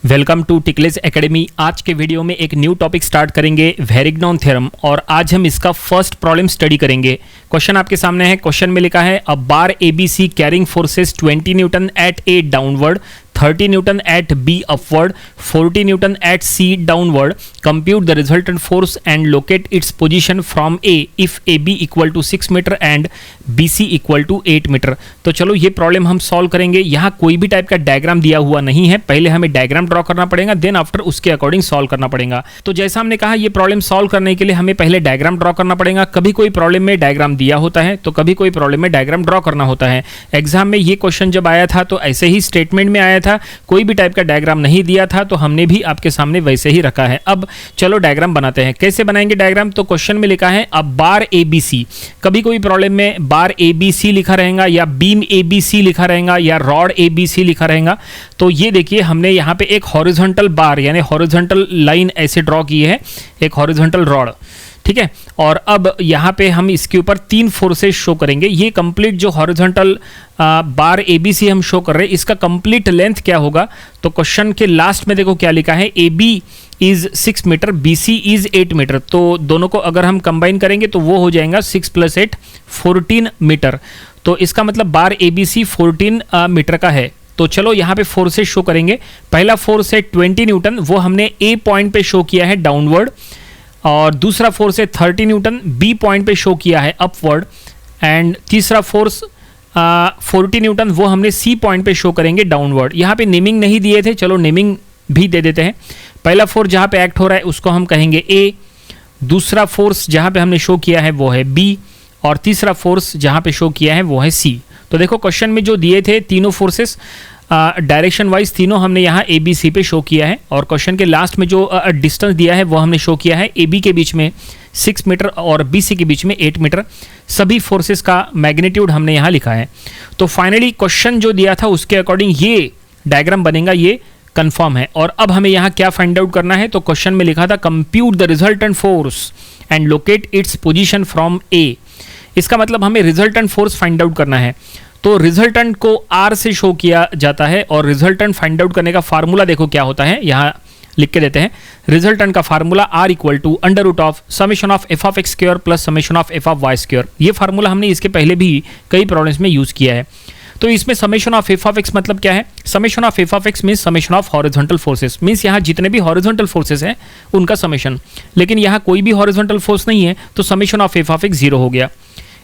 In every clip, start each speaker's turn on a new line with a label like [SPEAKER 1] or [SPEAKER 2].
[SPEAKER 1] Welcome to टिकलेस academy. आज के video में एक न्यू टॉपिक स्टार्ट करेंगे, वेरिग्नॉन थ्योरम, और आज हम इसका फर्स्ट प्रॉब्लम स्टडी करेंगे। क्वेश्चन आपके सामने है। क्वेश्चन में लिखा है a bar ABC carrying forces 20 newton at A downward, 30 newton at B upward, 40 newton at C downward, compute the resultant force and locate its position from A if A B equal to 6 metre and B C equal to 8 metre. तो चलो ये problem हम solve करेंगे। यहाँ कोई भी type का diagram दिया हुआ नहीं है, पहले हमें डायग्राम ड्रॉ करना पड़ेगा, देन आफ्टर उसके अकॉर्डिंग सॉल्व करना पड़ेगा। तो जैसा हमने कहा, ये प्रॉब्लम सॉल्व करने के लिए हमें पहले डायग्राम ड्रॉ करना पड़ेगा। कभी कोई प्रॉब्लम में डायग्राम दिया होता है तो कभी कोई प्रॉब्लम में डायग्राम ड्रॉ करना होता है। एग्जाम में ये क्वेश्चन जब आया था तो ऐसे ही स्टेटमेंट में आया था, कोई भी टाइप का डायग्राम नहीं दिया था, तो हमने भी आपके सामने वैसे ही रखा है। अब चलो डायग्राम बनाते हैं। कैसे बनाएंगे डायग्राम? तो क्वेश्चन में लिखा है अब बार एबीसी, कभी कोई प्रॉब्लम में बार एबीसी लिखा रहेगा या बीम एबीसी लिखा रहेगा या रॉड एबीसी लिखा रहेगा। तो ये देखिए, हमने यहाँ पे एक हॉरिजॉन्टल बार यानी हॉरिजॉन्टल लाइन ऐसे ड्रॉ की है, एक हॉरिजॉन्टल रॉड, ठीक है। और अब यहाँ पे हम इसके ऊपर 3 फोर्सेस शो करेंगे। ये कंप्लीट जो हॉरिजॉन्टल बार एबीसी हम शो कर रहे हैं, इसका कंप्लीट लेंथ क्या होगा? तो क्वेश्चन के लास्ट में देखो क्या लिखा है, A B is 6 metre, B C is 8 metre. तो दोनों को अगर हम कंबाइन करेंगे तो वो हो जाएगा 6 + 8 14 मीटर। तो इसका मतलब बार एबीसी 14 मीटर का है। तो चलो यहाँ पे फोर्सेस शो करेंगे। पहला फोर्स है 20 न्यूटन, वो हमने ए पॉइंट पे शो किया है डाउनवर्ड, और दूसरा फोर्स है 30 न्यूटन, बी पॉइंट पे शो किया है अपवर्ड, एंड तीसरा फोर्स 40 न्यूटन, वो हमने सी पॉइंट पे शो करेंगे डाउनवर्ड। यहाँ पे नेमिंग नहीं दिए थे, चलो नेमिंग भी दे देते हैं। पहला फोर्स जहाँ पे एक्ट हो रहा है उसको हम कहेंगे ए, दूसरा फोर्स जहाँ पे हमने शो किया है वो है बी, और तीसरा फोर्स जहाँ पे शो किया है वो है सी। तो देखो क्वेश्चन में जो दिए थे तीनों फोर्सेस डायरेक्शन वाइज तीनों हमने यहाँ ए बी सी पे शो किया है, और क्वेश्चन के लास्ट में जो डिस्टेंस दिया है वो हमने शो किया है ए बी के बीच में 6 मीटर और बी सी के बीच में 8 मीटर। सभी फोर्सेस का मैग्नीट्यूड हमने यहाँ लिखा है। तो फाइनली क्वेश्चन जो दिया था उसके अकॉर्डिंग ये डायग्राम बनेगा, ये कंफर्म है। और अब हमें यहाँ क्या फाइंड आउट करना है? तो क्वेश्चन में लिखा था compute the resultant force and locate its position from A. इसका मतलब हमें रिजल्टेंट फोर्स फाइंड आउट करना है। तो रिजल्टेंट को आर से शो किया जाता है, और रिजल्टेंट फाइंड आउट करने का फार्मूला देखो क्या होता है, यहाँ लिख के देते हैं। रिजल्टेंट का formula R equal to √ summation of F of X square plus summation of F of Y square. ये फार्मूला हमने इसके पहले भी कई प्रॉब्लम्स में यूज किया है। तो इसमें summation of F of x मतलब क्या है? Summation of F of x means summation of horizontal forces, means यहाँ जितने भी हॉरिजॉन्टल फोर्सेस हैं उनका समेशन। लेकिन यहाँ कोई भी हॉरिजॉन्टल फोर्स नहीं है, तो summation of F of X 0 हो गया।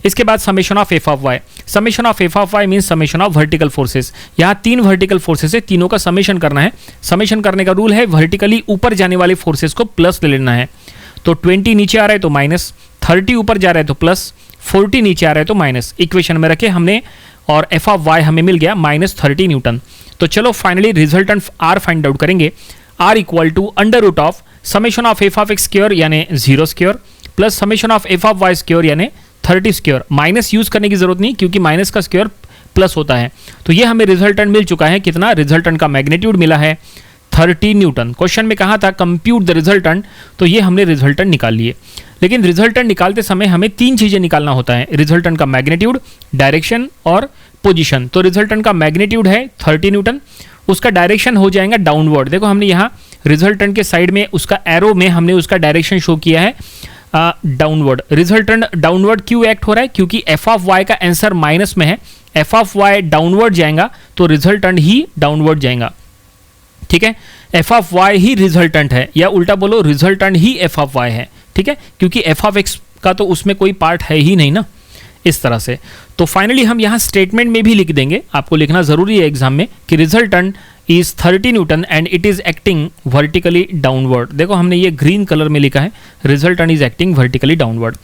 [SPEAKER 1] इसके बाद summation of F of Y, summation of F of Y means summation of vertical forces. यहाँ 3 वर्टिकल फोर्सेस है, तीनों का समेशन करना है। समेशन करने का रूल है वर्टिकली ऊपर जाने वाले फोर्सेस को प्लस ले लेना है। तो 20 नीचे आ रहा है तो माइनस, 30 ऊपर जा रहा है तो प्लस, 40 नीचे आ रहा है तो माइनस। इक्वेशन में रखे हमने, और एफ ऑफ वाई हमें मिल गया -30 न्यूटन। तो चलो finally resultant R find out करेंगे। R equal to √ summation of F of X square यानी 0 square plus summation of F of Y square यानी 30 स्क्वायर। माइनस यूज करने की जरूरत नहीं, क्योंकि माइनस का स्क्वायर प्लस होता है। तो ये हमें रिजल्टेंट मिल चुका है। कितना? रिजल्टेंट का मैग्नीट्यूड मिला है 30 न्यूटन। क्वेश्चन में कहा था कंप्यूट द रिजल्टेंट, तो ये हमने रिजल्टेंट निकाल लिए। लेकिन रिजल्टेंट निकालते समय हमें 3 चीजें निकालना होता है, रिजल्टेंट का मैग्नीट्यूड, डायरेक्शन और पोजीशन। तो रिजल्टेंट का मैग्नीट्यूड है 30 न्यूटन, उसका डायरेक्शन हो जाएगा डाउनवर्ड। देखो हमने यहाँ रिजल्टेंट के साइड में उसका एरो में हमने उसका डायरेक्शन शो किया है डाउनवर्ड। रिजल्टेंट डाउनवर्ड क्यों एक्ट हो रहा है? क्योंकि एफ ऑफ वाई का आंसर माइनस में है। एफ ऑफ वाई डाउनवर्ड जाएगा तो रिजल्टेंट ही डाउनवर्ड जाएगा, ठीक है। एफ ऑफ वाई ही रिजल्टेंट है, या उल्टा बोलो रिजल्टेंट ही एफ ऑफ वाई है, ठीक है, क्योंकि एफ ऑफ एक्स का तो उसमें कोई पार्ट है ही नहीं ना, इस तरह से। तो फाइनली हम यहाँ स्टेटमेंट में भी लिख देंगे, आपको लिखना जरूरी है एग्जाम में, कि resultant is 30 Newton and it is acting vertically downward. देखो हमने ये ग्रीन कलर में लिखा है, resultant is acting vertically downward.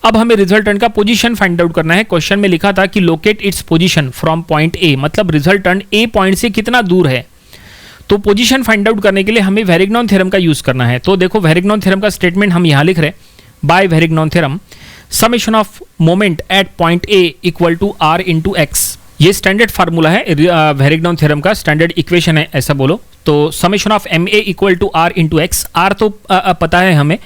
[SPEAKER 1] अब हमें रिजल्टेंट का पोजीशन फाइंड आउट करना है। क्वेश्चन में लिखा था कि locate its position from point ए, मतलब रिजल्टेंट ए पॉइंट से कितना दूर है। तो पोजीशन फाइंड आउट करने के लिए हमें वेरिग्नॉन थ्योरम का यूज करना है। तो देखो वेरिग्नॉन थ्योरम का स्टेटमेंट हम यहाँ लिख रहे हैं, by Varignon theorem summation of moment at point A equal to R into X. ये स्टैंडर्ड फार्मूला है, वेरिग्नॉन थ्योरम का स्टैंडर्ड इक्वेशन है ऐसा बोलो। तो summation of M A equal to R into X, R तो पता है हमें,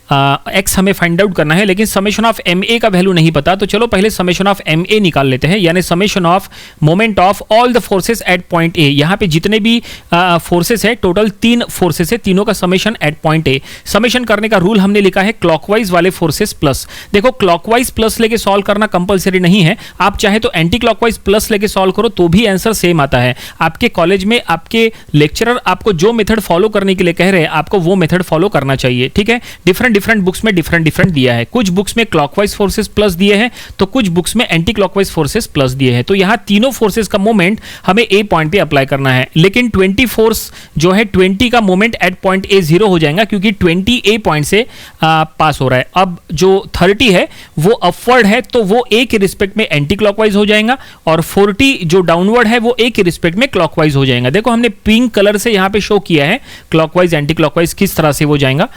[SPEAKER 1] एक्स हमें फाइंड आउट करना है, लेकिन समेशन ऑफ एम ए का वैल्यू नहीं पता। तो चलो पहले समेशन ऑफ एम ए निकाल लेते हैं, यानी summation of moment of all the forces at point ए। यहाँ पे जितने भी फोर्सेस है, टोटल 3 फोर्सेस है, तीनों का summation at point A. Summation करने का रूल हमने लिखा है क्लॉकवाइज वाले फोर्सेस प्लस। देखो क्लॉकवाइज प्लस लेके सॉल्व करना कंपलसरी नहीं है, आप चाहे तो एंटी क्लॉकवाइज प्लस लेके सॉल्व करो तो भी आंसर सेम आता है। आपके कॉलेज में आपके लेक्चरर आपको जो मेथड फॉलो करने के लिए कह रहे हैं, आपको वो मेथड फॉलो करना चाहिए, ठीक है। डिफरेंट बुक्स में डिफरेंट दिया है, कुछ बुक्स में क्लॉकवाइज फोर्सेस प्लस दिए हैं, तो कुछ बुक्स में एंटी क्लॉकवाइज फोर्सेस प्लस दिए हैं। तो यहां तीनों फोर्सेस का मोमेंट हमें ए पॉइंट पे अप्लाई करना है, लेकिन 20 फोर्स जो है 20 का मोमेंट एट पॉइंट ए 0 हो जाएगा, क्योंकि 20 ए पॉइंट से पास हो रहा है। अब जो 30 है वो अपवर्ड है, तो वो ए के रिस्पेक्ट में एंटी क्लॉकवाइज हो जाएगा, और 40 जो डाउनवर्ड है वो ए के रिस्पेक्ट में क्लॉकवाइज हो जाएगा। देखो हमने पिंक कलर से यहां पे शो किया है क्लॉकवाइज एंटी क्लॉकवाइज किस तरह से हो जाएगा।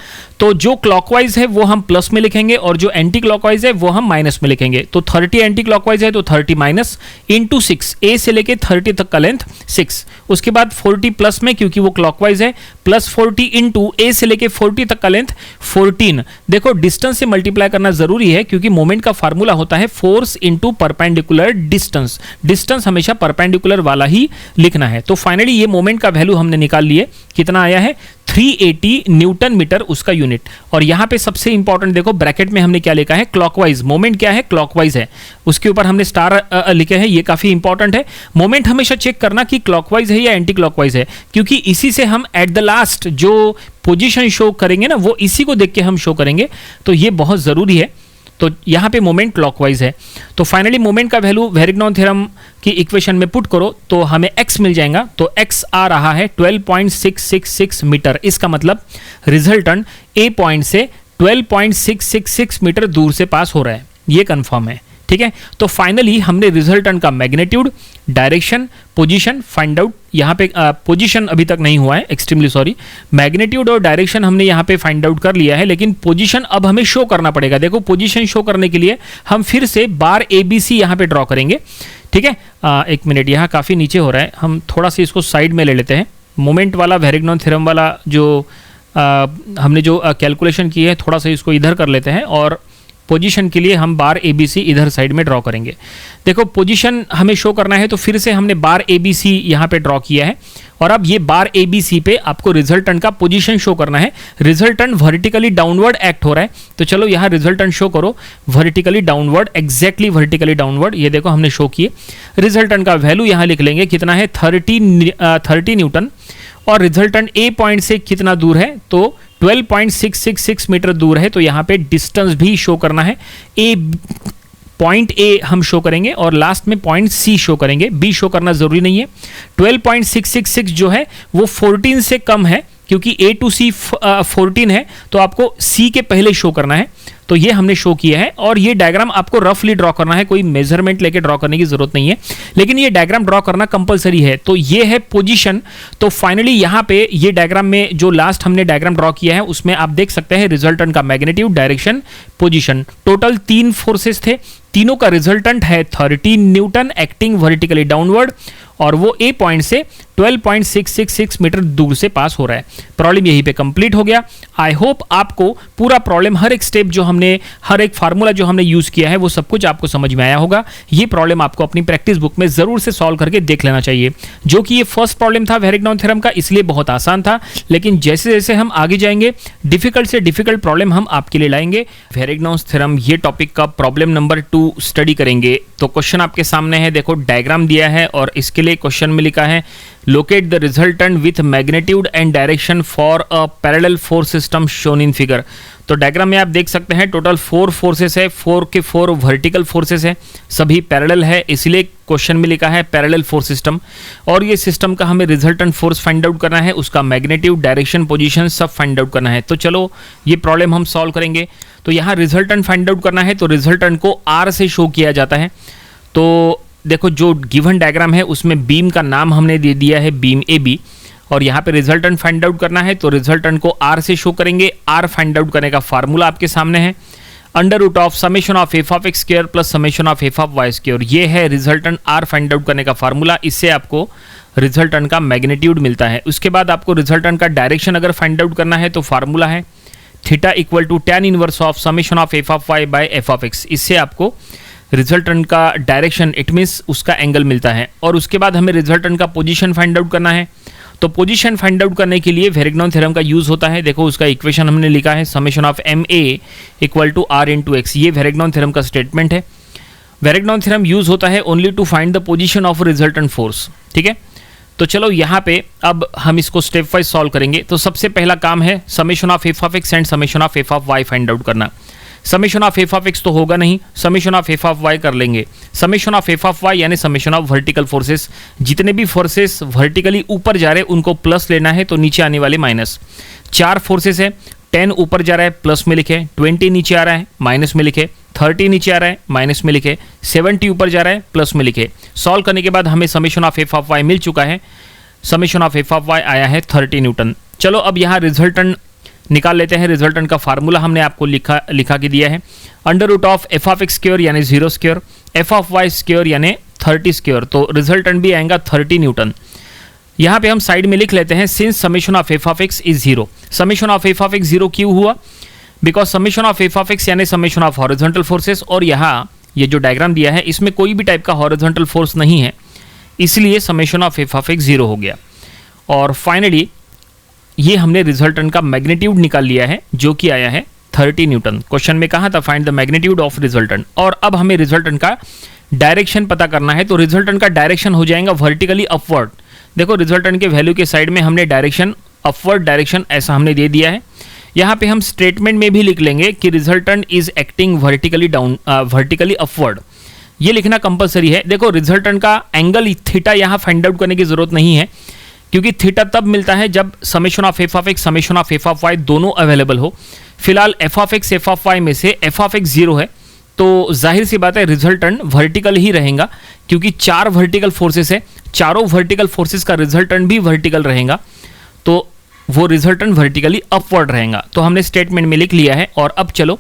[SPEAKER 1] तो जो क्लॉकवाइज है वो हम प्लस में लिखेंगे, और जो एंटी क्लॉकवाइज है वो हम माइनस में लिखेंगे। तो 30 एंटी क्लॉकवाइज है तो 30 माइनस इंटू 6, ए से लेके 30 तक का लेंथ 6, उसके बाद 40 प्लस में क्योंकि वो क्लॉकवाइज है, प्लस 40 इंटू ए से लेके 40 तक का लेंथ 14। देखो डिस्टेंस से मल्टीप्लाई करना जरूरी है, क्योंकि मोमेंट का फार्मूला होता है force into perpendicular distance. Distance हमेशा परपेंडिकुलर वाला ही लिखना है। तो फाइनली ये मोमेंट का वैल्यू हमने निकाल लिए, कितना आया है 380 न्यूटन मीटर उसका यूनिट। और यहां पे सबसे इंपॉर्टेंट देखो ब्रैकेट में हमने क्या लिखा है, क्लॉकवाइज। मोमेंट क्या है, क्लॉकवाइज है, उसके ऊपर हमने स्टार लिखे हैं, ये काफी इंपॉर्टेंट है। मोमेंट हमेशा चेक करना कि क्लॉकवाइज है या एंटी क्लॉकवाइज है, क्योंकि इसी से हम एट द लास्ट जो पोजीशन शो करेंगे ना, वो इसी को देख के हम शो करेंगे, तो ये बहुत जरूरी है। तो यहां पे मोमेंट क्लॉकवाइज है। तो फाइनली मोमेंट का वैल्यू वेरिग्नॉन थ्योरम की इक्वेशन में पुट करो तो हमें x मिल जाएगा। तो x आ रहा है 12.666 मीटर। इसका मतलब रिजल्टेंट ए पॉइंट से 12.666 मीटर दूर से पास हो रहा है, ये कंफर्म है, ठीक है। तो फाइनली हमने रिजल्टेंट का magnitude, direction, position find out, यहाँ पे पोजीशन अभी तक नहीं हुआ है, एक्सट्रीमली सॉरी। मैग्नीट्यूड और डायरेक्शन हमने यहाँ पे फाइंड आउट कर लिया है, लेकिन पोजीशन अब हमें शो करना पड़ेगा। देखो पोजीशन शो करने के लिए हम फिर से बार ABC यहाँ पे ड्रॉ करेंगे, ठीक है। एक मिनट, यहाँ काफ़ी नीचे हो रहा है, हम थोड़ा सा इसको साइड में ले लेते हैं। मोमेंट वाला वेरिग्नॉन थ्योरम वाला जो हमने जो कैलकुलेशन की है, थोड़ा सा इसको इधर कर लेते हैं, और पोजीशन के लिए हम बार ABC इधर साइड में ड्रॉ करेंगे। देखो पोजीशन हमें शो करना है, तो फिर से हमने बार ABC यहाँ पे ड्रॉ किया है, और अब ये बार ABC पे आपको रिजल्टेंट का पोजीशन शो करना है। रिजल्टेंट वर्टिकली डाउनवर्ड एक्ट हो रहा है, तो चलो यहाँ रिजल्टेंट शो करो, vertically downward, exactly vertically downward. ये देखो हमने शो किए। रिजल्टेंट का वैल्यू यहाँ लिख लेंगे, कितना है 30 न्यूटन, और रिजल्टेंट ए पॉइंट से कितना दूर है, तो 12.666 मीटर दूर है। तो यहाँ पे डिस्टेंस भी शो करना है, पॉइंट ए हम शो करेंगे और लास्ट में पॉइंट सी शो करेंगे, बी शो करना जरूरी नहीं है। 12.666 जो है वो 14 से कम है, क्योंकि A to C 14 है, तो आपको C के पहले शो करना है। तो ये हमने शो किया है, और ये डायग्राम आपको रफली ड्रॉ करना है, कोई मेजरमेंट लेके ड्रॉ करने की जरूरत नहीं है, लेकिन ये डायग्राम ड्रॉ करना कंपलसरी है। तो ये है पोजीशन। तो फाइनली यहाँ पे ये डायग्राम में जो लास्ट हमने डायग्राम ड्रॉ किया है, उसमें आप देख सकते हैं रिजल्टेंट का magnitude, direction, position. Total 3 forces थे, तीनों का रिजल्टेंट है 30 न्यूटन एक्टिंग वर्टिकली डाउनवर्ड, और वो ए पॉइंट से 12.666 मीटर दूर से पास हो रहा है। प्रॉब्लम यहीं पे कंप्लीट हो गया। आई होप आपको पूरा प्रॉब्लम, हर एक स्टेप जो हमने, हर एक फार्मूला जो हमने यूज किया है, वो सब कुछ आपको समझ में आया होगा। ये प्रॉब्लम आपको अपनी प्रैक्टिस बुक में जरूर से सॉल्व करके देख लेना चाहिए। जो कि ये फर्स्ट प्रॉब्लम था वेरिग्नॉन थ्योरम का, इसलिए बहुत आसान था, लेकिन जैसे जैसे हम आगे जाएंगे डिफिकल्ट से डिफिकल्ट प्रॉब्लम हम आपके लिए लाएंगे। वेरिग्नॉन थ्योरम ये टॉपिक का प्रॉब्लम नंबर 2 स्टडी करेंगे। तो क्वेश्चन आपके सामने है, देखो डायग्राम दिया है, और इसके लिए क्वेश्चन में लिखा है locate the resultant with magnitude and direction for a parallel force system shown in figure. तो डायग्राम में आप देख सकते हैं टोटल 4 फोर्सेस है, 4 के 4 वर्टिकल फोर्सेस है, सभी पैरेलल है, इसलिए क्वेश्चन में लिखा है पैरेलल फोर्स सिस्टम। और ये सिस्टम का हमें रिजल्टेंट फोर्स फाइंड आउट करना है, उसका मैग्नीट्यूड, डायरेक्शन, पोजीशन सब फाइंड आउट करना है। तो चलो ये प्रॉब्लम हम सॉल्व करेंगे। तो यहाँ रिजल्टेंट फाइंड आउट करना है, तो रिजल्टेंट को R से शो किया जाता है। तो देखो जो गिवन डायग्राम है उसमें बीम का नाम हमने दे दिया है बीम AB, और यहाँ पे रिजल्टेंट फाइंड आउट करना है, तो रिजल्टेंट को R से शो करेंगे। R फाइंड आउट करने का फार्मूला आपके सामने है, under root of summation of F of X square plus summation of F of Y square. ये है रिजल्टेंट R फाइंड आउट करने का फार्मूला, इससे आपको रिजल्टेंट का मैग्नीट्यूड मिलता है। उसके बाद आपको रिजल्टेंट का डायरेक्शन अगर फाइंड आउट करना है तो फार्मूला है theta equal to tan inverse of summation of F of Y by F of X. इससे आपको रिजल्टेंट का डायरेक्शन इट मीन्स उसका एंगल मिलता है। और उसके बाद हमें रिजल्टेंट का पोजीशन फाइंड आउट करना है। तो पोजीशन फाइंड आउट करने के लिए वेरिग्नॉन थ्योरम का यूज होता है। देखो उसका इक्वेशन हमने लिखा है summation of M A equal to R into X. ये वेरिग्नॉन थ्योरम का स्टेटमेंट है। वेरिग्नॉन थ्योरम यूज होता है only to find the position of resultant force. ठीक है, तो चलो यहाँ पे अब हम इसको स्टेप वाइज सॉल्व करेंगे। तो सबसे पहला काम है summation of F of X and summation of F of Y find out करना। Summation of F of X तो होगा नहीं, summation of F of Y कर लेंगे। Summation of F of Y यानी समेशन ऑफ वर्टिकल फोर्सेस। जितने भी forces vertically ऊपर जा रहे हैं उनको प्लस लेना है, तो नीचे आने वाले माइनस। 4 फोर्सेस है, 10 ऊपर जा रहा है प्लस में लिखे, 20 नीचे आ रहा है माइनस में लिखे, 30 नीचे आ रहा है माइनस में लिखे, 70 ऊपर जा रहा है प्लस में लिखे। सॉल्व करने के बाद हमें summation of F of Y मिल चुका है। Summation of F of Y आया है 30 न्यूटन। चलो अब यहाँ रिजल्टेंट निकाल लेते हैं। रिजल्टेंट का फार्मूला हमने आपको लिखा के दिया है। Under root of F of X square यानी 0 square, F of Y square यानी 30 स्क्वायर। तो रिजल्टेंट भी आएगा 30 न्यूटन। यहाँ पे हम साइड में लिख लेते हैं since summation of F of X is 0। Summation of F of X 0 क्यों हुआ? Because summation of F of X यानी समेशन ऑफ हॉरिजॉन्टल फोर्सेस, और यहाँ ये जो डायग्राम दिया है इसमें कोई भी टाइप का हॉरिजॉन्टल फोर्स नहीं है, इसलिए summation of F of X 0 हो गया। और फाइनली ये हमने रिजल्टेंट का मैग्नीट्यूड निकाल लिया है जो कि आया है 30 न्यूटन। क्वेश्चन में कहा था find the magnitude of resultant. और अब हमें रिजल्टेंट का डायरेक्शन पता करना है। तो रिजल्टेंट का डायरेक्शन हो जाएगा वर्टिकली अपवर्ड। देखो रिजल्टेंट के वैल्यू के साइड में हमने डायरेक्शन अपवर्ड डायरेक्शन ऐसा हमने दे दिया है। यहाँ पे हम स्टेटमेंट में भी लिख लेंगे कि resultant is acting vertically upward. ये लिखना कंपलसरी है। देखो रिजल्टेंट का एंगल थीटा यहाँ फाइंड आउट करने की जरूरत नहीं है, क्योंकि थीटा तब मिलता है जब summation of F of X summation of F of Y दोनों अवेलेबल हो। फिलहाल F of X F of Y में से एफ ऑफ एक्स 0 है, तो जाहिर सी बात है रिजल्टेंट वर्टिकल ही रहेगा, क्योंकि 4 वर्टिकल फोर्सेस है, चारों वर्टिकल फोर्सेस का रिजल्टेंट भी वर्टिकल रहेगा, तो वो रिजल्टेंट वर्टिकली अपवर्ड रहेगा। तो हमने स्टेटमेंट में लिख लिया है। और अब चलो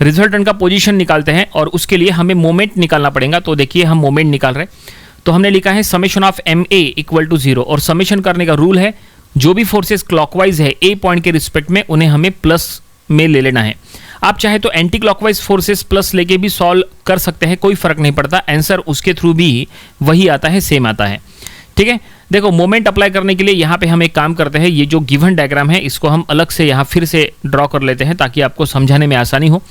[SPEAKER 1] रिजल्टेंट का पोजीशन निकालते हैं, और उसके लिए हमें मोमेंट निकालना पड़ेगा। तो देखिए हम मोमेंट निकाल रहे हैं। तो हमने लिखा है summation of M A equal to 0, और समेशन करने का रूल है जो भी फोर्सेस क्लॉकवाइज है ए पॉइंट के रिस्पेक्ट में उन्हें हमें प्लस में ले लेना है। आप चाहे तो एंटी क्लॉकवाइज फोर्सेस प्लस लेके भी सॉल्व कर सकते हैं, कोई फर्क नहीं पड़ता, आंसर उसके थ्रू भी वही आता है, सेम आता है। ठीक है, देखो मोमेंट अप्लाई करने के लिए यहाँ पे हम एक काम करते हैं, ये जो गिवन डायग्राम है इसको हम अलग से यहाँ फिर से ड्रॉ कर लेते हैं ताकि आपको समझाने में आसानी हो।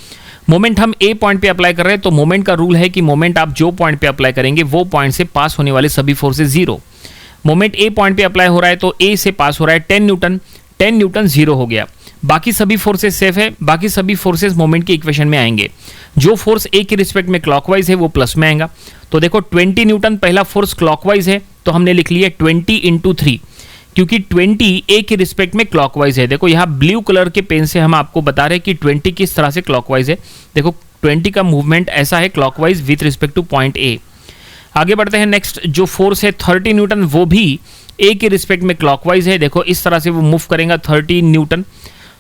[SPEAKER 1] मोमेंट हम ए पॉइंट पे अप्लाई कर रहे हैं, तो मोमेंट का रूल है कि मोमेंट आप जो पॉइंट पे अप्लाई करेंगे वो पॉइंट से पास होने वाले सभी फोर्सेस 0। मोमेंट ए पॉइंट पे अप्लाई हो रहा है तो ए से पास हो रहा है 10 न्यूटन, 10 न्यूटन 0 हो गया। बाकी सभी फोर्सेस सेफ है, बाकी सभी फोर्सेस मोमेंट के इक्वेशन में आएंगे। जो फोर्स ए के रिस्पेक्ट में क्लॉकवाइज है वो प्लस में आएगा। तो देखो 20 न्यूटन पहला फोर्स क्लॉकवाइज है, तो हमने लिख लिया 20 × 3, क्योंकि 20 ए के रिस्पेक्ट में क्लॉकवाइज है। देखो यहाँ ब्लू कलर के पेन से हम आपको बता रहे हैं कि 20 किस तरह से क्लॉकवाइज है। देखो 20 का मूवमेंट ऐसा है clockwise with respect to point ए। आगे बढ़ते हैं, नेक्स्ट जो फोर्स है 30 न्यूटन वो भी ए के रिस्पेक्ट में क्लॉकवाइज है। देखो इस तरह से वो मूव करेगा 30 न्यूटन,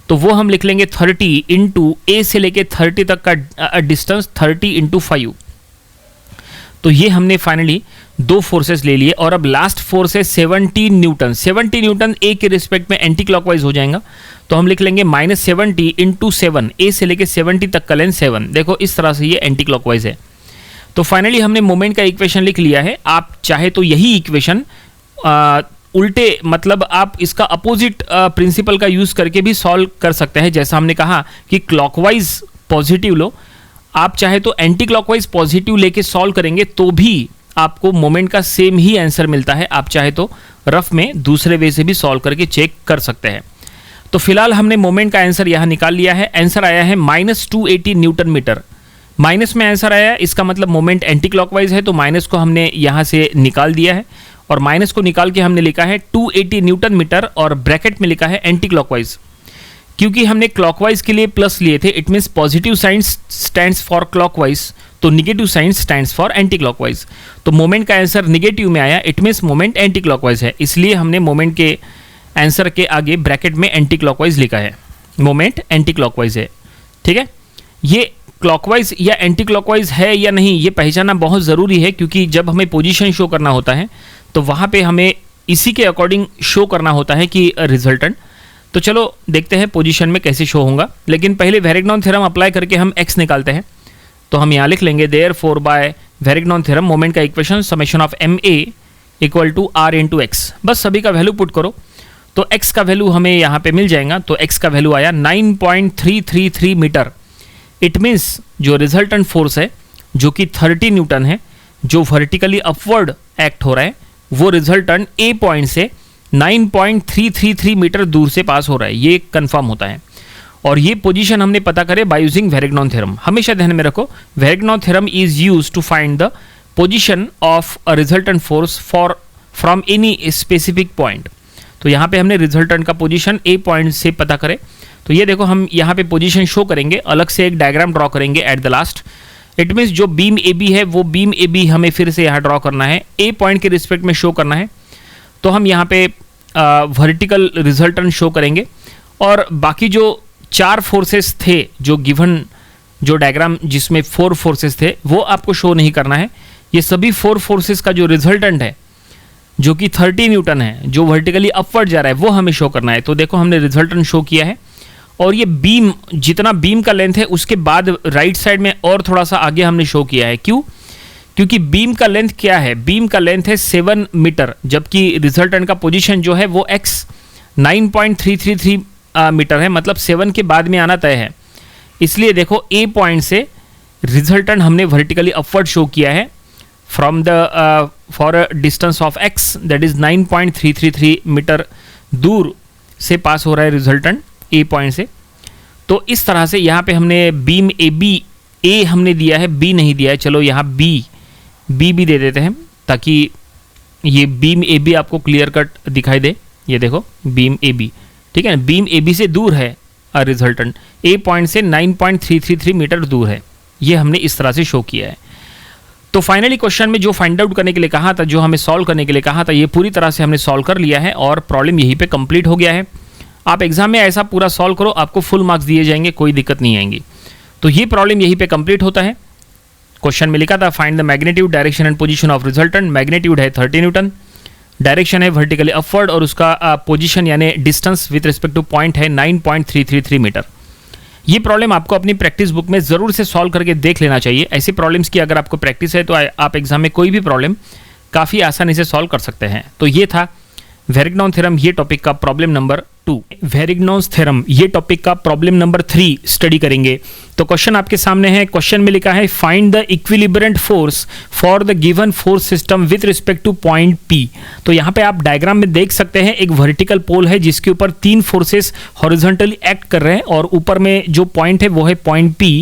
[SPEAKER 1] तो वो हम लिख लेंगे 30 इंटू ए से लेके 30 तक का डिस्टेंस 30 × 5। तो ये हमने फाइनली 2 फोर्सेस ले लिए। और अब लास्ट फोर्स है 70 न्यूटन। 70 न्यूटन ए के रिस्पेक्ट में एंटी क्लॉकवाइज हो जाएगा, तो हम लिख लेंगे -70 × 7, ए से लेके 70 तक का लेंथ 7। देखो इस तरह से ये एंटी क्लॉकवाइज है। तो फाइनली हमने मोमेंट का इक्वेशन लिख लिया है। आप चाहे तो यही इक्वेशन उल्टे, मतलब आप इसका अपोजिट प्रिंसिपल का यूज करके भी सॉल्व कर सकते हैं। जैसा हमने कहा कि क्लॉकवाइज पॉजिटिव लो, आप चाहे तो एंटी क्लॉकवाइज पॉजिटिव लेके सॉल्व करेंगे तो भी आपको मोमेंट का सेम ही आंसर मिलता है। आप चाहे तो रफ में दूसरे वे से भी सॉल्व करके चेक कर सकते हैं। तो फिलहाल हमने मोमेंट का आंसर यहाँ निकाल लिया है। आंसर आया है -280 न्यूटन मीटर। माइनस में आंसर आया, इसका मतलब मोमेंट एंटी क्लॉकवाइज है, तो माइनस को हमने यहाँ से निकाल दिया है। और माइनस को निकाल के हमने लिखा है 280 न्यूटन मीटर, और ब्रैकेट में लिखा है एंटी क्लॉकवाइज। क्योंकि हमने क्लॉकवाइज के लिए प्लस लिए थे, it means positive sign stands for clockwise, तो negative sign stands for anticlockwise. तो मोमेंट का आंसर निगेटिव में आया, it means moment anti clockwise है, इसलिए हमने मोमेंट के आंसर के आगे ब्रैकेट में एंटी क्लॉकवाइज लिखा है। मोमेंट एंटी क्लॉकवाइज है। ठीक है, ये क्लॉकवाइज या एंटी क्लॉकवाइज है या नहीं ये पहचानना बहुत ज़रूरी है, क्योंकि जब हमें पोजीशन शो करना होता है तो वहाँ पे हमें इसी के अकॉर्डिंग शो करना होता है कि रिजल्टेंट। तो चलो देखते हैं पोजीशन में कैसे शो होगा, लेकिन पहले वेरिग्नॉन थ्योरम अप्लाई करके हम x निकालते हैं। तो हम यहाँ लिख लेंगे therefore by Varignon theorem moment का equation summation of ma equal to r into X. बस सभी का वैल्यू पुट करो तो x का वैल्यू हमें यहाँ पे मिल जाएगा। तो x का वैल्यू आया 9.333 मीटर। इट मीन्स जो रिजल्टेंट फोर्स है जो कि 30 न्यूटन है, जो वर्टिकली अपवर्ड एक्ट हो रहा है, वो रिजल्टेंट ए पॉइंट से 9.333 मीटर दूर से पास हो रहा है, ये कंफर्म होता है। और ये पोजीशन हमने पता करे बाय यूजिंग वेरिग्नॉन थ्योरम। हमेशा ध्यान में रखो, Varignon theorem is used to find the position of a resultant force for from any specific point. तो यहाँ पे हमने रिजल्टेंट का पोजीशन ए पॉइंट से पता करें। तो ये देखो, हम यहाँ पे पोजीशन शो करेंगे, अलग से एक डायग्राम ड्रॉ करेंगे eight the last. It means जो बीम ए बी है वो बीम ए बी हमें फिर से यहाँ ड्रॉ करना है, ए पॉइंट के रिस्पेक्ट में शो करना है। तो हम यहाँ पे वर्टिकल रिजल्टेंट शो करेंगे और बाकी जो 4 फोर्सेस थे, जो गिवन जो डायग्राम जिसमें 4 फोर्सेस थे, वो आपको शो नहीं करना है। ये सभी 4 फोर्सेस का जो रिजल्टेंट है जो कि 30 न्यूटन है, जो वर्टिकली अपवर्ड जा रहा है, वो हमें शो करना है। तो देखो हमने रिजल्टेंट शो किया है और ये बीम, जितना बीम का लेंथ है उसके बाद राइट साइड में और थोड़ा सा आगे हमने शो किया है। क्यों? क्योंकि बीम का लेंथ क्या है? बीम का लेंथ है 7 मीटर, जबकि रिजल्टेंट का पोजीशन जो है वो x 9.333 मीटर है, मतलब 7 के बाद में आना तय है। इसलिए देखो ए पॉइंट से रिजल्टेंट हमने वर्टिकली अपवर्ड शो किया है from the for a distance of x that is 9.333 metre दूर से पास हो रहा है रिजल्टेंट ए पॉइंट से। तो इस तरह से यहाँ पे हमने बीम ए बी, ए हमने दिया है, बी नहीं दिया है। चलो यहाँ बी भी दे देते हैं ताकि ये बीम ए बी आपको क्लियर कट दिखाई दे। ये देखो बीम ए बी, ठीक है ना, बीम ए बी से दूर है रिजल्टेंट, ए पॉइंट से 9.333 मीटर दूर है। ये हमने इस तरह से शो किया है। तो फाइनली क्वेश्चन में जो फाइंड आउट करने के लिए कहा था, जो हमें सॉल्व करने के लिए कहा था, ये पूरी तरह से हमने सॉल्व कर लिया है और प्रॉब्लम यहीं पे कंप्लीट हो गया है। आप एग्जाम में ऐसा पूरा सॉल्व करो, आपको फुल मार्क्स दिए जाएंगे, कोई दिक्कत नहीं आएंगी। तो ये प्रॉब्लम यहीं पे कंप्लीट होता है। क्वेश्चन में लिखा था find the magnitude, direction and position of resultant. Magnitude है 30 न्यूटन, डायरेक्शन है वर्टिकली अपवर्ड और उसका पोजीशन यानी distance with respect to point है 9.333 मीटर। ये प्रॉब्लम आपको अपनी प्रैक्टिस बुक में ज़रूर से सॉल्व करके देख लेना चाहिए। ऐसे प्रॉब्लम्स की अगर आपको प्रैक्टिस है तो आप एग्जाम में कोई भी प्रॉब्लम काफ़ी आसानी से सॉल्व कर सकते हैं। तो ये था वेरिग्नॉन थ्योरम, ये टॉपिक का प्रॉब्लम नंबर 2। वेरिग्नॉन्स थ्योरम, ये टॉपिक का प्रॉब्लम नंबर 3 स्टडी करेंगे। तो क्वेश्चन आपके सामने है। क्वेश्चन में लिखा है find the equilibrant force for the given force system with respect to point P। तो यहाँ पे आप डायग्राम में देख सकते हैं एक वर्टिकल पोल है जिसके ऊपर 3 फोर्सेस हॉरिजॉन्टली एक्ट कर रहे हैं और ऊपर में जो पॉइंट है वो है पॉइंट P।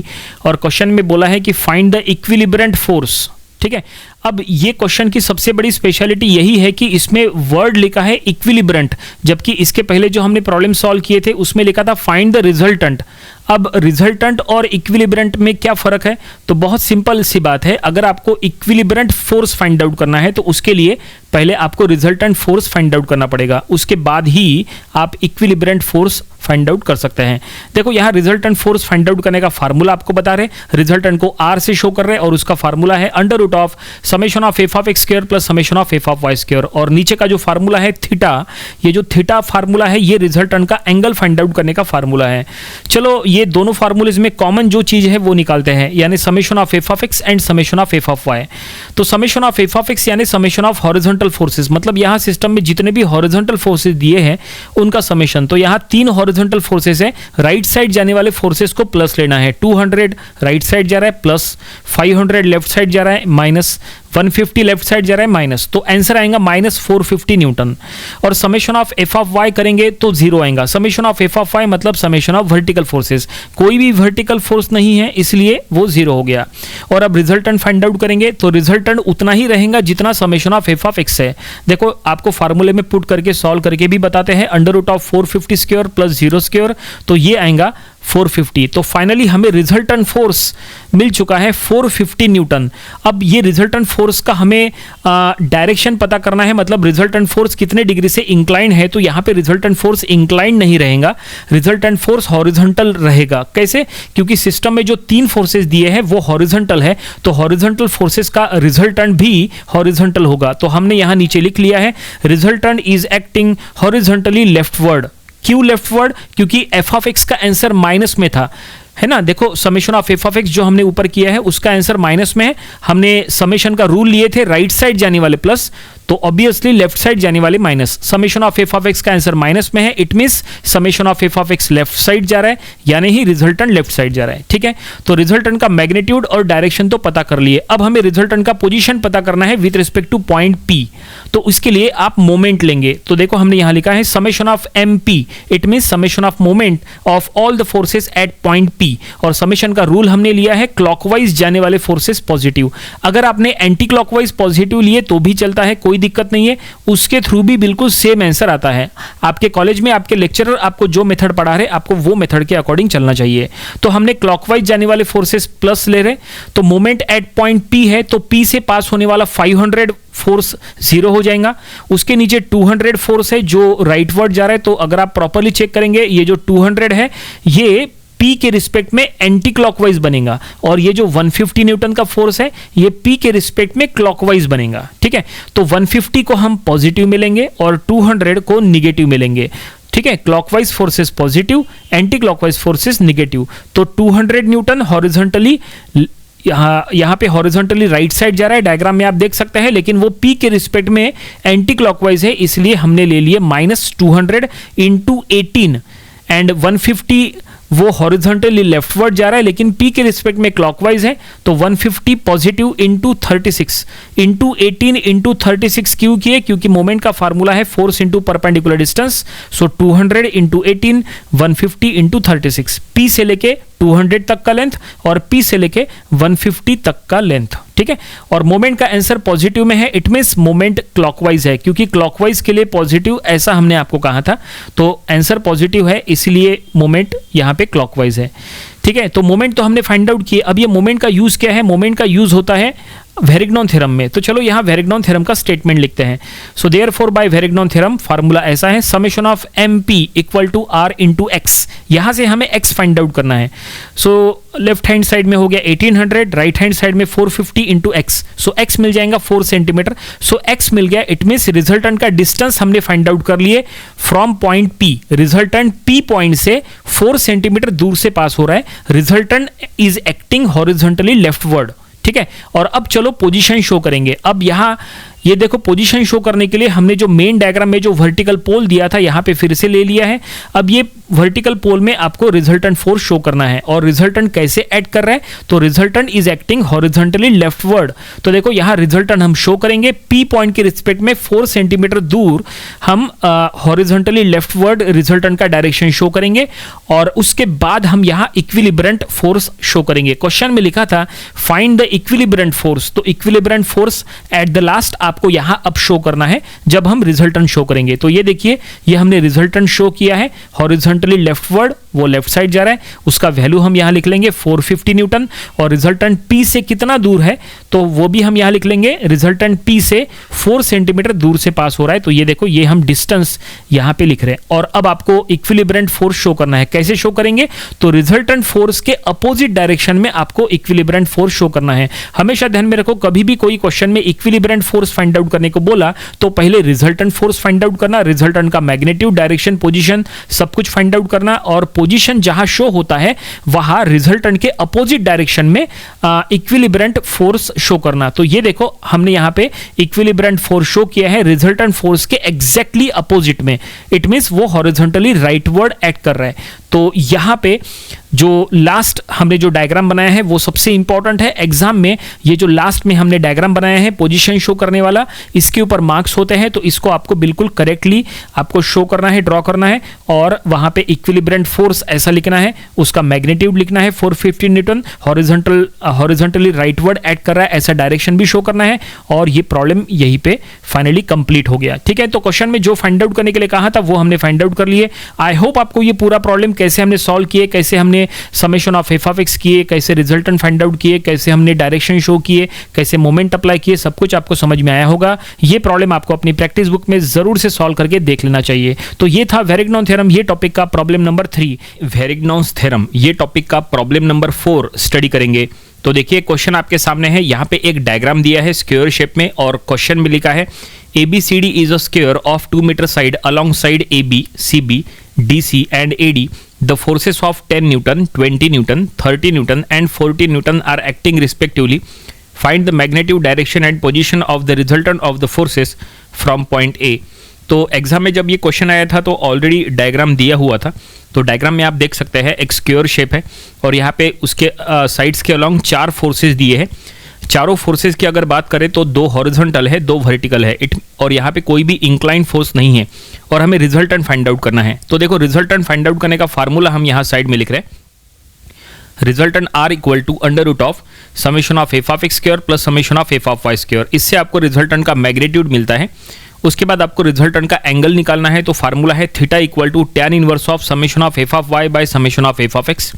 [SPEAKER 1] और क्वेश्चन में बोला है कि फाइंड द इक्विलिब्रेंट फोर्स, ठीक है। अब ये क्वेश्चन की सबसे बड़ी स्पेशलिटी यही है कि इसमें वर्ड लिखा है इक्विलिब्रेंट, जबकि इसके पहले जो हमने प्रॉब्लम सॉल्व किए थे उसमें लिखा था फाइंड द रिजल्टेंट। अब रिजल्टेंट और इक्विलिब्रेंट में क्या फर्क है? तो बहुत सिंपल सी बात है, अगर आपको इक्विलिब्रेंट फोर्स फाइंड आउट करना है तो उसके लिए पहले आपको रिजल्टेंट फोर्स फाइंड आउट करना पड़ेगा, उसके बाद ही आप इक्विलिब्रेंट फोर्स फाइंड आउट कर सकते हैं। देखो यहाँ रिजल्टेंट फोर्स फाइंड आउट करने का फार्मूला आपको बता रहे, रिजल्टेंट को R से शो कर रहे हैं और उसका फार्मूला है under of summation of F of X square plus summation of F of Y square. और नीचे का जो फार्मूला है थीटा, ये जो थीटा फार्मूला है ये रिजल्टेंट का एंगल फाइंड आउट करने का फार्मूला है। चलो ये दोनों फार्मूलेज में कॉमन जो चीज है वो निकालते हैं, यानी summation of F of X and summation of F of Y. तो summation of F of X यानी समेशन ऑफ हॉरिजॉन्टल फोर्सेस, मतलब यहाँ सिस्टम में जितने भी हॉरिजॉन्टल फोर्सेस दिए हैं उनका समेशन। तो यहाँ 3 हॉरिजॉन्टल फोर्सेस है, राइट साइड जाने वाले फोर्सेस को प्लस लेना है। 200 राइट साइड जा रहा है प्लस, 500 लेफ्ट साइड जा रहा है माइनस, 150 लेफ्ट साइड जा रहा है माइनस। तो आंसर आएगा -450 न्यूटन। और summation of F of Y करेंगे तो 0 आएगा। Summation of F of Y मतलब समेशन ऑफ वर्टिकल फोर्सेस, कोई भी वर्टिकल फोर्स नहीं है इसलिए वो 0 हो गया। और अब रिजल्टेंट फाइंड आउट करेंगे तो रिजल्टेंट उतना ही रहेगा जितना summation of F of x है। देखो आपको फार्मूले में पुट करके सॉल्व करके भी बताते हैं, under root of 450 square plus 0 square, तो ये आएगा 450। तो फाइनली हमें रिजल्टेंट फोर्स मिल चुका है 450 न्यूटन। अब ये रिजल्टेंट फोर्स का हमें डायरेक्शन पता करना है, मतलब रिजल्टेंट फोर्स कितने डिग्री से इंक्लाइन है। तो यहाँ पे रिजल्टेंट फोर्स इंक्लाइन नहीं रहेगा, रिजल्टेंट फोर्स हॉरिजॉन्टल रहेगा। कैसे? क्योंकि सिस्टम में जो 3 फोर्सेस दिए हैं वो हॉरिजॉन्टल है, तो हॉरिजॉन्टल फोर्सेस का रिजल्टेंट भी हॉरिजॉन्टल होगा। तो हमने यहाँ नीचे लिख लिया है resultant is acting horizontally leftward. क्यों लेफ्टवर्ड? क्योंकि एफ ऑफ एक्स का आंसर माइनस में था, है ना। देखो summation of F of x जो हमने ऊपर किया है उसका आंसर माइनस में है। हमने समेशन का रूल लिए थे राइट साइड जाने वाले प्लस, तो ऑब्वियसली लेफ्ट साइड जाने वाले minus. Summation of F of X का आंसर माइनस में है, it means summation of F of x left side जा रहा है, यानी ही रिजल्टेंट लेफ्ट साइड जा रहा है। ठीक है, तो रिजल्टेंट का मैग्नीट्यूड और डायरेक्शन तो पता कर लिए। अब हमें रिजल्टेंट का पोजीशन पता करना है with respect to point P. तो उसके लिए आप मोमेंट लेंगे। तो देखो हमने यहां लिखा है summation of M P, it means summation of moment of all the forces at point P. और समेशन का रूल हमने लिया है क्लॉकवाइज जाने वाले फोर्सेस पॉजिटिव। अगर आपने एंटी क्लॉकवाइज पॉजिटिव लिए तो भी चलता है, कोई दिक्कत नहीं है, उसके थ्रू भी बिल्कुल सेम आंसर आता है। आपके कॉलेज में आपके लेक्चरर आपको जो मेथड पढ़ा रहे आपको वो मेथड के अकॉर्डिंग चलना चाहिए। तो हमने क्लॉकवाइज जाने वाले फोर्सेस प्लस ले रहे, तो मोमेंट एट पॉइंट पी है, तो पी से पास होने वाला 500 फोर्स जीरो हो जाएगा। उसके नीचे 200 फोर्स है जो राइटवर्ड जा रहा है। तो अगर आप प्रॉपर्ली चेक करेंगे ये जो 200 है ये P के रिस्पेक्ट में एंटी क्लॉकवाइज बनेगा, और ये जो 150 न्यूटन का फोर्स है ये P के रिस्पेक्ट में क्लॉकवाइज बनेगा। ठीक है, तो 150 को हम पॉजिटिव मिलेंगे और 200 को निगेटिव मिलेंगे। ठीक है, clockwise forces positive, anti clockwise forces negative. तो 200 न्यूटन हॉरिजॉन्टली यहाँ पे हॉरिजॉन्टली राइट साइड जा रहा है, डायग्राम में आप देख सकते हैं, लेकिन वो P के रिस्पेक्ट में एंटी क्लॉकवाइज है, इसलिए हमने ले लिए -200 इंटू 18 एंड 150 वो हॉरिजॉन्टली लेफ्टवर्ड जा रहा है, लेकिन P के रिस्पेक्ट में क्लॉकवाइज है। तो 150 पॉजिटिव इंटू 36 इंटू 18 इंटू 36 क्यों किए? क्योंकि मोमेंट का फार्मूला है फोर्स इंटू परपेंडिकुलर डिस्टेंस। सो 200 इंटू 18 150 इंटू 36, P से लेके 200 तक का लेंथ और P से लेके 150 तक का लेंथ। ठीक है, और मोमेंट का आंसर पॉजिटिव में है, इट मींस मोमेंट क्लॉकवाइज है, क्योंकि क्लॉकवाइज के लिए पॉजिटिव ऐसा हमने आपको कहा था। तो आंसर पॉजिटिव है, इसलिए मोमेंट यहां पे क्लॉकवाइज है। ठीक है, तो मोमेंट तो हमने फाइंड आउट किए। अब ये मोमेंट का यूज क्या है? मोमेंट का यूज होता है वेरिग्नॉन थ्योरम में। तो चलो यहाँ वेरिग्नॉन थ्योरम का स्टेटमेंट लिखते हैं। So therefore by Varignon theorem formula ऐसा है, summation of M P equal to R into X. यहां से हमें एक्स फाइंड आउट करना है। सो लेफ्ट हैंड साइड में हो गया 1800, राइट हैंड साइड में 450 इंटू एक्स। सो एक्स मिल जाएगा 4 सेंटीमीटर। सो एक्स मिल गया, इट मीन्स रिजल्टेंट का डिस्टेंस हमने फाइंड आउट कर लिए from point P. Resultant P point से 4 सेंटीमीटर दूर से पास हो रहा है। Resultant is acting horizontally leftward. ठीक है, और अब चलो पोजीशन शो करेंगे। अब यहां ये देखो पोजीशन शो करने के लिए हमने जो मेन डायग्राम में जो वर्टिकल पोल दिया था यहां पे फिर से ले लिया है। अब ये वर्टिकल पोल में आपको रिजल्टेंट फोर्स शो करना है, और रिजल्टेंट कैसे ऐड कर रहा है? तो resultant is acting horizontally leftward. तो देखो यहां रिजल्टेंट हम शो करेंगे P पॉइंट के रिस्पेक्ट में 4 सेंटीमीटर दूर हम हॉरिजॉन्टली लेफ्टवर्ड रिजल्टेंट का डायरेक्शन शो करेंगे, और उसके बाद हम यहां इक्विलिब्रेंट फोर्स शो करेंगे। क्वेश्चन में लिखा था फाइंड द इक्विलिब्रेंट फोर्स, तो इक्विलिब्रेंट फोर्स एट द लास्ट आपको यहां अब शो करना है जब हम रिजल्टेंट शो करेंगे। तो ये देखिए, ये हमने रिजल्टेंट शो किया है हॉरिजॉन्टली लेफ्टवर्ड, वो लेफ्ट साइड जा रहा है, उसका वैल्यू हम यहां लिख लेंगे 450 न्यूटन। और रिजल्टेंट P से कितना दूर है तो वो भी हम यहां लिख लेंगे, रिजल्टेंट P से 4 सेंटीमीटर दूर से पास हो रहा है। तो ये देखो, ये हम डिस्टेंस यहां पे लिख रहे हैं। और अब आपको इक्विलिब्रेंट फोर्स शो करना है। कैसे शो करेंगे? तो रिजल्टेंट फोर्स के अपोजिट डायरेक्शन में आपको इक्विलिब्रेंट फोर्स शो करना है। हमेशा ध्यान में रखो, कभी भी कोई क्वेश्चन में इक्विलिब्रेंट फोर्स फाइंड आउट करने को बोला तो पहले रिजल्टेंट फोर्स फाइंड आउट करना, रिजल्टेंट का मैग्नीट्यूड, डायरेक्शन, पोजीशन सब कुछ फाइंड आउट करना, और पोजीशन जहां शो होता है वहां रिजल्टेंट के अपोजिट डायरेक्शन में इक्विलिब्रेंट फोर्स शो करना। तो ये देखो हमने यहां पे इक्विलिब्रेंट फोर्स शो किया है रिजल्टेंट फोर्स के एग्जैक्टली अपोजिट में, इट मींस वो हॉरिजॉन्टली राइटवर्ड एक्ट कर रहा है। तो यहां पे जो लास्ट हमने जो डायग्राम बनाया है वो सबसे इंपॉर्टेंट है एग्जाम में। ये जो लास्ट में हमने डायग्राम बनाया है पोजीशन शो करने वाला, इसके ऊपर मार्क्स होते हैं, तो इसको आपको बिल्कुल करेक्टली आपको शो करना है, ड्रॉ करना है, और वहां पे इक्विलिब्रेंट फोर्स ऐसा लिखना है, उसका मैग्नीट्यूड लिखना है 450 न्यूटन, हॉरिजॉन्टली राइटवर्ड एक्ट कर रहा है ऐसा डायरेक्शन भी शो करना है, और ये प्रॉब्लम यहीं पे फाइनली कंप्लीट हो गया। ठीक है, तो क्वेश्चन में जो फाइंड आउट करने के लिए कहा था वो हमने फाइंड आउट कर लिए। आई होप आपको ये पूरा प्रॉब्लम कैसे हमने सॉल्व किए, कैसे हमने summation of F of X किए, कैसे रिजल्टेंट फाइंड आउट किए, कैसे हमने डायरेक्शन शो किए, कैसे मोमेंट अप्लाई किए, सब कुछ आपको समझ में आया होगा। ये प्रॉब्लम आपको अपनी प्रैक्टिस बुक में जरूर से सॉल्व करके देख लेना चाहिए। तो ये था वेरिग्नॉन थ्योरम, ये टॉपिक का प्रॉब्लम नंबर 3। वेरिग्नॉन्स थ्योरम, ये टॉपिक का प्रॉब्लम नंबर 4 स्टडी करेंगे। तो देखिए क्वेश्चन आपके सामने है, यहाँ पे एक डायग्राम दिया है स्क्वायर शेप में, और क्वेश्चन में लिखा है ABCD is a square of 2 meter side alongside AB, CB DC and AD, the forces of 10 Newton, 20 Newton, 30 Newton and 40 Newton are acting respectively. Find the magnitude, direction and position of the resultant of the forces from point A. तो exam में जब ये question आया था तो already diagram दिया हुआ था। तो डायग्राम में आप देख सकते हैं एक स्क्वायर शेप है और यहाँ पे उसके साइड्स के अलोंग 4 फोर्सेस दिए हैं। चारों फोर्सेस की अगर बात करें तो 2 हॉरिजॉन्टल है, 2 वर्टिकल है, और यहाँ पे कोई भी इंक्लाइन फोर्स नहीं है और हमें रिजल्टेंट फाइंड आउट करना है। तो देखो रिजल्टेंट फाइंड आउट करने का फार्मूला हम यहाँ साइड में लिख रहे हैं। Resultant R equal to under root of summation of F of X square plus summation of F of Y square. इससे आपको रिजल्टेंट का मैग्नीट्यूड मिलता है। उसके बाद आपको रिजल्टेंट का एंगल निकालना है। तो फार्मूला है theta equal to tan inverse of summation of F of Y by summation of F of X.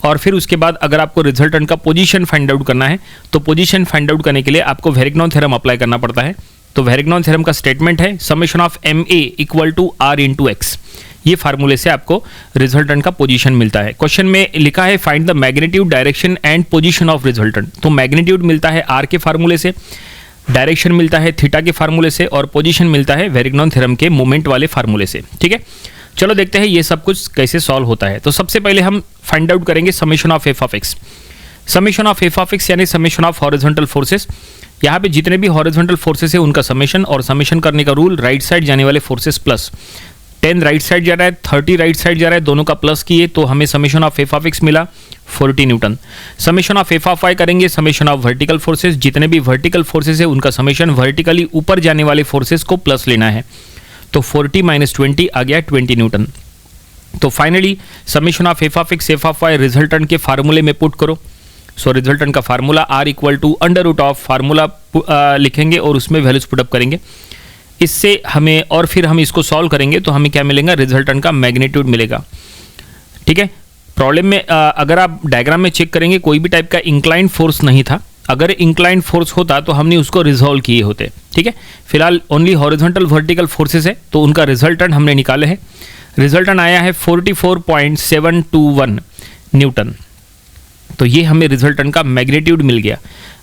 [SPEAKER 1] और फिर उसके बाद अगर आपको रिजल्टेंट का पोजीशन फाइंड आउट करना है तो पोजीशन फाइंड आउट करने के लिए आपको वेरिग्नॉन थ्योरम अप्लाई करना पड़ता है। तो वेरिग्नॉन थ्योरम का स्टेटमेंट है summation of M A equal to R into X. ये फार्मूले से आपको रिजल्टेंट का पोजीशन मिलता है। क्वेश्चन में लिखा है find the magnitude, direction and position of resultant. तो मैग्नीट्यूड मिलता है आर के फार्मूले से, डायरेक्शन मिलता है थीटा के फार्मूले से और पोजीशन मिलता है वेरिग्नॉन थ्योरम के मोमेंट वाले फार्मूले से। ठीक है, चलो देखते हैं ये सब कुछ कैसे सॉल्व होता है। तो सबसे पहले हम फाइंड आउट करेंगे summation of F of X. Summation of F of X यानी समेशन ऑफ हॉरिजॉन्टल फोर्सेस। यहाँ पे जितने भी हॉरिजॉन्टल फोर्सेस है उनका समेशन, और समेशन करने का रूल राइट साइड जाने वाले फोर्सेस प्लस 10 राइट साइड जा रहा है, 30 राइट साइड जा रहा है, दोनों का प्लस किए तो हमें summation of F of X मिला 40 newton. Summation of F of Y करेंगे समेशन ऑफ वर्टिकल फोर्सेस। जितने भी वर्टिकल फोर्सेस है उनका समेशन वर्टिकली ऊपर जाने वाले फोर्सेस को प्लस लेना है। तो 40 माइनस 20 आ गया 20 न्यूटन। तो finally summation of F of X F of Y resultant के फार्मूले में पुट करो। सो रिजल्टेंट का formula R equal to under root of formula लिखेंगे और उसमें वैल्यूज पुटअप करेंगे। इससे हमें, और फिर हम इसको सॉल्व करेंगे तो हमें क्या मिलेगा, रिजल्टेंट का मैग्नीट्यूड मिलेगा। ठीक है, प्रॉब्लम में अगर आप डायग्राम में चेक करेंगे कोई भी टाइप का इंक्लाइन फोर्स नहीं था। अगर इंक्लाइन फोर्स होता तो हमने उसको रिजॉल्व किए होते। ठीक है, फिलहाल ओनली हॉरिजॉन्टल वर्टिकल फोर्सेस है तो उनका रिजल्टेंट हमने निकाले हैं। रिजल्टेंट आया है 44.721 न्यूटन। तो ये हमें रिजल्टेंट का मैग्नीट्यूड मिल गया।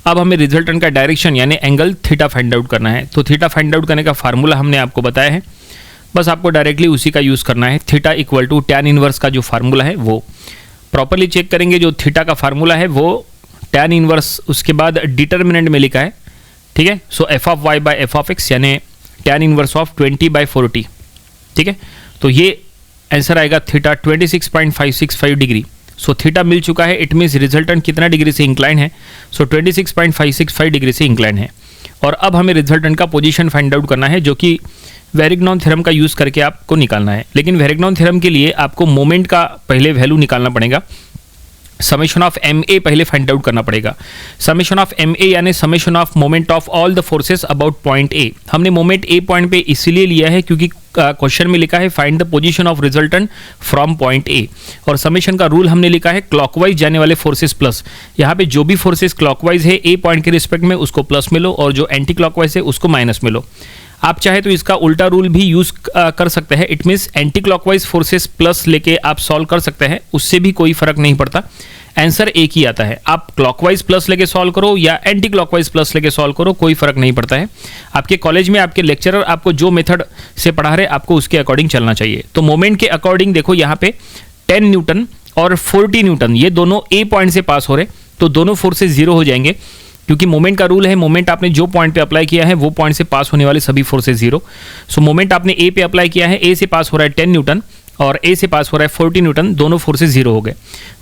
[SPEAKER 1] अब हमें रिजल्टेंट का डायरेक्शन यानी एंगल थीटा फाइंड आउट करना है। तो थीटा फाइंड आउट करने का फार्मूला हमने आपको बताया है, बस आपको डायरेक्टली उसी का यूज़ करना है। Theta equal to tan inverse का जो फार्मूला है वो प्रॉपरली चेक करेंगे। जो थीटा का फार्मूला है वो टैन इनवर्स, उसके बाद डिटर्मिनेंट में लिखा है। ठीक है, so F of Y by F of X यानी टैन इनवर्स ऑफ 20/40। ठीक है, तो ये आंसर आएगा थीटा 26.565 डिग्री। सो थीटा मिल चुका है, इट मीन्स रिजल्टेंट कितना डिग्री से इंक्लाइन है, सो 26.565 डिग्री से इंक्लाइन है। और अब हमें रिजल्टेंट का पोजीशन फाइंड आउट करना है जो कि वेरिग्नॉन थ्योरम का यूज़ करके आपको निकालना है। लेकिन वेरिग्नॉन थ्योरम के लिए आपको मोमेंट का पहले वैल्यू निकालना पड़ेगा। समेशन ऑफ एम ए पहले फाइंड आउट करना पड़ेगा। समेशन ऑफ एम ए यानी summation of moment of all the forces about point A. हमने मोमेंट ए पॉइंट पे इसीलिए लिया है क्योंकि क्वेश्चन में लिखा है find the position of resultant from point A, और समेशन का रूल हमने लिखा है क्लॉकवाइज जाने वाले फोर्सेस प्लस। यहाँ पे जो भी फोर्सेस क्लॉकवाइज है ए पॉइंट के रिस्पेक्ट में उसको प्लस में लो, और जो एंटी क्लॉकवाइज है उसको माइनस में लो। आप चाहे तो इसका उल्टा रूल भी यूज कर सकते हैं। It means anti clockwise forces plus लेके आप सॉल्व कर सकते हैं, उससे भी कोई फर्क नहीं पड़ता, आंसर एक ही आता है। आप क्लॉकवाइज प्लस लेके सॉल्व करो या एंटी क्लॉकवाइज प्लस लेके सॉल्व करो, कोई फर्क नहीं पड़ता है। आपके कॉलेज में आपके लेक्चरर आपको जो मेथड से पढ़ा रहे आपको उसके अकॉर्डिंग चलना चाहिए। तो मोमेंट के अकॉर्डिंग देखो यहाँ पे 10 न्यूटन और 40 न्यूटन ये दोनों ए पॉइंट से पास हो रहे, तो दोनों फोर्सेस जीरो हो जाएंगे क्योंकि मोमेंट का रूल है मोमेंट आपने जो पॉइंट पे अप्लाई किया है वो पॉइंट से पास होने वाले सभी फोर्सेस जीरो। सो मोमेंट आपने ए पे अप्लाई किया है, ए से पास हो रहा है 10 न्यूटन और ए से पास हो रहा है 40 न्यूटन, दोनों फोर्सेस जीरो हो गए।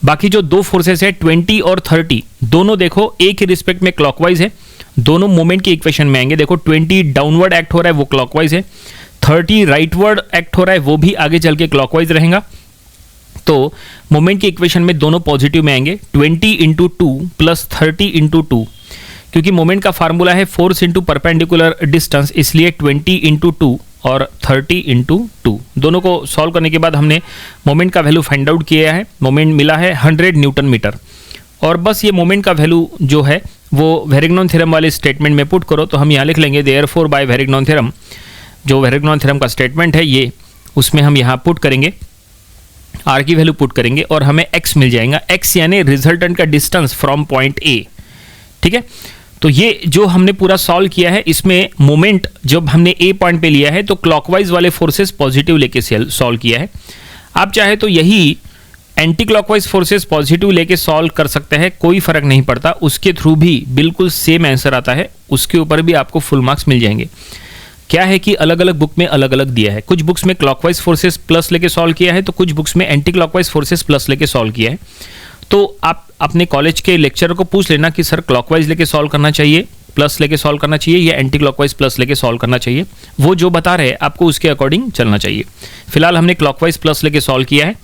[SPEAKER 1] बाकी जो दो फोर्सेस है 20 और 30 दोनों देखो ए के रिस्पेक्ट में क्लॉकवाइज है, दोनों मोमेंट की इक्वेशन में आएंगे। देखो 20 डाउनवर्ड एक्ट हो रहा है वो क्लॉकवाइज है, 30 राइटवर्ड एक्ट हो रहा है वो भी आगे चल के क्लॉकवाइज रहेगा। तो मोमेंट की इक्वेशन में दोनों पॉजिटिव में आएंगे। 20 इंटू 2 प्लस 30 इंटू 2, क्योंकि मोमेंट का फार्मूला है फोर्स इंटू परपेंडिकुलर डिस्टेंस, इसलिए 20 इंटू 2 और 30 इंटू 2। दोनों को सॉल्व करने के बाद हमने मोमेंट का वैल्यू फाइंड आउट किया है। मोमेंट मिला है 100 न्यूटन मीटर। और बस ये मोमेंट का वैल्यू जो है वो वेरिग्नॉन थ्योरम वाले स्टेटमेंट में पुट करो। तो हम यहाँ लिख लेंगे देयरफॉर बाय वेरिग्नॉन थ्योरम, जो वेरिग्नॉन थ्योरम का स्टेटमेंट है ये, उसमें हम यहाँ पुट करेंगे, आर की वैल्यू पुट करेंगे और हमें एक्स मिल जाएगा। एक्स यानी रिजल्टेंट का डिस्टेंस फ्रॉम पॉइंट ए। ठीक है, तो ये जो हमने पूरा सॉल्व किया है इसमें मोमेंट जब हमने ए पॉइंट पे लिया है तो क्लॉकवाइज वाले फोर्सेस पॉजिटिव लेके सॉल्व किया है। आप चाहे तो यही एंटी क्लॉकवाइज फोर्सेस पॉजिटिव लेके सॉल्व कर सकते हैं, कोई फर्क नहीं पड़ता, उसके थ्रू भी बिल्कुल सेम आंसर आता है, उसके ऊपर भी आपको फुल मार्क्स मिल जाएंगे। क्या है कि अलग अलग बुक में अलग अलग दिया है, कुछ बुक्स में क्लॉकवाइज फोर्सेस प्लस लेके सॉल्व किया है, तो कुछ बुक्स में एंटी क्लॉकवाइज फोर्सेस प्लस लेके सॉल्व किया है। तो आप अपने कॉलेज के लेक्चरर को पूछ लेना कि सर क्लॉकवाइज लेके सॉल्व करना चाहिए, प्लस लेके सॉल्व करना चाहिए या एंटी क्लॉकवाइज प्लस लेके सॉल्व करना चाहिए, वो जो बता रहे हैं आपको उसके अकॉर्डिंग चलना चाहिए। फिलहाल हमने क्लॉकवाइज प्लस लेके सॉल्व किया है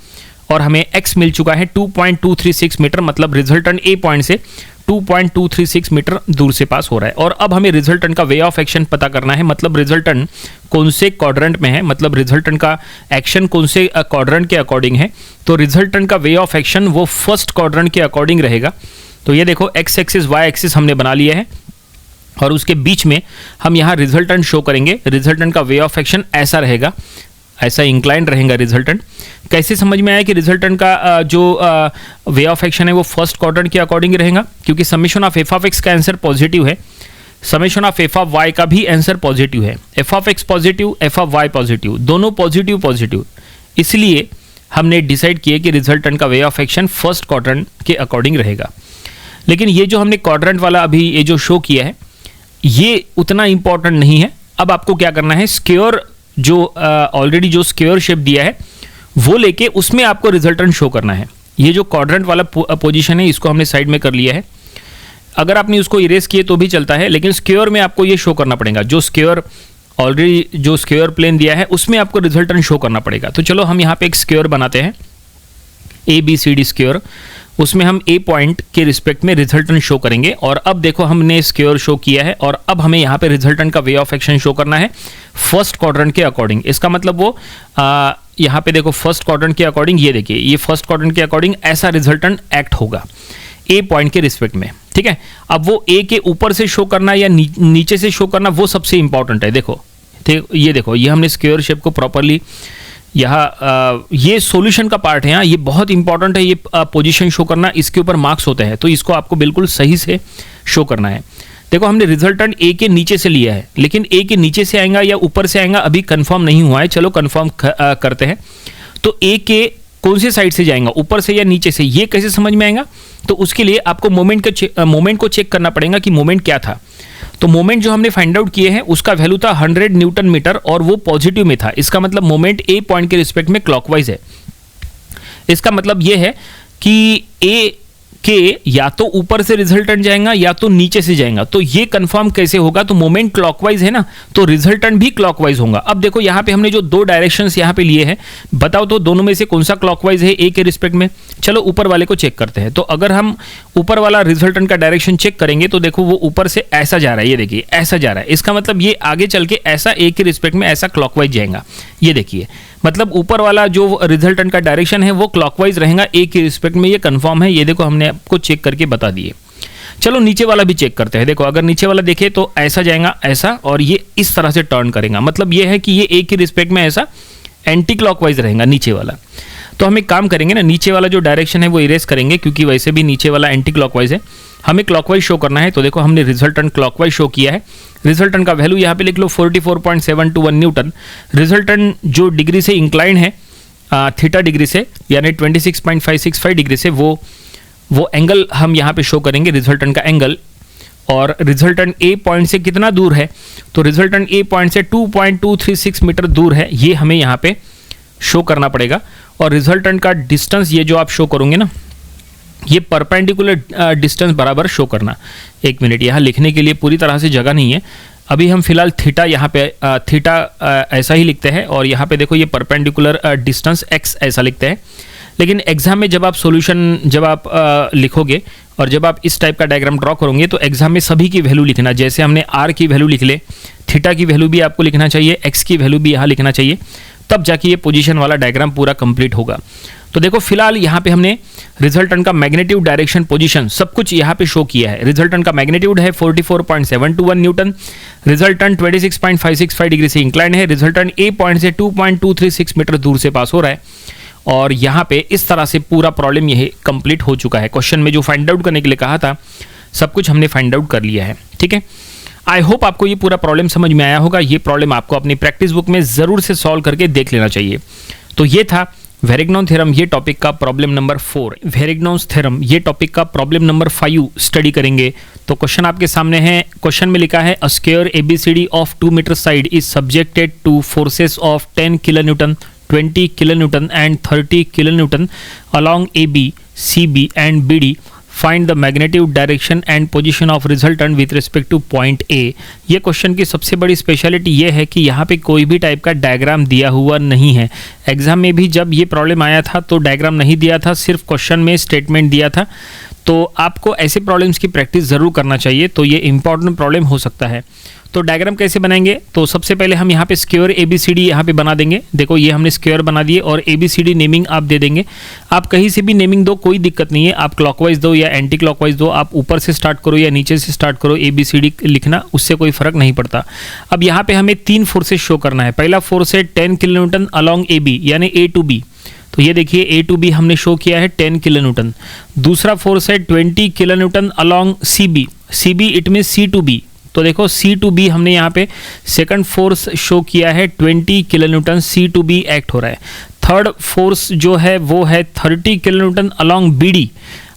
[SPEAKER 1] और हमें x मिल चुका है 2.236 मीटर, मतलब रिजल्टेंट ए पॉइंट से 2.236 मीटर दूर से पास हो रहा है। और अब हमें रिजल्टेंट का वे ऑफ एक्शन पता करना है, मतलब रिजल्टेंट कौन से क्वाड्रेंट में है, मतलब रिजल्टेंट का एक्शन कौन से क्वाड्रेंट के अकॉर्डिंग है। तो रिजल्टेंट का वे ऑफ एक्शन वो फर्स्ट क्वाड्रेंट के अकॉर्डिंग रहेगा। तो ये देखो x एक्सिस y एक्सिस हमने बना लिया है और उसके बीच में हम यहाँ रिजल्टेंट शो करेंगे। रिजल्टेंट का वे ऑफ एक्शन ऐसा रहेगा, ऐसा इंक्लाइंड रहेगा रिजल्टेंट। कैसे समझ में आया कि रिजल्टेंट का जो वे ऑफ एक्शन है वो फर्स्ट क्वाड्रेंट के अकॉर्डिंग रहेगा, क्योंकि summation of F of X का आंसर पॉजिटिव है, summation of F of Y का भी आंसर पॉजिटिव है। F of X positive, F of Y positive, दोनों पॉजिटिव पॉजिटिव, इसलिए हमने डिसाइड किया कि रिजल्टेंट का way of action first quadrant के अकॉर्डिंग रहेगा। लेकिन ये जो हमने क्वाड्रेंट वाला अभी ये जो शो किया है ये उतना इंपॉर्टेंट नहीं है। अब आपको क्या करना है, स्क्वायर जो ऑलरेडी जो स्क्वायर शेप दिया है वो लेके उसमें आपको रिजल्टेंट शो करना है। ये जो क्वाड्रेंट वाला पोजीशन है इसको हमने साइड में कर लिया है। अगर आपने उसको इरेज किए तो भी चलता है, लेकिन स्क्वायर में आपको ये शो करना पड़ेगा। जो स्क्वायर ऑलरेडी जो स्क्वायर प्लेन दिया है उसमें आपको रिजल्टेंट शो करना पड़ेगा। तो चलो हम यहाँ पे एक स्क्वायर बनाते हैं, ABCD स्क्वायर, उसमें हम ए पॉइंट के रिस्पेक्ट में रिजल्टेंट शो करेंगे। और अब देखो हमने स्क्वायर शो किया है और अब हमें यहाँ पे रिजल्टेंट का वे ऑफ एक्शन शो करना है फर्स्ट क्वाड्रेंट के अकॉर्डिंग। इसका मतलब वो यहाँ पे देखो फर्स्ट क्वाड्रेंट के अकॉर्डिंग, ये देखिए ये फर्स्ट क्वाड्रेंट के अकॉर्डिंग ऐसा रिजल्टेंट एक्ट होगा ए पॉइंट के रिस्पेक्ट में, ठीक है। अब वो ए के ऊपर से शो करना या नीचे से शो करना वो सबसे इंपॉर्टेंट है। देखो ये देखो ये हमने स्क्वायर शेप को प्रॉपरली यहाँ ये सॉल्यूशन का पार्ट है, ये बहुत इंपॉर्टेंट है। ये पोजीशन शो करना, इसके ऊपर मार्क्स होते हैं, तो इसको आपको बिल्कुल सही से शो करना है। देखो हमने रिजल्टेंट ए के नीचे से लिया है, लेकिन ए के नीचे से आएगा या ऊपर से आएगा अभी कंफर्म नहीं हुआ है। चलो कंफर्म करते हैं। तो ए के कौन से साइड से जाएगा, ऊपर से या नीचे से, ये कैसे समझ में आएगा? तो उसके लिए आपको मोमेंट को चेक करना पड़ेगा कि मोमेंट क्या था। तो मोमेंट जो हमने फाइंड आउट किए हैं उसका वैल्यू था 100 न्यूटन मीटर और वो पॉजिटिव में था। इसका मतलब मोमेंट ए पॉइंट के रिस्पेक्ट में क्लॉकवाइज है। इसका मतलब ये है कि ए के या तो ऊपर से रिजल्टेंट जाएगा या तो नीचे से जाएगा। तो ये कंफर्म कैसे होगा? तो मोमेंट क्लॉकवाइज है ना, तो रिजल्टेंट भी क्लॉकवाइज होगा। अब देखो यहाँ पे हमने जो दो डायरेक्शंस यहाँ पे लिए हैं, बताओ तो दोनों में से कौन सा क्लॉकवाइज है ए के रिस्पेक्ट में? चलो ऊपर वाले को चेक करते हैं। तो अगर हम ऊपर वाला रिजल्टेंट का डायरेक्शन चेक करेंगे तो देखो वो ऊपर से ऐसा जा रहा है, ये देखिए ऐसा जा रहा है। इसका मतलब ये आगे चल के ऐसा ए के रिस्पेक्ट में ऐसा क्लॉकवाइज जाएगा। ये देखिए मतलब ऊपर वाला जो रिजल्टेंट का डायरेक्शन है वो क्लॉकवाइज रहेगा ए के रिस्पेक्ट में, ये कंफर्म है। ये देखो हमने आपको चेक करके बता दिए। चलो नीचे वाला भी चेक करते हैं। देखो अगर नीचे वाला देखे तो ऐसा जाएगा ऐसा, और ये इस तरह से टर्न करेगा। मतलब ये है कि ये ए के रिस्पेक्ट में ऐसा एंटी क्लॉकवाइज रहेगा नीचे वाला। तो हम एक काम करेंगे ना, नीचे वाला जो डायरेक्शन है वो इरेज करेंगे, क्योंकि वैसे भी नीचे वाला एंटी क्लॉकवाइज है, हमें क्लॉकवाइज शो करना है। तो देखो हमने रिजल्टेंट क्लॉकवाइज शो किया है। रिजल्टेंट का वैल्यू यहाँ पे लिख लो 44.721 न्यूटन। रिजल्टेंट जो डिग्री से इंक्लाइन है थीटा डिग्री से, यानी 26.565 डिग्री से, वो एंगल हम यहाँ पे शो करेंगे, रिजल्टेंट का एंगल। और रिजल्टेंट ए पॉइंट से कितना दूर है? तो रिजल्टेंट ए पॉइंट से 2.236 मीटर दूर है, ये हमें यहाँ पे शो करना पड़ेगा। और रिजल्टेंट का डिस्टेंस ये जो आप शो करोगे ना, ये परपेंडिकुलर डिस्टेंस बराबर शो करना। एक मिनट, यहाँ लिखने के लिए पूरी तरह से जगह नहीं है। अभी हम फिलहाल थीटा यहाँ पे थीटा ऐसा ही लिखते हैं, और यहाँ पे देखो ये परपेंडिकुलर डिस्टेंस एक्स ऐसा लिखते हैं। लेकिन एग्जाम में जब आप सॉल्यूशन जब आप लिखोगे और जब आप इस टाइप का डायग्राम ड्रॉ करोगे तो एग्जाम में सभी की वैल्यू लिखना। जैसे हमने आर की वैल्यू लिख ले, थीटा की वैल्यू भी आपको लिखना चाहिए, एक्स की वैल्यू भी यहाँ लिखना चाहिए, तब जाके ये पोजीशन वाला डायग्राम पूरा कंप्लीट होगा। तो देखो फिलहाल यहाँ पे हमने रिजल्टेंट का मैग्नीट्यूड, डायरेक्शन, पोजीशन सब कुछ यहाँ पे शो किया है। रिजल्टेंट का मैग्नीट्यूड है 44.721 न्यूटन। रिजल्टेंट 26.565 डिग्री से इंक्लाइन है। रिजल्टेंट ए पॉइंट से 2.236 मीटर दूर से पास हो रहा है। और यहाँ पे इस तरह से पूरा प्रॉब्लम यही कंप्लीट हो चुका है। क्वेश्चन में जो फाइंड आउट करने के लिए कहा था सब कुछ हमने फाइंड आउट कर लिया है। ठीक है, आई होप आपको ये पूरा प्रॉब्लम समझ में आया होगा। ये प्रॉब्लम आपको अपनी प्रैक्टिस बुक में ज़रूर से सॉल्व करके देख लेना चाहिए। तो ये था वेरिग्नॉन थ्योरम ये टॉपिक का प्रॉब्लम नंबर 4, वेरिग्नॉन्स थ्योरम ये टॉपिक का प्रॉब्लम नंबर 5 स्टडी करेंगे। तो क्वेश्चन आपके सामने है। क्वेश्चन में लिखा है a square ABCD of 2 metre side is subjected to forces of 10 kilonewton, 20 kilonewton and 30 kilonewton along AB, CB and BD. Find the magnetic direction and position of resultant with respect to point A. ये क्वेश्चन की सबसे बड़ी speciality ये है कि यहाँ पे कोई भी टाइप का डायग्राम दिया हुआ नहीं है। एग्जाम में भी जब ये प्रॉब्लम आया था तो डायग्राम नहीं दिया था, सिर्फ क्वेश्चन में स्टेटमेंट दिया था। तो आपको ऐसे प्रॉब्लम्स की प्रैक्टिस ज़रूर करना चाहिए, तो ये इंपॉर्टेंट प्रॉब्लम हो सकता है। तो डायग्राम कैसे बनाएंगे? तो सबसे पहले हम यहाँ पे स्क्वायर एबीसीडी यहाँ पे बना देंगे। देखो ये हमने स्क्वायर बना दिए और एबीसीडी नेमिंग आप दे देंगे। आप कहीं से भी नेमिंग दो, कोई दिक्कत नहीं है। आप क्लॉकवाइज दो या एंटी क्लॉकवाइज दो, आप ऊपर से स्टार्ट करो या नीचे से स्टार्ट करो, एबीसीडी लिखना उससे कोई फर्क नहीं पड़ता। अब यहाँ पे हमें 3 फोर्सेज शो करना है। पहला फोर्स है 10 किलोन्यूटन अलॉन्ग ए बी, यानी ए टू बी। तो ये देखिए ए टू बी हमने शो किया है 10 किलोन्यूटन। दूसरा फोर्स है 20 kilonewton along C B, C B it mean C to B. तो देखो सी टू बी हमने यहाँ पे सेकंड फोर्स शो किया है 20 kilonewton, C to B act हो रहा है। थर्ड फोर्स जो है वो है 30 kilonewton along B D,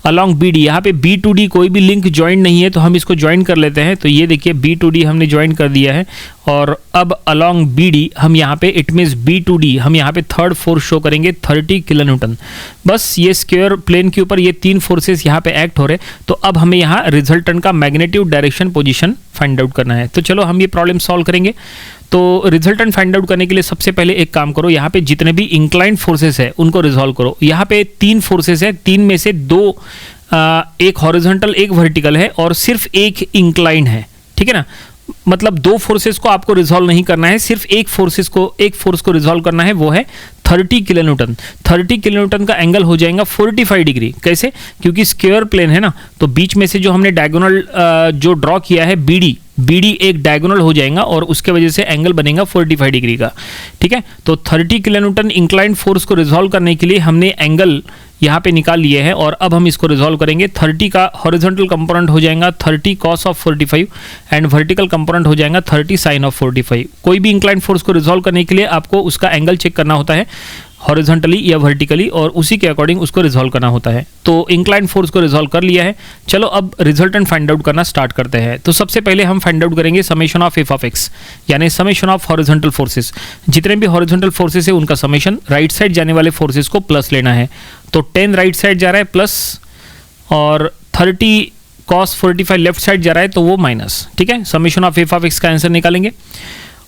[SPEAKER 1] along B D. यहाँ पे बी टू डी कोई भी लिंक ज्वाइन नहीं है तो हम इसको ज्वाइन कर लेते हैं। तो ये देखिए बी टू डी हमने ज्वाइन कर दिया है और अब अलॉन्ग बी डी हम यहाँ पे it means B to D हम यहाँ पे थर्ड फोर्स शो करेंगे 30 किलोन्यूटन। बस ये स्क्वायर प्लेन के ऊपर ये 3 फोर्सेस यहाँ पे एक्ट हो रहे। तो अब हमें यहाँ रिजल्टेंट का magnetic direction position find out करना है। तो चलो हम ये प्रॉब्लम सॉल्व करेंगे। तो रिजल्टेंट फाइंड आउट करने के लिए सबसे पहले एक काम करो, यहाँ पे जितने भी इंक्लाइंड फोर्सेस है उनको रिजॉल्व करो। यहाँ पे 3 फोर्सेस है, 3 में से 2 एक हॉरिजॉन्टल एक वर्टिकल है और सिर्फ एक इंक्लाइंड है, ठीक है ना। मतलब 2 फोर्सेस को आपको रिजॉल्व नहीं करना है, सिर्फ एक फोर्स को रिजॉल्व करना है, वो है 30 किलोन्यूटन। 30 किलोन्यूटन का एंगल हो जाएगा 45 डिग्री। कैसे? क्योंकि स्क्वायर प्लेन है ना, तो बीच में से जो हमने डायगोनल जो ड्रॉ किया है BD एक डायगोनल हो जाएगा और उसके वजह से एंगल बनेगा 45 डिग्री का, ठीक है। तो 30 किलोन्यूटन इंक्लाइंड फोर्स को रिजॉल्व करने के लिए हमने एंगल यहाँ पे निकाल लिए हैं और अब हम इसको रिजॉल्व करेंगे। 30 का हॉरिजॉन्टल कंपोनेंट हो जाएगा 30 cos of 45 and vertical component हो जाएगा 30 sin ऑफ 45। कोई भी इंक्लाइंड फोर्स को रिजॉल्व करने के लिए आपको उसका एंगल चेक करना होता है, हॉरिजॉन्टली या वर्टिकली, और उसी के अकॉर्डिंग उसको रिजॉल्व करना होता है। तो इंक्लाइंड फोर्स को रिजॉल्व कर लिया है। चलो अब रिजल्टेंट फाइंड आउट करना स्टार्ट करते हैं। तो सबसे पहले हम फाइंड आउट करेंगे summation of F of X, यानी समेशन ऑफ हॉरिजॉन्टल फोर्सेस। जितने भी हॉरिजॉन्टल फोर्सेस है उनका समेशन, राइट साइड जाने वाले फोर्सेस को प्लस लेना है। तो 10 राइट साइड जा रहा है प्लस और 30 cos 45 लेफ्ट साइड जा रहा है तो वो माइनस, ठीक है। Summation of F of X का आंसर निकालेंगे।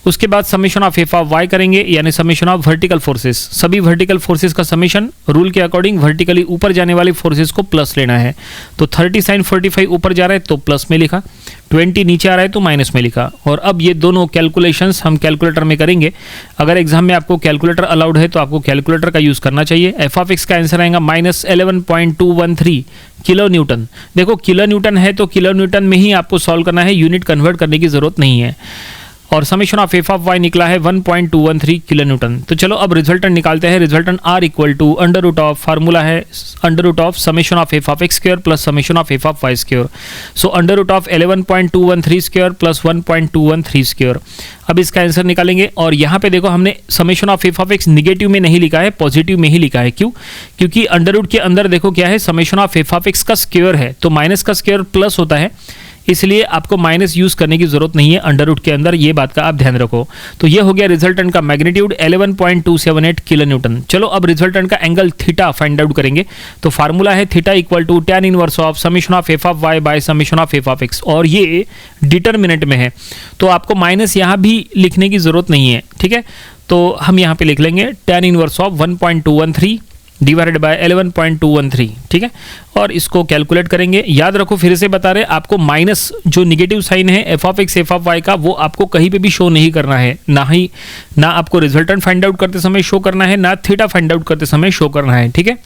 [SPEAKER 1] उसके बाद summation of F of Y करेंगे, यानी समेशन ऑफ वर्टिकल फोर्सेस। सभी वर्टिकल फोर्सेस का समेशन रूल के अकॉर्डिंग वर्टिकली ऊपर जाने वाले फोर्सेस को प्लस लेना है। तो 30 sin 45 ऊपर जा रहा है तो प्लस में लिखा, 20 नीचे आ रहा है तो माइनस में लिखा। और अब ये दोनों कैलकुलेशंस हम कैलकुलेटर में करेंगे। अगर एग्जाम में आपको कैलकुलेटर अलाउड है तो आपको कैलकुलेटर का यूज़ करना चाहिए। एफ ऑफ एक्स का आंसर आएगा -11.213 किलो न्यूटन। देखो किलो न्यूटन है तो किलो न्यूटन में ही आपको सॉल्व करना है, यूनिट कन्वर्ट करने की जरूरत नहीं है। और summation of F of Y निकला है 1.213 किलो न्यूटन। तो चलो अब रिजल्टेंट निकालते हैं। Resultant R equal to under root of, formula है under root of summation of F of X square plus summation of F of Y square. So under root of 11.213 square plus 1.213 square. अब इसका answer निकालेंगे। और यहाँ पे देखो हमने summation of F of X negative में नहीं लिखा है, पॉजिटिव में ही लिखा है। क्यों? क्योंकि अंडर रूट के अंदर देखो क्या है, summation of F of X का स्क्वायर है, तो माइनस का स्क्वायर प्लस होता है, इसलिए आपको माइनस यूज करने की जरूरत नहीं है अंडर रूट के अंदर, ये बात का आप ध्यान रखो। तो ये हो गया रिजल्टेंट का मैग्नीट्यूड 11.278 किलो न्यूटन। चलो अब रिजल्टेंट का एंगल थीटा फाइंड आउट करेंगे। तो फार्मूला है theta equal to tan inverse of summation of F of Y by summation of F of X, और ये डिटरमिनेंट में है तो आपको माइनस यहाँ भी लिखने की जरूरत नहीं है, ठीक है। तो हम यहाँ पे लिख लेंगे tan inverse of 1.213 divided by 11.213, ठीक है। और इसको कैलकुलेट करेंगे। याद रखो, फिर से बता रहे आपको माइनस जो निगेटिव साइन है F of X F of Y का, वो आपको कहीं पे भी शो नहीं करना है, ना आपको रिजल्टेंट फाइंड आउट करते समय शो करना है, ना थीटा फाइंड आउट करते समय शो करना है, ठीक है।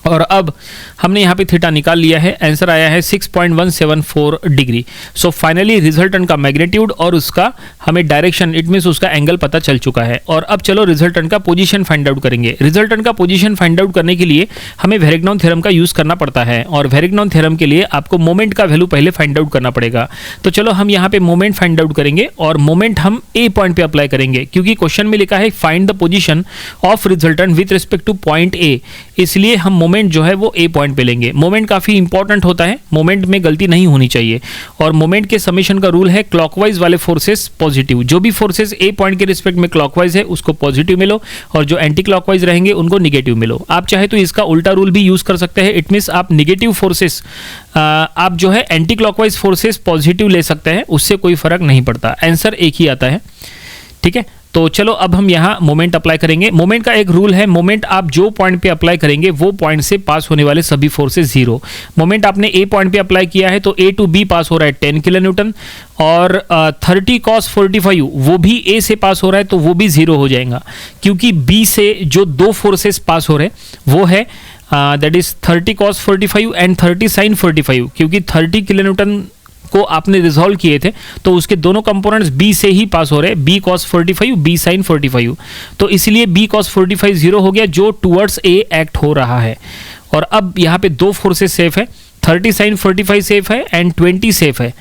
[SPEAKER 1] और अब हमने यहाँ पे थीटा निकाल लिया है, आंसर आया है 6.174 डिग्री। सो फाइनली रिजल्टेंट का मैग्नीट्यूड और उसका हमें डायरेक्शन इट मीन्स उसका एंगल पता चल चुका है। और अब चलो रिजल्टेंट का पोजीशन फाइंड आउट करेंगे। रिजल्टेंट का पोजीशन फाइंड आउट करने के लिए हमें वेरिग्नॉन थ्योरम का यूज़ करना पड़ता है, और वेरिग्नॉन थ्योरम के लिए आपको मोमेंट का वैल्यू पहले फाइंड आउट करना पड़ेगा। तो चलो हम यहाँ पे मोमेंट फाइंड आउट करेंगे, और मोमेंट हम ए पॉइंट पे अप्लाई करेंगे, क्योंकि क्वेश्चन में लिखा है find the position of resultant with respect to point ए, इसलिए हम मोमेंट जो है वो ए पॉइंट पे लेंगे। मोमेंट काफ़ी इंपॉर्टेंट होता है, मोमेंट में गलती नहीं होनी चाहिए। और मोमेंट के समेशन का रूल है क्लॉकवाइज वाले फोर्सेस पॉजिटिव, जो भी फोर्सेस ए पॉइंट के रिस्पेक्ट में क्लॉकवाइज है उसको पॉजिटिव मिलो, और जो एंटी क्लॉकवाइज रहेंगे उनको निगेटिव मिलो। आप चाहे तो इसका उल्टा रूल भी यूज कर सकते हैं, इट मीन्स आप निगेटिव फोर्सेस आप जो है एंटी क्लॉकवाइज फोर्सेस पॉजिटिव ले सकते हैं, उससे कोई फर्क नहीं पड़ता, आंसर एक ही आता है। ठीक है, तो चलो अब हम यहाँ मोमेंट अप्लाई करेंगे। मोमेंट का एक रूल है, मोमेंट आप जो पॉइंट पे अप्लाई करेंगे वो पॉइंट से पास होने वाले सभी फोर्सेस जीरो। मोमेंट आपने ए पॉइंट पे अप्लाई किया है तो ए टू बी पास हो रहा है 10 किलो न्यूटन, और 30 cos 45 वो भी ए से पास हो रहा है तो वो भी जीरो हो जाएगा, क्योंकि बी से जो दो फोर्सेस पास हो रहे हैं वो है that is 30 cos 45 and 30 sin 45, क्योंकि 30 किलो न्यूटन को आपने रिजॉल्व किए थे तो उसके दोनों कंपोनेंट्स बी से ही पास हो रहे हैं, बी cos 45 बी sin 45, तो इसलिए बी cos 45 जीरो हो गया जो टुवर्ड्स ए एक्ट हो रहा है। और अब यहाँ पे दो फोर्सेस सेफ है, 30 sin 45 सेफ है एंड 20 सेफ है,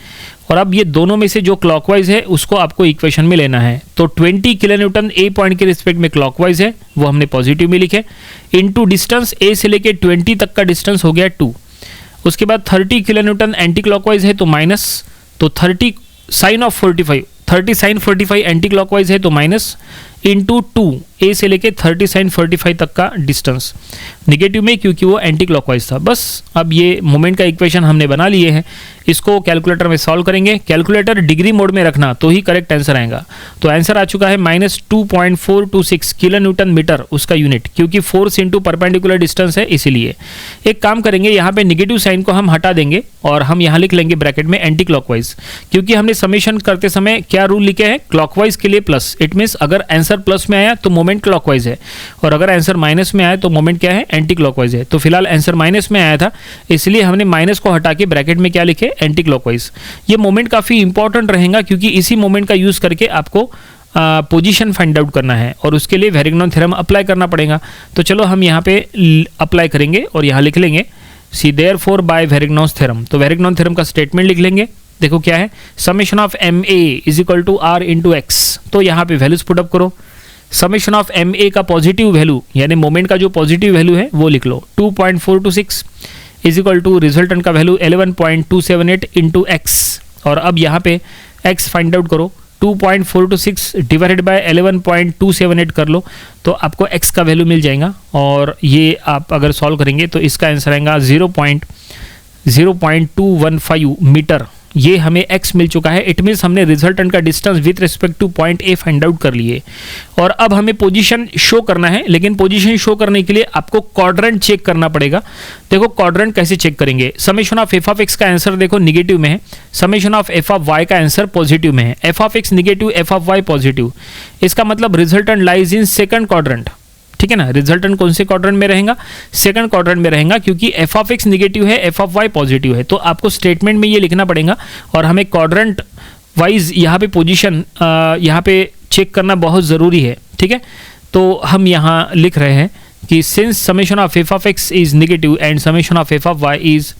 [SPEAKER 1] और अब ये दोनों में से जो क्लॉकवाइज है उसको आपको इक्वेशन में लेना है। तो 20 किलो न्यूटन ए पॉइंट के रिस्पेक्ट में क्लॉकवाइज है, वो हमने पॉजिटिव में लिखे, इनटू डिस्टेंस ए से लेके 20 तक का डिस्टेंस हो गया 2। उसके बाद 30 किलो न्यूटन एंटी क्लॉकवाइज है तो माइनस, तो 30 sine of 45, 30 sine 45 anti clockwise है तो माइनस, इंटू 2 ए से लेके 30 साइन 45 तक का डिस्टेंस निगेटिव में, क्योंकि वो एंटी क्लॉकवाइज था। बस अब ये मोमेंट का इक्वेशन हमने बना लिए हैं, इसको कैलकुलेटर में सॉल्व करेंगे। कैलकुलेटर डिग्री मोड में रखना तो ही करेक्ट आंसर आएगा। तो आंसर आ चुका है -2.426 किलो न्यूटन मीटर उसका यूनिट, क्योंकि फोर्स इंटू परपेंडिकुलर डिस्टेंस है इसीलिए। एक काम करेंगे, यहाँ पे निगेटिव साइन को हम हटा देंगे और हम यहाँ लिख लेंगे ब्रैकेट में एंटी क्लॉकवाइज, क्योंकि हमने समेशन करते समय क्या रूल लिखे हैं, क्लॉकवाइज के लिए प्लस, इट मीन्स अगर आंसर प्लस में आया तो मोमेंट क्लॉकवाइज है, और अगर आंसर माइनस में आया तो मोमेंट क्या है, एंटी क्लॉकवाइज है। तो फिलहाल आंसर माइनस में आया था इसलिए हमने माइनस को हटा के ब्रैकेट में क्या लिखे, एंटी क्लॉकवाइज। ये मोमेंट काफी इंपॉर्टेंट रहेगा, क्योंकि इसी मोमेंट का यूज करके आपको पोजीशन फाइंड आउट करना है, और उसके लिए वेरिग्नॉन थ्योरम अप्लाई करना पड़ेगा। तो चलो हम यहाँ पे अप्लाई करेंगे और यहाँ लिख लेंगे see therefore by Varignon theorem. तो वेरिग्नॉन थ्योरम का स्टेटमेंट लिख लेंगे, देखो क्या है, summation of M A is equal to R into X. तो यहाँ पे वैल्यूज पुट अप करो, समेशन ऑफ एम ए का पॉजिटिव वैल्यू यानी मोमेंट का जो पॉजिटिव वैल्यू है वो लिख लो, 2.426 इज इक्वल टू रिजल्टेंट का वैल्यू 11.278 इंटू एक्स। और अब यहाँ पे एक्स फाइंड आउट करो, 2.426 डिवाइडेड बाय 11.278 कर लो तो आपको एक्स का वैल्यू मिल जाएगा, और ये आप अगर सॉल्व करेंगे तो इसका आंसर आएगा 0.215 मीटर। ये हमें x मिल चुका है, इट मीन्स हमने रिजल्टेंट का distance with respect to point A find out कर लिए। और अब हमें पोजीशन शो करना है, लेकिन पोजीशन शो करने के लिए आपको क्वाड्रेंट चेक करना पड़ेगा। देखो क्वाड्रेंट कैसे चेक करेंगे, summation of F of X का आंसर देखो निगेटिव में है, summation of F of Y का आंसर पॉजिटिव में है, F of X negative F of Y positive, इसका मतलब resultant lies in second quadrant. ठीक है ना, रिजल्टेंट कौन से क्वाड्रेंट में रहेगा, सेकंड क्वाड्रेंट में रहेगा, क्योंकि एफ ऑफ एक्स निगेटिव है एफ ऑफ वाई पॉजिटिव है। तो आपको स्टेटमेंट में ये लिखना पड़ेगा, और हमें क्वाड्रेंट वाइज यहाँ पे पोजीशन यहाँ पे चेक करना बहुत ज़रूरी है। ठीक है, तो हम यहाँ लिख रहे हैं कि since summation of F of X is negative and summation of F of Y is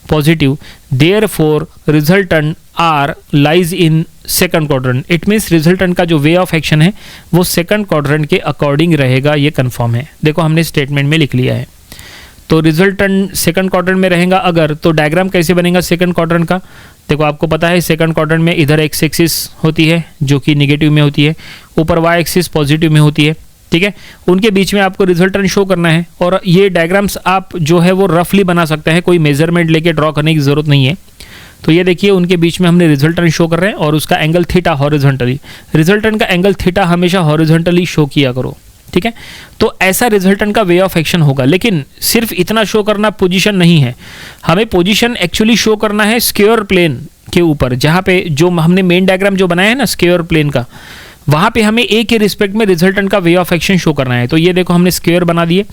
[SPEAKER 1] positive, therefore resultant R lies in second quadrant. It means resultant का जो वे ऑफ एक्शन है वो सेकंड क्वाड्रेंट के अकॉर्डिंग रहेगा, ये confirm है। देखो हमने स्टेटमेंट में लिख लिया है। तो रिजल्टेंट सेकंड क्वाड्रेंट में रहेगा अगर, तो डायग्राम कैसे बनेगा सेकंड क्वाड्रेंट का, देखो आपको पता है सेकंड क्वाड्रेंट में इधर एक्स एक्सिस होती है जो कि निगेटिव में होती है, ऊपर वाई एक्सिस पॉजिटिव में होती है। ठीक है, उनके बीच में आपको रिजल्टेंट शो करना है, और ये डायग्राम्स आप जो है वो रफली बना सकते हैं, कोई मेजरमेंट लेके ड्रॉ करने की जरूरत नहीं है। तो ये देखिए उनके बीच में हमने रिजल्टेंट शो कर रहे हैं, और उसका एंगल थीटा हॉरिजॉन्टली, रिजल्टेंट का एंगल थीटा हमेशा हॉरिजॉन्टली शो किया करो। ठीक है, तो ऐसा रिजल्टेंट का वे ऑफ एक्शन होगा, लेकिन सिर्फ इतना शो करना पोजीशन नहीं है, हमें पोजीशन एक्चुअली शो करना है स्क्वायर प्लेन के ऊपर, जहाँ पे जो हमने मेन डायग्राम जो बनाया है ना स्क्वायर प्लेन का, वहाँ पे हमें ए के रिस्पेक्ट में रिजल्टेंट का वे ऑफ एक्शन शो करना है। तो ये देखो हमने स्क्वायर बना दिए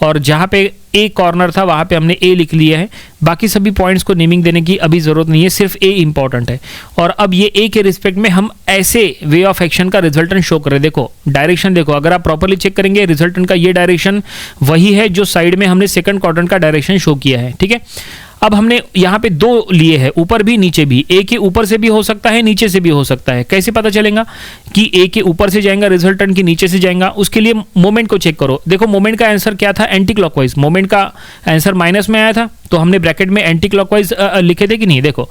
[SPEAKER 1] और जहाँ पे ए कॉर्नर था वहाँ पे हमने ए लिख लिया है। बाकी सभी पॉइंट्स को नेमिंग देने की अभी ज़रूरत नहीं है, सिर्फ ए इंपॉर्टेंट है। और अब ये ए के रिस्पेक्ट में हम ऐसे वे ऑफ एक्शन का रिजल्टेंट शो कर रहे हैं। देखो डायरेक्शन देखो, अगर आप प्रॉपर्ली चेक करेंगे रिजल्टेंट का ये डायरेक्शन वही है जो साइड में हमने सेकंड क्वाड्रेंट का डायरेक्शन शो किया है, ठीक है। अब हमने यहाँ पे दो लिए हैं, ऊपर भी नीचे भी। ए के ऊपर से भी हो सकता है, नीचे से भी हो सकता है। कैसे पता चलेगा कि ए के ऊपर से जाएगा रिजल्टेंट की नीचे से जाएगा? उसके लिए मोमेंट को चेक करो। देखो मोमेंट का आंसर क्या था, एंटी क्लॉकवाइज। मोमेंट का आंसर माइनस में आया था तो हमने ब्रैकेट में एंटी क्लॉकवाइज लिखे थे कि नहीं? देखो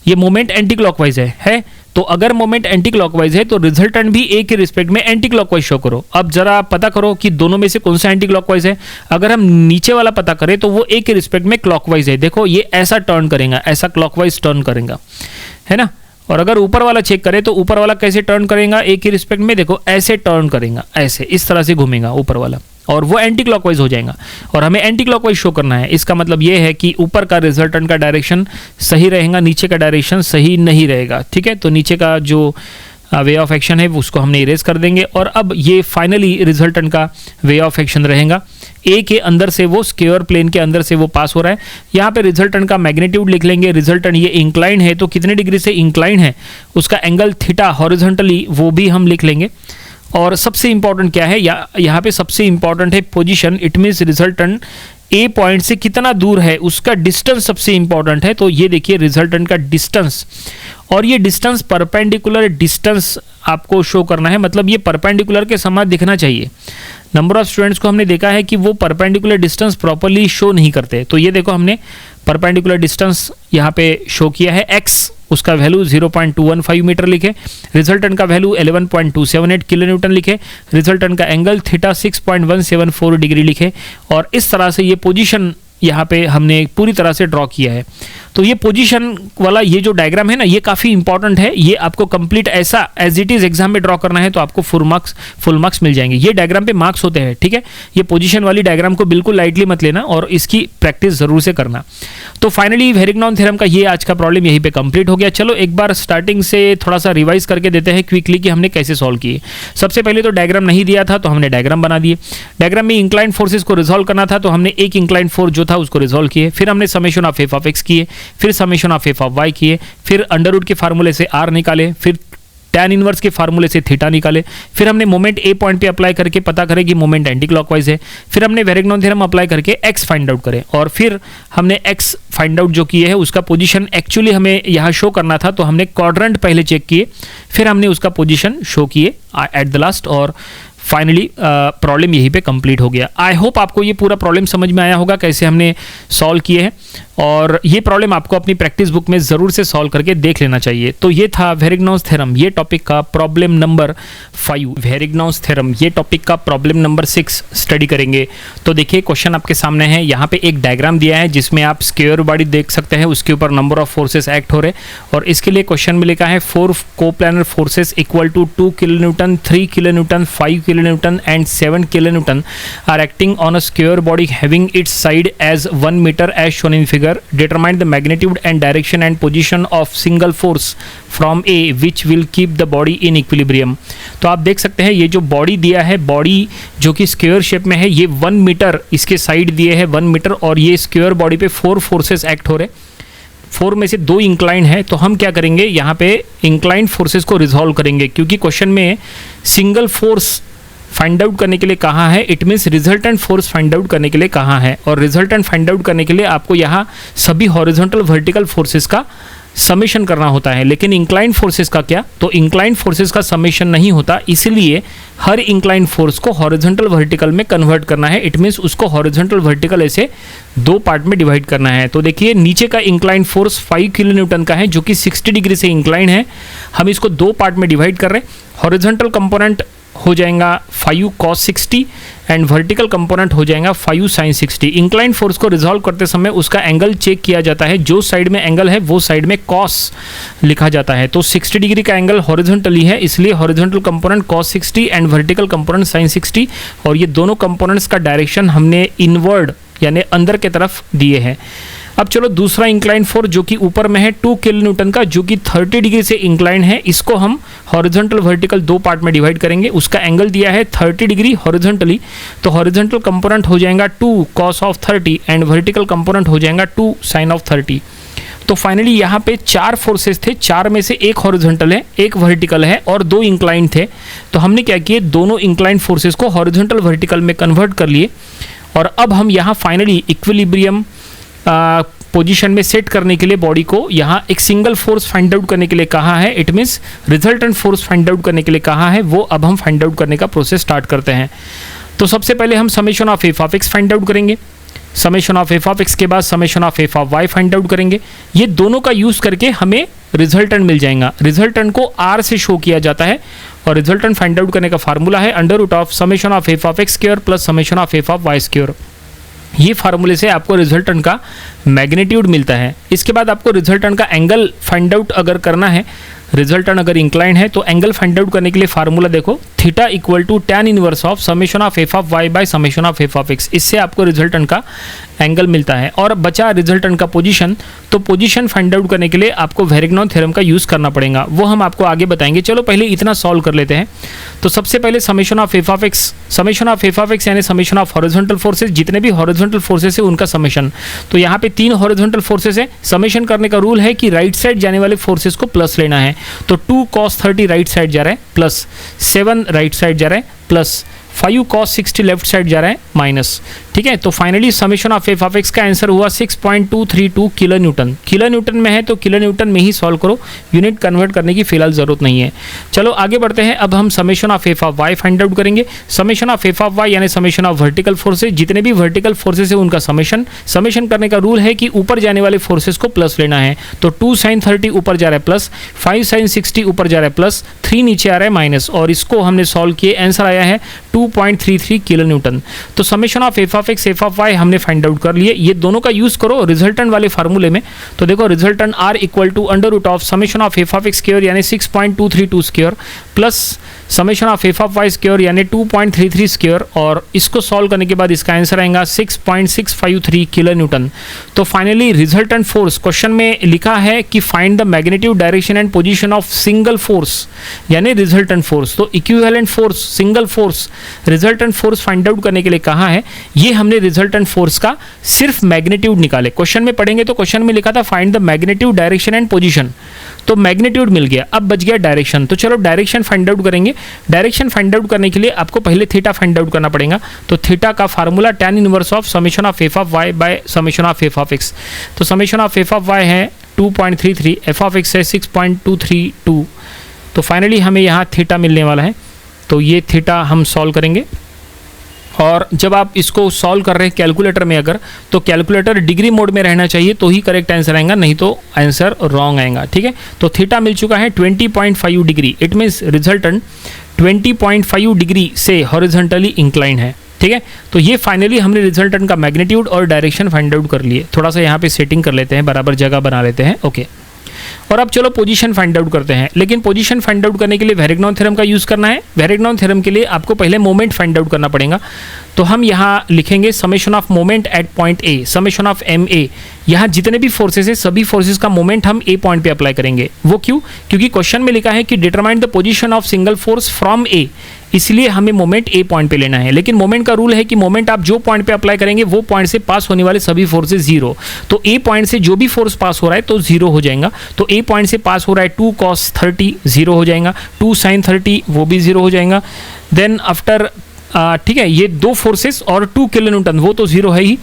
[SPEAKER 1] ये मोमेंट एंटी क्लॉकवाइज है। तो अगर मोमेंट एंटी क्लॉकवाइज है तो रिजल्टेंट भी ए के रिस्पेक्ट में एंटी क्लॉकवाइज शो करो। अब जरा पता करो कि दोनों में से कौन सा एंटी क्लॉकवाइज है। अगर हम नीचे वाला पता करें तो वो ए के रिस्पेक्ट में क्लॉकवाइज है। देखो ये ऐसा टर्न करेगा, ऐसा क्लॉकवाइज टर्न करेगा, है ना। और अगर ऊपर वाला चेक करें तो ऊपर वाला कैसे टर्न करेगा ए के रिस्पेक्ट में? देखो ऐसे टर्न करेगा, ऐसे इस तरह से घूमेगा ऊपर वाला, और वो एंटी क्लॉकवाइज हो जाएगा। और हमें एंटी क्लॉकवाइज शो करना है। इसका मतलब ये है कि ऊपर का रिजल्टेंट का डायरेक्शन सही रहेगा, नीचे का डायरेक्शन सही नहीं रहेगा, ठीक है। तो नीचे का जो वे ऑफ एक्शन है उसको हमने इरेज कर देंगे। और अब ये फाइनली रिजल्टेंट का वे ऑफ एक्शन रहेगा, ए के अंदर से वो स्क्वायर प्लेन के अंदर से वो पास हो रहा है। यहाँ पे रिजल्टेंट का मैग्नीट्यूड लिख लेंगे। रिजल्टेंट ये इंक्लाइन है तो कितने डिग्री से इंक्लाइन है, उसका एंगल थीटा हॉरिजॉन्टली वो भी हम लिख लेंगे। और सबसे इंपॉर्टेंट क्या है, यहाँ पे सबसे इंपॉर्टेंट है position. It means resultant A point से कितना दूर है उसका डिस्टेंस सबसे इंपॉर्टेंट है। तो ये देखिए रिजल्टेंट का डिस्टेंस, और ये डिस्टेंस परपेंडिकुलर डिस्टेंस आपको शो करना है, मतलब ये परपेंडिकुलर के समान दिखना चाहिए। नंबर ऑफ स्टूडेंट्स को हमने देखा है कि वो परपेंडिकुलर डिस्टेंस प्रॉपर्ली शो नहीं करते। तो ये देखो हमने परपेंडिकुलर डिस्टेंस यहाँ पे शो किया है। एक्स उसका वैल्यू 0.215 मीटर लिखे, रिजल्टेंट का वैल्यू 11.278 किलो न्यूटन लिखे, रिजल्टेंट का एंगल थीटा 6.174 डिग्री लिखे। और इस तरह से ये पोजीशन यहाँ पे हमने पूरी तरह से ड्रॉ किया है। तो ये पोजीशन वाला ये जो डायग्राम है ना, ये काफ़ी इंपॉर्टेंट है। ये आपको कंप्लीट ऐसा एज इट इज़ एग्जाम में ड्रॉ करना है तो आपको फुल मार्क्स मिल जाएंगे। ये डायग्राम पे मार्क्स होते हैं, ठीक है। ये पोजीशन वाली डायग्राम को बिल्कुल लाइटली मत लेना और इसकी प्रैक्टिस जरूर से करना। तो फाइनली वेरिग्नॉन थ्योरम का ये आज का प्रॉब्लम यहीं पे कंप्लीट हो गया। चलो एक बार स्टार्टिंग से थोड़ा सा रिवाइज करके देते हैं क्विकली कि हमने कैसे सॉल्व किए। सबसे पहले तो डायग्राम नहीं दिया था तो हमने डायग्राम बना दिए। डायग्राम में इंक्लाइन फोर्सेस को रिजॉल्व करना था तो हमने एक इंक्लाइन फोर्स जो था उसको रिजॉल्व किए। फिर हमने summation of F of X किए, फिर summation of F of Y किए, फिर अंडर रूट के फार्मूले से आर निकाले, फिर tan इनवर्स के फार्मूले से थीटा निकाले। फिर हमने मोमेंट ए पॉइंट पे अप्लाई करके पता करें कि मोमेंट एंटी क्लॉकवाइज है। फिर हमने वेरिग्नॉन थ्योरम अप्लाई करके एक्स फाइंड आउट करें, और फिर हमने एक्स फाइंड आउट जो किए है उसका पोजीशन एक्चुअली हमें यहाँ शो करना था तो हमने क्वाड्रेंट पहले चेक किए, फिर हमने उसका पोजीशन शो किए एट द लास्ट, और फाइनली प्रॉब्लम यहीं पे कंप्लीट हो गया। आई होप आपको ये पूरा प्रॉब्लम समझ में आया होगा कैसे हमने सॉल्व किए हैं, और ये प्रॉब्लम आपको अपनी प्रैक्टिस बुक में ज़रूर से सॉल्व करके देख लेना चाहिए। तो ये था वेरिग्नॉन्स थ्योरम, ये टॉपिक का प्रॉब्लम नंबर 5। वेरिग्नॉन्स थ्योरम ये टॉपिक का प्रॉब्लम नंबर 6 स्टडी करेंगे। तो देखिए क्वेश्चन आपके सामने है, यहाँ पे एक डायग्राम दिया है जिसमें आप स्क्वायर बॉडी देख सकते हैं, उसके ऊपर नंबर ऑफ फोर्सेस एक्ट हो रहे, और इसके लिए क्वेश्चन में लिखा है 4 coplanar forces equal to 2 kilonewton, 3 kilonewton, 5 kilonewton and 7 kilonewton are acting on a square body having its side as 1 meter as shown in figure. Determine the magnitude and direction and position of single force from A which will keep the body in equilibrium. तो आप देख सकते हैं ये जो body दिया है, body जो कि स्क्वायर शेप में है, ये 1 मीटर इसके साइड दिए है 1 मीटर, और ये स्क्वायर बॉडी पे 4 फोर्सेस एक्ट हो रहे, 4 में से 2 इंक्लाइन है। तो हम क्या करेंगे, यहाँ पे इंक्लाइन फोर्सेस को रिजॉल्व करेंगे, क्योंकि क्वेश्चन में सिंगल फोर्स फाइंड आउट करने के लिए कहाँ है, it means resultant force find out करने के लिए कहाँ है, और रिजल्टेंट फाइंड आउट करने के लिए आपको यहाँ सभी हॉरिजॉन्टल वर्टिकल फोर्सेस का समेशन करना होता है। लेकिन इंक्लाइन फोर्सेस का क्या, तो इंक्लाइन फोर्सेस का समेशन नहीं होता, इसलिए हर इंक्लाइन फोर्स को हॉरिजॉन्टल वर्टिकल में कन्वर्ट करना है। इट मीन्स उसको हॉरिजॉन्टल वर्टिकल ऐसे 2 पार्ट में डिवाइड करना है। तो देखिए नीचे का इंक्लाइन फोर्स 5 किलो न्यूटन का है जो कि 60 डिग्री से इंक्लाइन है। हम इसको 2 पार्ट में डिवाइड कर रहे हैं। हॉरिजॉन्टल कंपोनेंट हो जाएगा 5 cos 60 एंड वर्टिकल कंपोनेंट हो जाएगा 5 sin 60। इंक्लाइन फोर्स को रिजॉल्व करते समय उसका एंगल चेक किया जाता है, जो साइड में एंगल है वो साइड में cos लिखा जाता है। तो 60 डिग्री का एंगल हॉरिजॉन्टली है, इसलिए horizontal component cos 60 and vertical component sin 60, और ये दोनों कंपोनेंट्स का डायरेक्शन हमने इनवर्ड यानी अंदर के तरफ दिए हैं। अब चलो दूसरा इंक्लाइन फोर्स जो कि ऊपर में है 2 किलो न्यूटन का, जो कि 30 डिग्री से इंक्लाइन है, इसको हम हॉरिजॉन्टल वर्टिकल दो पार्ट में डिवाइड करेंगे। उसका एंगल दिया है 30 डिग्री हॉरिजॉन्टली, तो हॉरिजॉन्टल कंपोनेंट हो जाएगा 2 cos of 30 and vertical component हो जाएगा 2 sin ऑफ 30। तो फाइनली यहाँ पे 4 फोर्सेस थे, 4 में से एक हॉरिजॉन्टल है, एक वर्टिकल है और 2 इंक्लाइन थे। तो हमने क्या किए, दोनों इंक्लाइन फोर्सेस को हॉरिजॉन्टल वर्टिकल में कन्वर्ट कर लिए और अब हम यहाँ फाइनली इक्विलिब्रियम पोजीशन में सेट करने के लिए बॉडी को यहाँ एक सिंगल फोर्स फाइंड आउट करने के लिए कहा है। It means resultant force find out करने के लिए कहा है, वो अब हम फाइंड आउट करने का प्रोसेस स्टार्ट करते हैं। तो सबसे पहले हम summation of F of X find out करेंगे, summation of F of X के बाद summation of F of Y find out करेंगे। ये दोनों का यूज करके हमें रिजल्टेंट मिल जाएगा। रिजल्टेंट को आर से शो किया जाता है और रिजल्टेंट फाइंड आउट करने का फार्मूला है under root of summation of F of X square plus summation of F of Y square. ये फार्मूले से आपको रिजल्टेंट का मैग्नीट्यूड मिलता है। इसके बाद आपको रिजल्टेंट का एंगल फाइंड आउट अगर करना है, रिजल्टेंट अगर इंक्लाइन है तो एंगल फाइंड आउट करने के लिए फार्मूला देखो, theta equal to tan inverse of summation of F of Y by summation of F of X. इससे आपको रिजल्टेंट का एंगल मिलता है। और बचा रिजल्टेंट का पोजीशन, तो पोजीशन फाइंड आउट करने के लिए आपको वेरिग्नॉन थ्योरम का यूज़ करना पड़ेगा, वो हम आपको आगे बताएंगे। चलो पहले इतना सॉल्व कर लेते हैं। तो सबसे पहले summation of F of X, summation of F of X यानी समेशन ऑफ हॉरिजॉन्टल फोर्सेस, जितने भी हॉरिजॉन्टल फोर्सेस है उनका समेशन। तो यहाँ पे 3 हॉरिजॉन्टल फोर्सेस है, समेशन करने का रूल है कि राइट साइड जाने वाले फोर्सेस को प्लस लेना है। तो 2 cos 30 राइट साइड जा रहा है प्लस 7 राइट साइड जा रहा है प्लस 5 cos 60 लेफ्ट साइड जा रहा है माइनस। ठीक है, तो finally summation of F of X का आंसर हुआ 6.232 किलो न्यूटन। किलो न्यूटन में है तो किलो न्यूटन में ही सॉल्व करो, यूनिट कन्वर्ट करने की फिलहाल जरूरत नहीं है। चलो आगे बढ़ते हैं। अब हम summation of F of Y find out करेंगे। Summation of F of Y यानी समेशन ऑफ वर्टिकल फोर्सेज, जितने भी वर्टिकल फोर्सेज है उनका समेशन करने का रूल है कि ऊपर जाने वाले फोर्सेज को प्लस लेना है। तो 2 sin 30 ऊपर जा रहा है प्लस, 5 sin 60 ऊपर जा रहा है प्लस, 3 नीचे आ रहा है माइनस, और इसको हमने सॉल्व किए, आंसर आया है 2.33 किलो न्यूटन। तो summation of F of X F of Y हमने फाइंड आउट कर लिए। ये दोनों का यूज करो रिजल्टेंट वाले फार्मूले में। तो देखो resultant R equal to under root of summation of F of X square यानी 6.232 square plus summation of F of Y square यानी 2.33 स्क्वायर, और इसको सॉल्व करने के बाद इसका आंसर आएगा 6.653 किलो न्यूटन। तो फाइनली रिजल्टेंट फोर्स, क्वेश्चन में लिखा है कि find the magnitude, direction and position of single force यानी रिजल्टेंट फोर्स। तो equivalent force, single force, resultant force find out करने के लिए कहा है। ये हमने रिजल्टेंट फोर्स का सिर्फ मैग्नीट्यूड निकाले। क्वेश्चन में पढ़ेंगे तो क्वेश्चन में लिखा था find the magnitude, direction and position, तो मैग्नीट्यूड मिल गया, अब बच गया डायरेक्शन। तो चलो डायरेक्शन फाइंड आउट करेंगे। डायरेक्शन फाइंड आउट करने के लिए आपको पहले थीटा फाइंड आउट करना पड़ेगा। तो थीटा का formula tan inverse of summation of F of Y by summation of F of X. तो summation of F of Y है 2.33, एफ ऑफ एक्स है 6.232। तो फाइनली हमें यहाँ थीटा मिलने वाला है। तो ये थीटा हम सॉल्व करेंगे, और जब आप इसको सॉल्व कर रहे हैं कैलकुलेटर में अगर, तो कैलकुलेटर डिग्री मोड में रहना चाहिए तो ही करेक्ट आंसर आएगा, नहीं तो आंसर रॉन्ग आएगा। ठीक है, तो थीटा मिल चुका है 20.5 degree. It means resultant 20.5 degree से हॉरिजॉन्टली इंक्लाइन है। ठीक है, तो ये फाइनली हमने रिजल्टेंट का मैग्नीट्यूड और डायरेक्शन फाइंड आउट कर लिए। थोड़ा सा यहाँ पे सेटिंग कर लेते हैं, बराबर जगह बना लेते हैं। ओके, और अब चलो पोजीशन फाइंड आउट करते हैं। लेकिन पोजीशन फाइंड आउट करने के लिए वेरिग्नॉन थ्योरम का यूज़ करना है। वेरिग्नॉन थ्योरम के लिए आपको पहले मोमेंट फाइंड आउट करना पड़ेगा। तो हम यहाँ लिखेंगे summation of moment at point A, summation of M A. यहाँ जितने भी फोर्सेस है सभी फोर्सेस का मोमेंट हम ए पॉइंट पे अप्लाई करेंगे। वो क्यों? क्योंकि क्वेश्चन में लिखा है कि determine the position of single force from A, इसलिए हमें मोमेंट ए पॉइंट पे लेना है। लेकिन मोमेंट का रूल है कि मोमेंट आप जो पॉइंट पे अप्लाई करेंगे वो पॉइंट से पास होने वाले सभी फोर्सेस जीरो। तो ए पॉइंट से जो भी फोर्स पास हो रहा है तो जीरो हो जाएगा। तो ए पॉइंट से पास हो रहा है 2 cos 30 जीरो हो जाएगा, 2 sin 30 वो भी जीरो हो जाएगा। देन आफ्टर ठीक है, ये दो फोर्सेस और 2 किलो न्यूटन वो तो जीरो है ही।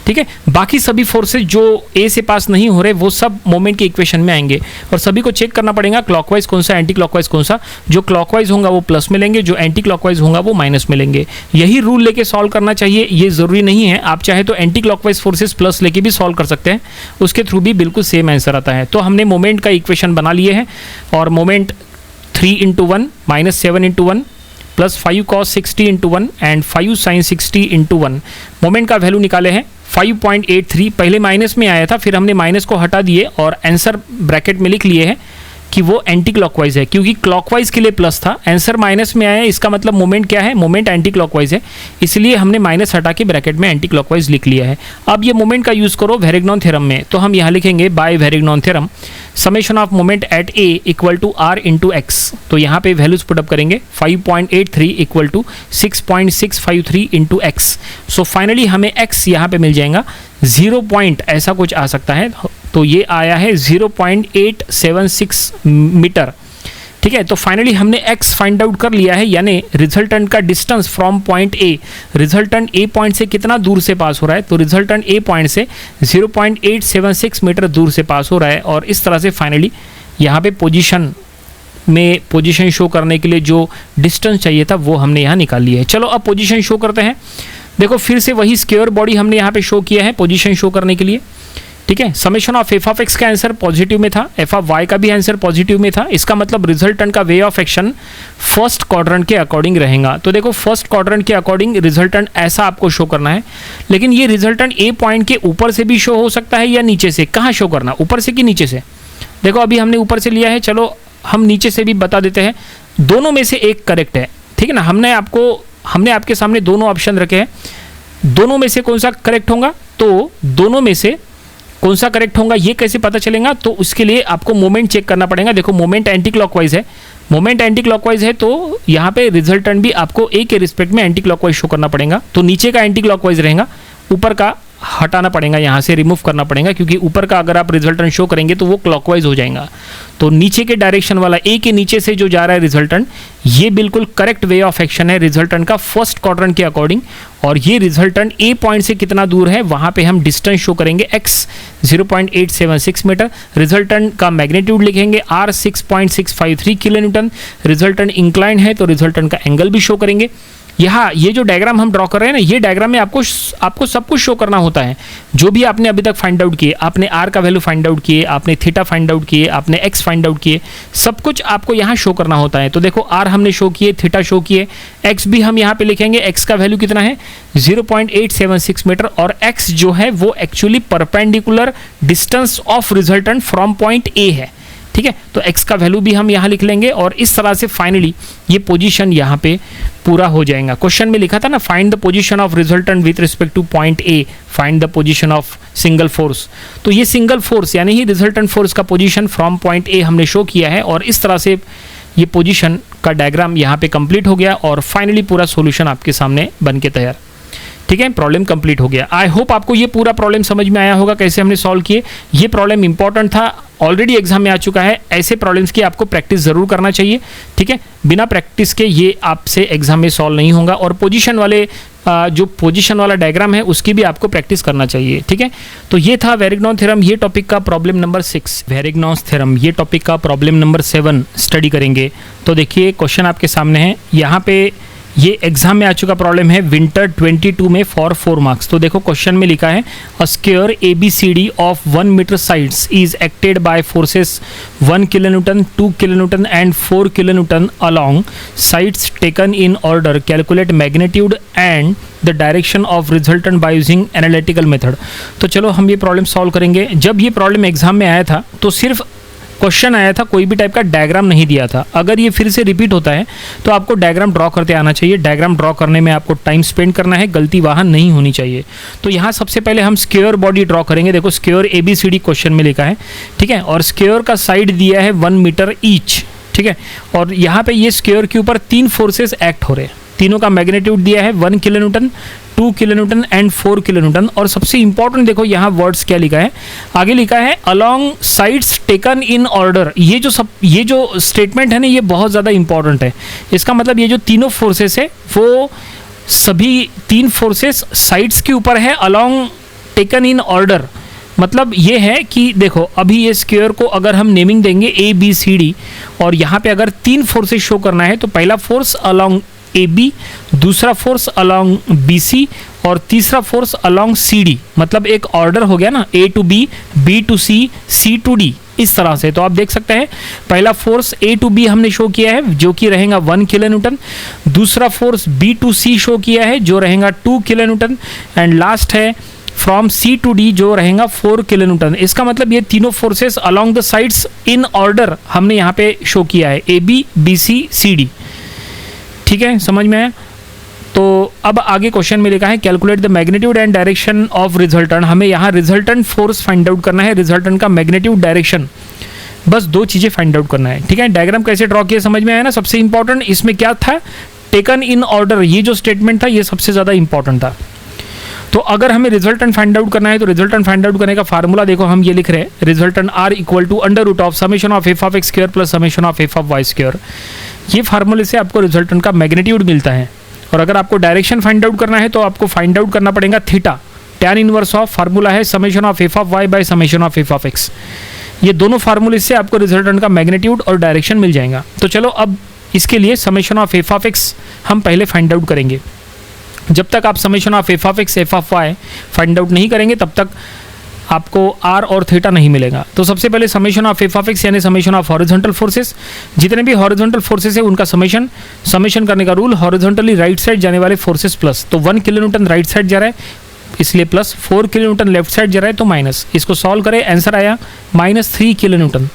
[SPEAKER 1] ठीक है, बाकी सभी फोर्सेस जो ए से पास नहीं हो रहे वो सब मोमेंट के इक्वेशन में आएंगे, और सभी को चेक करना पड़ेगा क्लॉकवाइज कौन सा, एंटी क्लॉकवाइज कौन सा। जो क्लॉकवाइज होगा वो प्लस में लेंगे, जो एंटी क्लॉकवाइज होगा वो माइनस में लेंगे। यही रूल लेके सॉल्व करना चाहिए, ये जरूरी नहीं है। आप चाहे तो एंटी क्लॉकवाइज फोर्सेस प्लस लेके भी सॉल्व कर सकते हैं, उसके थ्रू भी बिल्कुल सेम आंसर आता है। तो हमने मोमेंट का इक्वेशन बना लिए हैं, और moment 3 × 1 - 7 × 1 plus 5 cos 60 × 1 and 5 sin 60 × 1। Moment का वैल्यू निकाले हैं 5.83। पहले माइनस में आया था, फिर हमने माइनस को हटा दिए और आंसर ब्रैकेट में लिख लिए हैं कि वो एंटी क्लॉकवाइज है, क्योंकि क्लॉकवाइज के लिए प्लस था, आंसर माइनस में आया, इसका मतलब मोमेंट क्या है, मोमेंट एंटी क्लॉकवाइज है, इसलिए हमने माइनस हटा के ब्रैकेट में एंटी क्लॉकवाइज लिख लिया है। अब ये मोमेंट का यूज़ करो वेरिग्नॉन थ्योरम में, तो हम यहाँ लिखेंगे by Varignon theorem summation of moment at A equal to R into X. तो यहाँ पे वैल्यूज पुटअप करेंगे 5.83 equal to 6.653 into X. So finally हमें एक्स यहाँ पे मिल जाएगा 0 पॉइंट ऐसा कुछ आ सकता है, तो ये आया है 0.876 मीटर। ठीक है, तो फाइनली हमने x फाइंड आउट कर लिया है, यानी रिजल्टेंट का distance from point A, resultant A point से कितना दूर से पास हो रहा है, तो रिजल्टेंट ए पॉइंट से 0.876 मीटर दूर से पास हो रहा है। और इस तरह से फाइनली यहाँ पे पोजीशन शो करने के लिए जो डिस्टेंस चाहिए था वो हमने यहाँ निकाल लिया है। चलो अब पोजीशन शो करते हैं। देखो फिर से वही स्क्वायर बॉडी हमने यहाँ पे शो किया है पोजीशन शो करने के लिए। ठीक है, summation of F of X का आंसर पॉजिटिव में था, एफ ऑफ वाई का भी आंसर पॉजिटिव में था, इसका मतलब रिजल्टेंट का way of action first quadrant के अकॉर्डिंग रहेगा। तो देखो फर्स्ट क्वाड्रेंट के अकॉर्डिंग रिजल्टेंट ऐसा आपको शो करना है, लेकिन ये रिजल्टेंट ए पॉइंट के ऊपर से भी शो हो सकता है या नीचे से, कहाँ शो करना, ऊपर से कि नीचे से। देखो अभी हमने ऊपर से लिया है, चलो हम नीचे से भी बता देते हैं, दोनों में से एक करेक्ट है। ठीक है ना, हमने आपके सामने दोनों ऑप्शन रखे हैं, दोनों में से कौन सा करेक्ट होगा, तो दोनों में से कौन सा करेक्ट होगा ये कैसे पता चलेगा, तो उसके लिए आपको मोमेंट चेक करना पड़ेगा। देखो मोमेंट एंटी क्लॉकवाइज है, मोमेंट एंटी क्लॉकवाइज है, तो यहाँ पे रिजल्टेंट भी आपको ए के रिस्पेक्ट में एंटी क्लॉकवाइज शो करना पड़ेगा। तो नीचे का एंटी क्लॉकवाइज रहेगा, ऊपर का हटाना पड़ेगा, यहाँ से रिमूव करना पड़ेगा, क्योंकि ऊपर का अगर आप रिजल्टेंट शो करेंगे तो वो क्लॉकवाइज हो जाएगा। तो नीचे के डायरेक्शन वाला ए के नीचे से जो जा रहा है रिजल्टेंट, ये बिल्कुल करेक्ट वे ऑफ एक्शन है रिजल्टेंट का फर्स्ट क्वाड्रेंट के अकॉर्डिंग। और ये रिजल्टेंट ए पॉइंट से कितना दूर है वहाँ पे हम डिस्टेंस शो करेंगे एक्स 0.876 मीटर, रिजल्टेंट का मैग्नीट्यूड लिखेंगे R 6.653 kilonewton, resultant incline है तो रिजल्टेंट का एंगल भी शो करेंगे। यहाँ ये जो डायग्राम हम ड्रॉ कर रहे हैं ना, ये डायग्राम में आपको सब कुछ शो करना होता है, जो भी आपने अभी तक फाइंड आउट किए, आपने आर का वैल्यू फाइंड आउट किए, आपने थीटा फाइंड आउट किए, आपने एक्स फाइंड आउट किए, सब कुछ आपको यहाँ शो करना होता है। तो देखो आर हमने शो किए, थीटा शो किए, एक्स भी हम यहाँ पे लिखेंगे, एक्स का वैल्यू कितना है 0.876 मीटर, और एक्स जो है वो actually perpendicular distance of resultant from point ए है। ठीक है, तो x का वैल्यू भी हम यहाँ लिख लेंगे, और इस तरह से फाइनली ये पोजीशन यहाँ पे पूरा हो जाएगा। क्वेश्चन में लिखा था ना, find the position of resultant with respect to point A, find the position of single force. तो ये सिंगल फोर्स यानी ही रिजल्टेंट फोर्स का पोजीशन फ्रॉम पॉइंट ए हमने शो किया है, और इस तरह से ये पोजीशन का डायग्राम यहाँ पे कंप्लीट हो गया, और फाइनली पूरा सोल्यूशन आपके सामने बन के तैयार। ठीक है, प्रॉब्लम कंप्लीट हो गया। आई होप आपको ये पूरा प्रॉब्लम समझ में आया होगा, कैसे हमने सॉल्व किए। ये प्रॉब्लम इंपॉर्टेंट था, ऑलरेडी एग्जाम में आ चुका है, ऐसे प्रॉब्लम्स की आपको प्रैक्टिस ज़रूर करना चाहिए। ठीक है, बिना प्रैक्टिस के ये आपसे एग्जाम में सॉल्व नहीं होगा, और पोजीशन वाला डायग्राम है उसकी भी आपको प्रैक्टिस करना चाहिए। ठीक है, तो ये था वेरिग्नॉन थ्योरम, ये टॉपिक का प्रॉब्लम नंबर 6। वेरिग्नॉन्स थ्योरम ये टॉपिक का प्रॉब्लम नंबर 7 स्टडी करेंगे। तो देखिए क्वेश्चन आपके सामने है, यहाँ पे ये एग्जाम में आ चुका प्रॉब्लम है विंटर 22 में फॉर 4 मार्क्स। तो देखो क्वेश्चन में लिखा है a square ABCD of 1 metre sides is acted by forces 1 kilonewton, 2 kilonewton and 4 kilonewton along sides taken in order, calculate magnitude and the direction of resultant by using analytical method. तो चलो हम ये problem solve करेंगे। जब ये problem exam में आया था तो सिर्फ क्वेश्चन आया था, कोई भी टाइप का डायग्राम नहीं दिया था। अगर ये फिर से रिपीट होता है तो आपको डायग्राम ड्रॉ करते आना चाहिए। डायग्राम ड्रॉ करने में आपको टाइम स्पेंड करना है, गलती वहाँ नहीं होनी चाहिए। तो यहाँ सबसे पहले हम स्क्वायर बॉडी ड्रॉ करेंगे। देखो स्क्वायर ABCD क्वेश्चन में लिखा है, ठीक है, और स्क्वायर का साइड दिया है 1 मीटर ईच। ठीक है, और यहाँ पे ये स्क्वायर के ऊपर 3 फोर्सेस एक्ट हो रहे हैं, तीनों का मैग्नीट्यूड दिया है 1 kilonewton, 2 kilonewton and 4 kilo Newton. और सबसे इंपॉर्टेंट देखो यहाँ वर्ड्स क्या लिखा है, आगे लिखा है along sides taken in order. ये जो स्टेटमेंट है ना, ये बहुत ज़्यादा इंपॉर्टेंट है। इसका मतलब ये जो तीनों फोर्सेस है वो सभी 3 फोर्सेस साइड्स के ऊपर है, अलोंग टेकन इन ऑर्डर। मतलब ये है कि देखो अभी ये स्क्वायर को अगर हम नेमिंग देंगे ABCD, और यहाँ पे अगर 3 फोर्सेस शो करना है तो पहला फोर्स अलोंग AB, दूसरा फोर्स अलोंग BC और तीसरा फोर्स अलोंग CD। मतलब एक ऑर्डर हो गया ना, A to B, B to C, C to D, इस तरह से। तो आप देख सकते हैं पहला फोर्स A to B हमने शो किया है जो कि रहेगा 1 किलो न्यूटन, दूसरा force B to C show किया है जो रहेगा 2 किलो न्यूटन, एंड लास्ट है फ्रॉम सी टू डी जो रहेगा 4 किलो न्यूटन। इसका मतलब ये तीनों forces along the sides in order हमने यहाँ पे शो किया है, A B B C C D. ठीक है, समझ में आया? तो अब आगे क्वेश्चन में लिखा है calculate the magnitude and direction of resultant. हमें यहाँ रिजल्टेंट फोर्स फाइंड आउट करना है, रिजल्टेंट का मैग्नीट्यूड, डायरेक्शन, बस दो चीज़ें फाइंड आउट करना है। ठीक है, डायग्राम कैसे ड्रॉ किया समझ में आया ना? सबसे इंपॉर्टेंट इसमें क्या था, टेकन इन ऑर्डर, ये जो स्टेटमेंट था ये सबसे ज़्यादा इंपॉर्टेंट था। तो अगर हमें रिजल्टेंट फाइंड आउट करना है तो रिजल्टेंट फाइंड आउट करने का फार्मूला देखो, हम ये लिख रहे हैं resultant R equal to under root of summation of F of X square plus summation of F of Y square. ये फार्मूले से आपको रिजल्टेंट का मैग्नीट्यूड मिलता है। और अगर आपको डायरेक्शन फाइंड आउट करना है तो आपको फाइंड आउट करना पड़ेगा theta, tan inverse of formula है summation of F of Y by summation of F of X. ये दोनों फार्मूले से आपको रिजल्टेंट का मैग्नीट्यूड और डायरेक्शन मिल जाएगा। तो चलो अब इसके लिए summation of F of X हम पहले फाइंड आउट करेंगे। जब तक आप summation of F of X F of Y find out नहीं करेंगे तब तक आपको आर और थीटा नहीं मिलेगा। तो सबसे पहले summation of F of X यानी समेशन ऑफ हॉरिजॉन्टल फोर्सेस, जितने भी हॉरिजॉन्टल फोर्सेस है उनका समेशन करने का रूल, हॉरिजॉन्टली राइट साइड जाने वाले फोर्सेस प्लस, तो 1 किलो न्यूटन राइट साइड जा रहा है इसलिए plus, 4 kilo Newton left side जा रहा है तो माइनस। इसको सॉल्व करें, आंसर आया -3 किलो न्यूटन।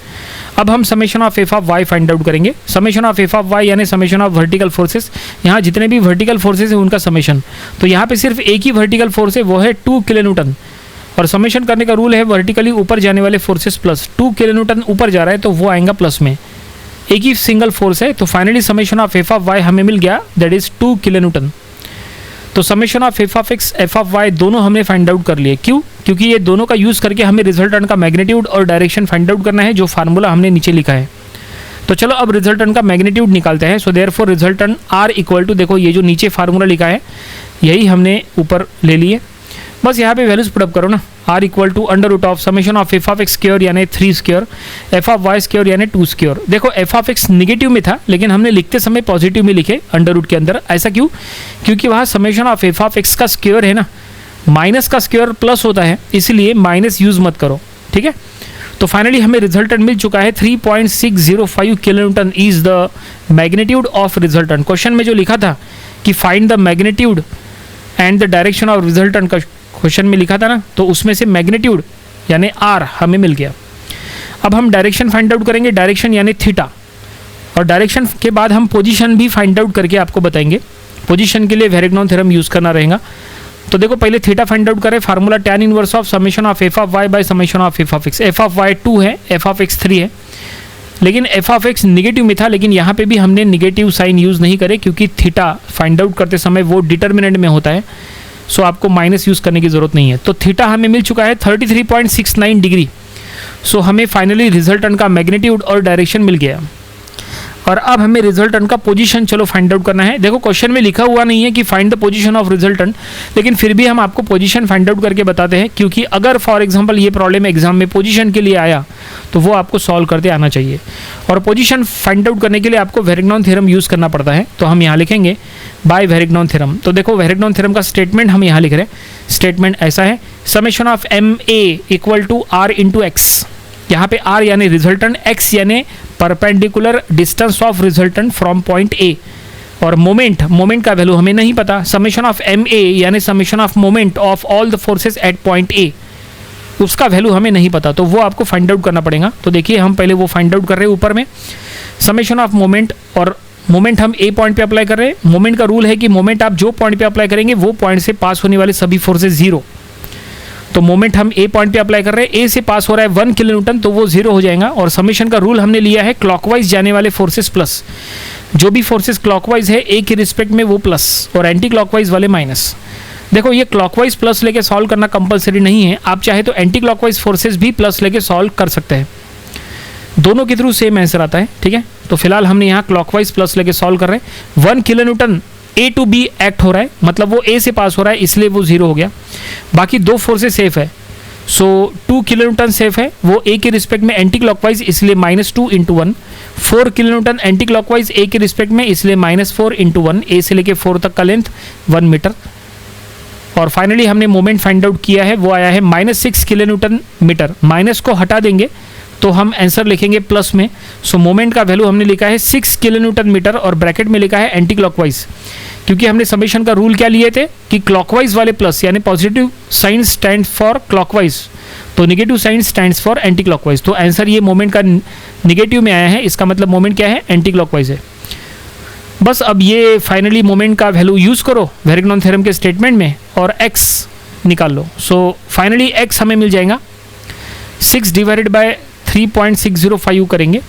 [SPEAKER 1] अब हम summation of F of Y find out करेंगे। Summation of F of Y यानी समेशन ऑफ वर्टिकल फोर्सेस, यहाँ जितने भी वर्टिकल फोर्सेस है उनका समेशन, तो यहाँ पे सिर्फ एक ही वर्टिकल फोर्स है वो है 2 किलो न्यूटन, और समेशन करने का रूल है वर्टिकली ऊपर जाने वाले फोर्सेस प्लस, 2 किलो न्यूटन ऊपर जा रहा है तो वो आएगा प्लस में, एक ही सिंगल फोर्स है। तो finally summation of F of Y हमें मिल गया, दैट इज 2 किलो न्यूटन। तो summation of F of X F of Y दोनों हमने फाइंड आउट कर लिए। क्यों? क्योंकि ये दोनों का यूज़ करके हमें रिजल्टेंट का मैग्नीट्यूड और डायरेक्शन फाइंड आउट करना है, जो फार्मूला हमने नीचे लिखा है। तो चलो अब रिजल्टेंट का मैग्नीट्यूड निकालते हैं। So therefore resultant R equal to, देखो ये जो नीचे फार्मूला लिखा है यही हमने ऊपर ले लिए, बस यहाँ पे वैल्यूज पुटअप करो ना। R equal to under root of summation of F of X square यानी 3 square, F of Y square यानी 2 स्क्वायर। देखो एफ ऑफ एक्स निगेटिव में था लेकिन हमने लिखते समय पॉजिटिव में लिखे अंडर रूट के अंदर। ऐसा क्यों? क्योंकि वहाँ summation of F of X का स्क्वायर है ना, माइनस का स्क्वायर प्लस होता है, इसलिए माइनस यूज मत करो। ठीक है, तो फाइनली हमें रिजल्टेंट मिल चुका है 3.605 kilo Newton is the magnitude of resultant. Question में जो लिखा था कि find the magnitude and the direction of resultant का क्वेश्चन में लिखा था ना, तो उसमें से मैग्नीट्यूड यानी आर हमें मिल गया। अब हम डायरेक्शन फाइंड आउट करेंगे, डायरेक्शन यानी थीटा, और डायरेक्शन के बाद हम पोजीशन भी फाइंड आउट करके आपको बताएंगे। पोजीशन के लिए वेरिग्नॉन थ्योरम यूज़ करना रहेगा। तो देखो पहले थीटा फाइंड आउट करें, formula tan inverse of summation of F of Y by summation of F of X. F of Y 2 है, एफ ऑफ एक्स 3 है, लेकिन एफ ऑफ एक्स निगेटिव में था, लेकिन यहाँ पे भी हमने निगेटिव साइन यूज़ नहीं करे क्योंकि थीटा फाइंड आउट करते समय वो डिटर्मिनेंट में होता है, सो आपको माइनस यूज़ करने की ज़रूरत नहीं है। तो थीटा हमें मिल चुका है 33.69 डिग्री। सो हमें फाइनली रिजल्टेंट का मैग्नीट्यूड और डायरेक्शन मिल गया। और अब हमें रिजल्टेंट का पोजीशन चलो फाइंड आउट करना है। देखो क्वेश्चन में लिखा हुआ नहीं है कि find the position of resultant, लेकिन फिर भी हम आपको पोजीशन फाइंड आउट करके बताते हैं, क्योंकि अगर फॉर एग्जांपल ये प्रॉब्लम एग्जाम में पोजीशन के लिए आया तो वो आपको सॉल्व करते आना चाहिए। और पोजीशन फाइंड आउट करने के लिए आपको वेरिग्नॉन थ्योरम यूज़ करना पड़ता है, तो हम यहाँ लिखेंगे बाय वेरिग्नॉन थ्योरम। तो देखो वेरिग्नॉन थ्योरम का स्टेटमेंट हम यहाँ लिख रहे हैं। स्टेटमेंट ऐसा है, summation of M A equal to R into X. यहाँ पे आर यानी रिजल्टेंट, एक्स यानी perpendicular distance of resultant from point A, और मोमेंट का वैल्यू हमें नहीं पता। समेशन ऑफ एम ए यानी summation of moment of all the forces at point ए, उसका वैल्यू हमें नहीं पता, तो वो आपको फाइंड आउट करना पड़ेगा। तो देखिए हम पहले वो फाइंड आउट कर रहे हैं ऊपर में, समेशन ऑफ मोमेंट, और मोमेंट हम ए पॉइंट पे अप्लाई कर रहे हैं। मोमेंट का रूल है कि मोमेंट आप जो पॉइंट पे अप्लाई करेंगे वो पॉइंट से पास होने वाले सभी फोर्सेस 0। तो मोमेंट हम ए पॉइंट पे अप्लाई कर रहे हैं, ए से पास हो रहा है 1 किलो न्यूटन, तो वो 0 हो जाएगा। और समेशन का रूल हमने लिया है क्लॉकवाइज जाने वाले फोर्सेस प्लस, जो भी फोर्सेस क्लॉकवाइज है ए के रिस्पेक्ट में वो प्लस, और एंटी क्लॉकवाइज वाले माइनस। देखो ये क्लॉकवाइज प्लस लेके सॉल्व करना कंपलसरी नहीं है, आप चाहे तो एंटी क्लॉकवाइज फोर्सेस भी प्लस लेके सॉल्व कर सकते हैं, दोनों के थ्रू सेम आंसर आता है। ठीक है, तो फिलहाल हमने यहाँ क्लॉकवाइज प्लस लेके सॉल्व कर रहे हैं। 1 kilonewton A to B act हो रहा है, मतलब वो ए से पास हो रहा है, इसलिए वो 0 हो गया। बाकी दो फोर्सेस सेफ है, सो 2 किलो न्यूटन सेफ है, वो ए के रिस्पेक्ट में एंटी क्लॉकवाइज, इसलिए -2 × 1। 4 किलो न्यूटन एंटी क्लॉकवाइज ए के रिस्पेक्ट में, इसलिए -4 × 1। ए से लेके 4 तक का लेंथ 1 मीटर। और फाइनली हमने मोमेंट फाइंड आउट किया है, वो आया है -6 किलो न्यूटन मीटर। माइनस को हटा देंगे तो हम आंसर लिखेंगे प्लस में। सो मोमेंट का वैल्यू हमने लिखा है 6 किलोन्यूटन मीटर और ब्रैकेट में लिखा है एंटी क्लॉकवाइज, क्योंकि हमने समेशन का रूल क्या लिए थे कि क्लॉकवाइज वाले प्लस यानी positive sign stand for clockwise, तो negative sign stands for anticlockwise. तो आंसर ये मोमेंट का निगेटिव में आया है, इसका मतलब मोमेंट क्या है, एंटी क्लॉकवाइज है। बस अब ये फाइनली मोमेंट का वैल्यू यूज़ करो वेरिग्नॉन थ्योरम के स्टेटमेंट में और x निकाल लो। सो फाइनली x हमें मिल जाएगा 6 डिवाइडेड बाय 3.605 करेंगे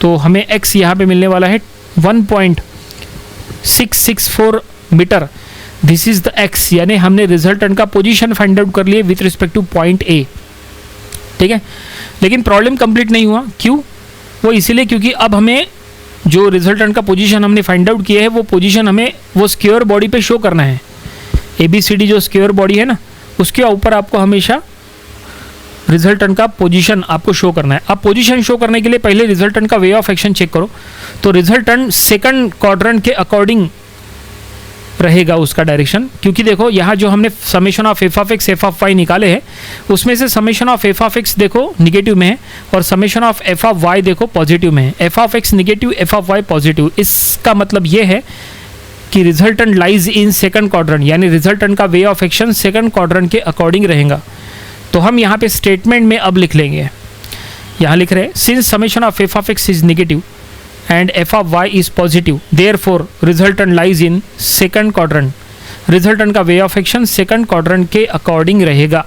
[SPEAKER 1] तो हमें x यहाँ पे मिलने वाला है 1.664 metre. This is the x, यानी हमने रिजल्टेंट का पोजीशन फाइंड आउट कर लिए with respect to point A, ठीक है। लेकिन प्रॉब्लम कंप्लीट नहीं हुआ, क्यों? वो इसीलिए क्योंकि अब हमें जो रिजल्टेंट का पोजीशन हमने फाइंड आउट किया है वो पोजीशन हमें वो स्क्वायर बॉडी पे शो करना है। ABCD जो स्क्वायर बॉडी है ना, उसके ऊपर आपको हमेशा रिजल्टेंट का पोजीशन आपको शो करना है। अब पोजीशन शो करने के लिए पहले रिजल्टेंट का वे ऑफ एक्शन चेक करो, तो रिजल्टेंट सेकंड क्वाड्रेंट के अकॉर्डिंग रहेगा उसका डायरेक्शन, क्योंकि देखो यहाँ जो हमने summation of F of X F of Y निकाले हैं उसमें से summation of F of X देखो निगेटिव में है और summation of F of Y देखो पॉजिटिव में है। F of X negative, F of Y positive, इसका मतलब ये है कि resultant lies in second quadrant, यानी रिजल्टेंट का way of action second quadrant के अकॉर्डिंग रहेगा। तो हम यहाँ पे स्टेटमेंट में अब लिख लेंगे, यहाँ लिख रहे हैं since summation of F of X is negative and f of y is positive, therefore resultant lies in second quadrant. Resultant का way of action second quadrant के अकॉर्डिंग रहेगा।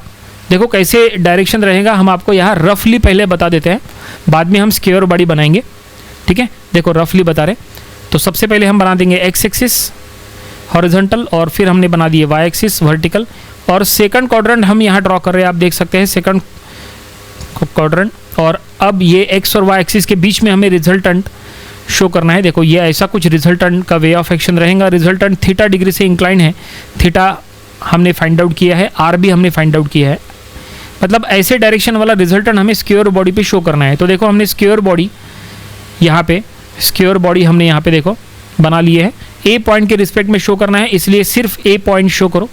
[SPEAKER 1] देखो कैसे डायरेक्शन रहेगा हम आपको यहाँ रफली पहले बता देते हैं, बाद में हम स्क्वायर बॉडी बनाएंगे, ठीक है। देखो रफली बता रहे, तो सबसे पहले हम बना देंगे एक्स एक्सिस हॉरिजॉन्टल और फिर हमने बना दिए वाई एक्सिस वर्टिकल, और सेकंड क्वाड्रेंट हम यहाँ ड्रॉ कर रहे हैं, आप देख सकते हैं सेकंड क्वाड्रेंट। और अब ये एक्स और वाई एक्सिस के बीच में हमें रिजल्टेंट शो करना है। देखो ये ऐसा कुछ रिजल्टेंट का वे ऑफ एक्शन रहेगा। रिजल्टेंट थीटा डिग्री से इंक्लाइन है, थीटा हमने फाइंड आउट किया है, आर भी हमने फाइंड आउट किया है, मतलब ऐसे डायरेक्शन वाला रिजल्टेंट हमें स्क्वायर बॉडी पे शो करना है। तो देखो हमने स्क्वायर बॉडी यहाँ पे, स्क्वायर बॉडी हमने यहाँ पे देखो बना लिए है। ए पॉइंट के रिस्पेक्ट में शो करना है, इसलिए सिर्फ ए पॉइंट शो करो,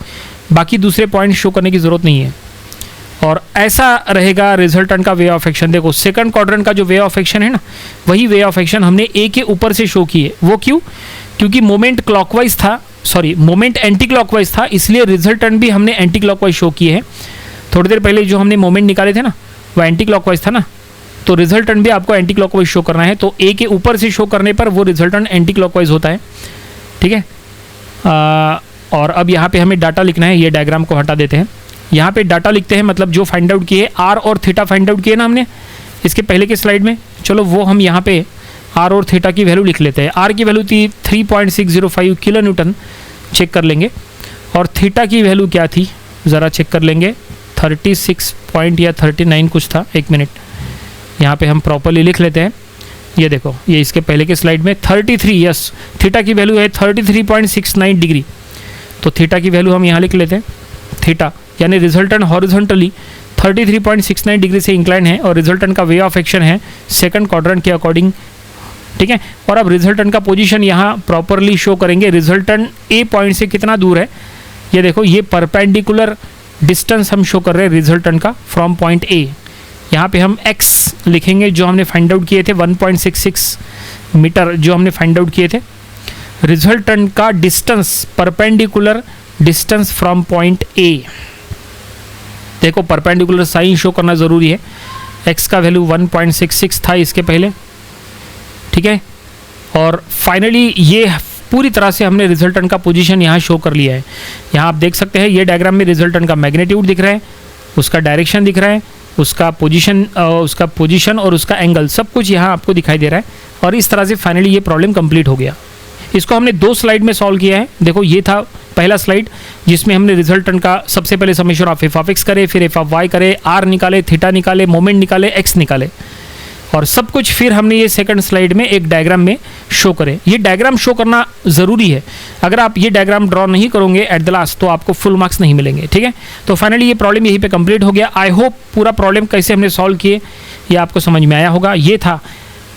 [SPEAKER 1] बाकी दूसरे पॉइंट शो करने की ज़रूरत नहीं है। और ऐसा रहेगा रिजल्टेंट का वे ऑफ एक्शन। देखो सेकंड क्वाड्रेंट का जो वे ऑफ एक्शन है ना, वही वे ऑफ एक्शन हमने ए के ऊपर से शो किए। वो क्यों? क्योंकि मोमेंट क्लॉकवाइज था, सॉरी मोमेंट एंटी क्लॉकवाइज था, इसलिए रिजल्टेंट भी हमने एंटी क्लॉकवाइज शो किए हैं। थोड़ी देर पहले जो हमने मोमेंट निकाले थे ना वो एंटी क्लॉकवाइज था ना, तो रिजल्टेंट भी आपको एंटी क्लॉकवाइज शो करना है। तो ए के ऊपर से शो करने पर वो रिजल्टेंट एंटी क्लॉकवाइज होता है, ठीक है। और अब यहाँ पे हमें डाटा लिखना है, ये डायग्राम को हटा देते हैं। यहाँ पे डाटा लिखते हैं, मतलब जो फाइंड आउट किए आर और थीटा फाइंड आउट किए ना हमने इसके पहले के स्लाइड में, चलो वो हम यहाँ पे आर और थीटा की वैल्यू लिख लेते हैं। आर की वैल्यू थी 3.605 किलो न्यूटन, चेक कर लेंगे, और थीटा की वैल्यू क्या थी ज़रा चेक कर लेंगे, 36 पॉइंट या 39 कुछ था। एक मिनट यहाँ पे हम प्रॉपरली लिख लेते हैं। ये देखो ये इसके पहले के स्लाइड में 33, यस थीटा की वैल्यू है 33.69 डिग्री। तो थीटा की वैल्यू हम यहाँ लिख लेते हैं, थीटा यानी रिजल्टेंट हॉरिजॉन्टली 33.69 डिग्री से इंक्लाइन है और रिजल्टेंट का वे ऑफ एक्शन है सेकंड क्वाड्रेंट के अकॉर्डिंग, ठीक है। और अब रिजल्टेंट का पोजीशन यहाँ प्रॉपरली शो करेंगे। रिजल्टेंट ए पॉइंट से कितना दूर है, ये देखो ये परपेंडिकुलर डिस्टेंस हम शो कर रहे हैं रिजल्टेंट का फ्रॉम पॉइंट ए। यहाँ पे हम एक्स लिखेंगे जो हमने फाइंड आउट किए थे 1.66 मीटर जो हमने फाइंड आउट किए थे। रिजल्टेंट का distance perpendicular distance from point ए, देखो परपेंडिकुलर साइन शो करना ज़रूरी है। x का वैल्यू 1.66 था इसके पहले, ठीक है। और फाइनली ये पूरी तरह से हमने रिजल्टेंट का पोजीशन यहाँ शो कर लिया है। यहाँ आप देख सकते हैं ये डायग्राम में रिजल्टेंट का मैग्नीट्यूड दिख रहा है, उसका डायरेक्शन दिख रहा है, उसका पोजीशन और उसका एंगल सब कुछ यहाँ आपको दिखाई दे रहा है। और इस तरह से फाइनली ये प्रॉब्लम कंप्लीट हो गया। इसको हमने 2 स्लाइड में सॉल्व किया है। देखो ये था पहला स्लाइड जिसमें हमने रिजल्टेंट का सबसे पहले summation of F of x करे, फिर एफ ऑफ वाई करे, आर निकाले, थीटा निकाले, मोमेंट निकाले, एक्स निकाले, और सब कुछ फिर हमने ये सेकंड स्लाइड में एक डायग्राम में शो करे। ये डायग्राम शो करना ज़रूरी है, अगर आप ये डायग्राम ड्रॉ नहीं करोगे एट द लास्ट तो आपको फुल मार्क्स नहीं मिलेंगे, ठीक है। तो फाइनली ये प्रॉब्लम यहीं पे कंप्लीट हो गया। आई होप पूरा प्रॉब्लम कैसे हमने सॉल्व किए ये आपको समझ में आया होगा। ये था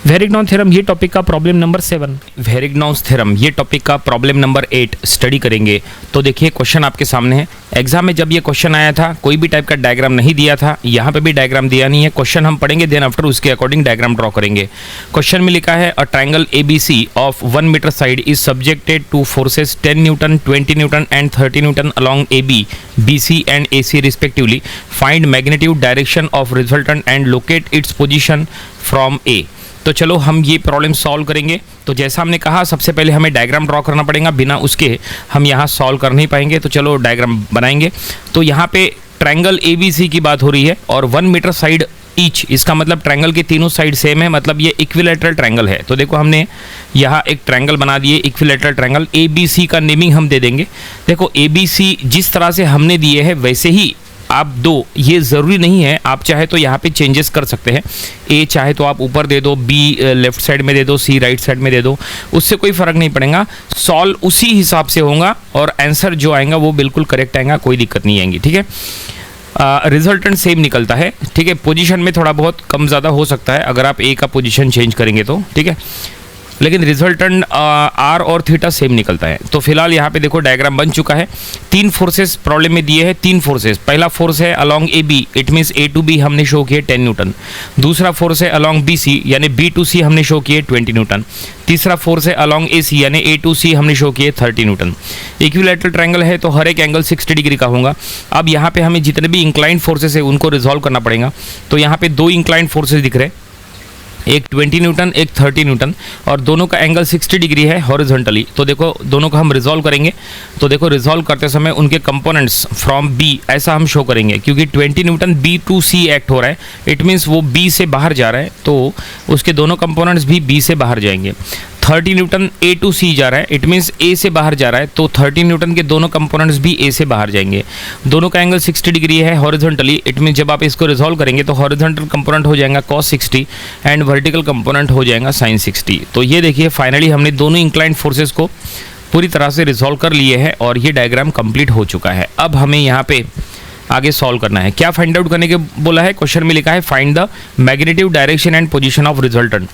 [SPEAKER 1] वेरिग्नॉन थ्योरम ये टॉपिक का प्रॉब्लम नंबर 7। वेरिग्नॉन्स थ्योरम ये टॉपिक का प्रॉब्लम नंबर 8 स्टडी करेंगे। तो देखिए क्वेश्चन आपके सामने है। एग्जाम में जब ये क्वेश्चन आया था कोई भी टाइप का डायग्राम नहीं दिया था, यहाँ पे भी डायग्राम दिया नहीं है। क्वेश्चन हम पढ़ेंगे, देन आफ्टर उसके अकॉर्डिंग डायग्राम ड्रॉ करेंगे। क्वेश्चन में लिखा है a triangle ABC of 1 metre side is subjected to forces 10 newton, 20 newton and 30 newton along AB, BC and AC respectively. Find magnitude, direction of resultant and locate its position from A. तो चलो हम ये problem solve करेंगे। तो जैसा हमने कहा सबसे पहले हमें डायग्राम ड्रॉ करना पड़ेगा, बिना उसके हम यहाँ सॉल्व कर नहीं पाएंगे। तो चलो डायग्राम बनाएंगे। तो यहाँ पे ट्रायंगल ABC की बात हो रही है और 1 मीटर साइड ईच, इसका मतलब ट्रायंगल के तीनों साइड सेम है, मतलब ये इक्विलैटरल ट्रायंगल है। तो देखो हमने यहाँ एक ट्रायंगल बना दिए, इक्विलैटरल ट्रायंगल। ABC का नेमिंग हम दे देंगे। देखो ABC जिस तरह से हमने दिए हैं वैसे ही आप दो, ये ज़रूरी नहीं है, आप चाहे तो यहाँ पे चेंजेस कर सकते हैं। A चाहे तो आप ऊपर दे दो, B लेफ्ट साइड में दे दो, C राइट साइड में दे दो, उससे कोई फ़र्क नहीं पड़ेगा। सॉल्व उसी हिसाब से होगा और आंसर जो आएगा वो बिल्कुल करेक्ट आएगा, कोई दिक्कत नहीं आएगी। ठीक है, रिजल्टेंट सेम निकलता है। ठीक है, पोजीशन में थोड़ा बहुत कम ज़्यादा हो सकता है अगर आप A का पोजीशन चेंज करेंगे तो। ठीक है, लेकिन रिजल्टेंट R और थीटा सेम निकलता है। तो फिलहाल यहाँ पे देखो डायग्राम बन चुका है। 3 फोर्सेस प्रॉब्लम में दिए हैं, 3 फोर्सेस। पहला फोर्स है along AB, it means A to B हमने शो किए 10 न्यूटन। दूसरा फोर्स है अलॉन्ग BC यानी B to C हमने शो किए 20 न्यूटन। तीसरा फोर्स है अलॉन्ग AC यानी A to C हमने शो किए 30 न्यूटन। इक्विलैटरल ट्रायंगल है तो हर एक एंगल 60 डिग्री का होगा। अब यहाँ पे हमें जितने भी इंक्लाइंड फोर्सेस है उनको रिजॉल्व करना पड़ेगा। तो यहाँ पे 2 इंक्लाइंड फोर्सेस दिख रहे हैं, एक 20 न्यूटन एक 30 न्यूटन, और दोनों का एंगल 60 डिग्री है हॉरिजॉन्टली। तो देखो दोनों का हम रिजॉल्व करेंगे। तो देखो रिजॉल्व करते समय उनके कंपोनेंट्स फ्रॉम B ऐसा हम शो करेंगे, क्योंकि 20 Newton B to C act हो रहा है, इट मीन्स वो B से बाहर जा रहा है, तो उसके दोनों कंपोनेंट्स भी B से बाहर जाएंगे। 30 न्यूटन A to C जा रहा है, इट मीन्स A से बाहर जा रहा है, तो 30 न्यूटन के दोनों कंपोनेंट्स भी A से बाहर जाएंगे। दोनों का एंगल 60 डिग्री है हॉरिजॉन्टली, इट मीन्स जब आप इसको रिजॉल्व करेंगे तो हॉरिजॉन्टल कंपोनेंट हो जाएगा cos 60 एंड वर्टिकल कंपोनेंट हो जाएगा sin 60। तो ये देखिए फाइनली हमने दोनों इंक्लाइंड फोर्सेस को पूरी तरह से रिजॉल्व कर लिए हैं और ये डायग्राम कंप्लीट हो चुका है। अब हमें यहाँ पे आगे सॉल्व करना है। क्या फाइंड आउट करने के बोला है, क्वेश्चन में लिखा है find the magnitude, direction and position of resultant.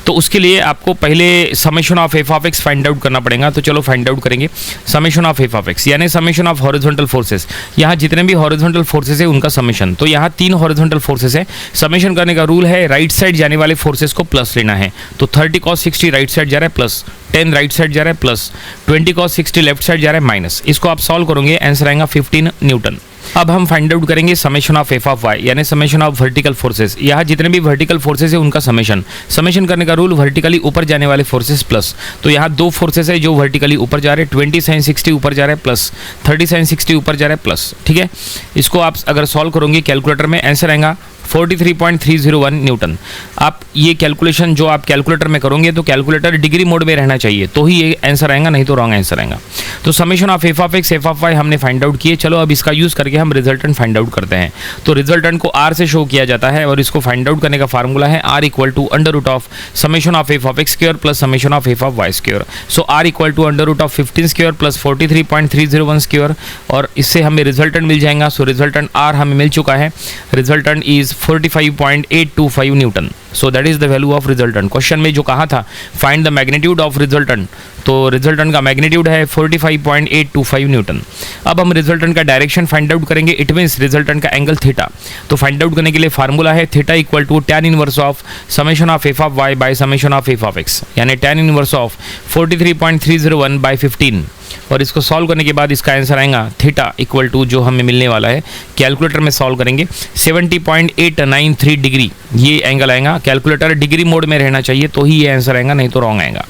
[SPEAKER 1] तो उसके लिए आपको पहले summation of F of X find out करना पड़ेगा। तो चलो फाइंड आउट करेंगे। Summation of F of X यानी समेशन ऑफ हॉरिजॉन्टल फोर्सेस, यहाँ जितने भी हॉरिजॉन्टल फोर्सेस है उनका समेशन। तो यहाँ 3 हॉरिजॉन्टल फोर्सेस है, समेशन करने का रूल है राइट साइड जाने वाले फोर्सेस को प्लस लेना है। तो 30 cos 60 राइट साइड जा रहा है प्लस, 10 राइट साइड जा रहा है प्लस, 20 cos 60 लेफ्ट साइड जा रहा है माइनस। इसको आप सॉल्व करोगे, आंसर आएगा 15 न्यूटन। अब हम फाइंड आउट करेंगे summation of F of Y यानी समेशन ऑफ वर्टिकल फोर्सेस। यहाँ जितने भी वर्टिकल फोर्सेस है उनका समेशन करने का रूल वर्टिकली ऊपर जाने वाले फोर्सेस प्लस। तो यहाँ 2 फोर्सेस है जो वर्टिकली ऊपर जा रहे हैं, 20 sin 60 ऊपर जा रहा है प्लस, 30 sin 60 ऊपर जा रहा है प्लस। ठीक है, इसको आप अगर सॉल्व करोगे कैलकुलेटर में, आंसर आएगा 43.301 न्यूटन। आप ये कैलकुलेशन जो आप कैलकुलेटर में करोगे तो कैलकुलेटर डिग्री मोड में रहना चाहिए, तो ही ये आंसर आएगा, नहीं तो रॉन्ग आंसर आएगा। तो summation of F of X F of Y हमने फाइंड आउट किए। चलो अब इसका यूज़ करके हम रिजल्टेंट फाइंड आउट करते हैं। तो रिजल्टेंट को R से शो किया जाता है और इसको फाइंड आउट करने का फार्मूला है R equal to under root of summation of F of X square plus summation of F of Y square. So R equal to under root of 15 square plus 43.301 square, और इससे हमें resultant मिल जाएगा। So resultant R हमें मिल चुका है, resultant is 45.825 newton. So that is the value of resultant. Question में जो कहा था find the magnitude of resultant, तो रिजल्टेंट का मैग्नीट्यूड है 45.825 न्यूटन। अब हम रिजल्टेंट का डायरेक्शन फाइंड आउट करेंगे, इट मीन्स रिजल्टेंट का एंगल थीटा। तो फाइंड आउट करने के लिए फार्मूला है theta equal to tan inverse of summation of F of Y by summation of F of X, यानी tan इनवर्स ऑफ 43.301 बाय 15। और इसको सॉल्व करने के बाद इसका आंसर आएगा थीटा इक्वल टू जो हमें मिलने वाला है, कैलकुलेटर में सॉल्व करेंगे 70.893 डिग्री ये एंगल आएगा। कैलकुलेटर डिग्री मोड में रहना चाहिए तो ही ये आंसर आएगा, नहीं तो रॉन्ग आएगा।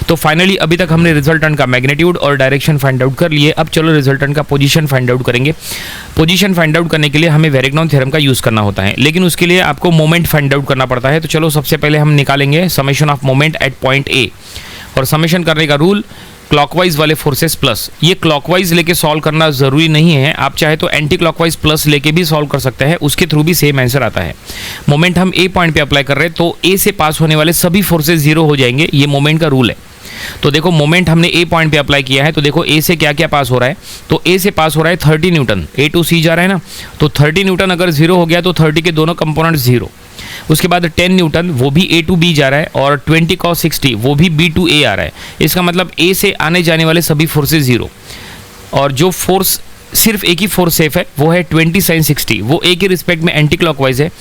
[SPEAKER 1] तो फाइनली अभी तक हमने रिजल्टेंट का मैग्नीट्यूड और डायरेक्शन फाइंड आउट कर लिए। अब चलो रिजल्टेंट का पोजीशन फाइंड आउट करेंगे। पोजीशन फाइंड आउट करने के लिए हमें वेरिग्नॉन थ्योरम का यूज़ करना होता है, लेकिन उसके लिए आपको मोमेंट फाइंड आउट करना पड़ता है। तो चलो सबसे पहले हम निकालेंगे summation of moment at point A, और समेशन करने का रूल क्लॉकवाइज वाले फोर्सेस प्लस। ये क्लॉकवाइज लेके सॉल्व करना ज़रूरी नहीं है, आप चाहे तो एंटी क्लॉकवाइज प्लस लेके भी सॉल्व कर सकते हैं, उसके थ्रू भी सेम आंसर आता है। मोमेंट हम ए पॉइंट पे अप्लाई कर रहे हैं तो ए से पास होने वाले सभी फोर्सेस जीरो हो जाएंगे, ये मोमेंट का रूल है। तो देखो मोमेंट हमने ए पॉइंट पे अप्लाई किया है, तो देखो ए से क्या क्या पास हो रहा है, तो ए से पास हो रहा है 30 न्यूटन, ए टू सी जा रहा है ना, तो 30 न्यूटन अगर जीरो हो गया तो 30 के दोनों कंपोनेंट जीरो।
[SPEAKER 2] उसके बाद 10 न्यूटन वो भी A टू B जा रहा है, और 20 cos 60 वो भी B टू A आ रहा है। इसका मतलब A से आने जाने वाले सभी फोर्सेस 0, और जो फोर्स सिर्फ एक ही फोर्स सेफ है वो है 20 sin 60, वो A के रिस्पेक्ट में एंटी क्लॉकवाइज है,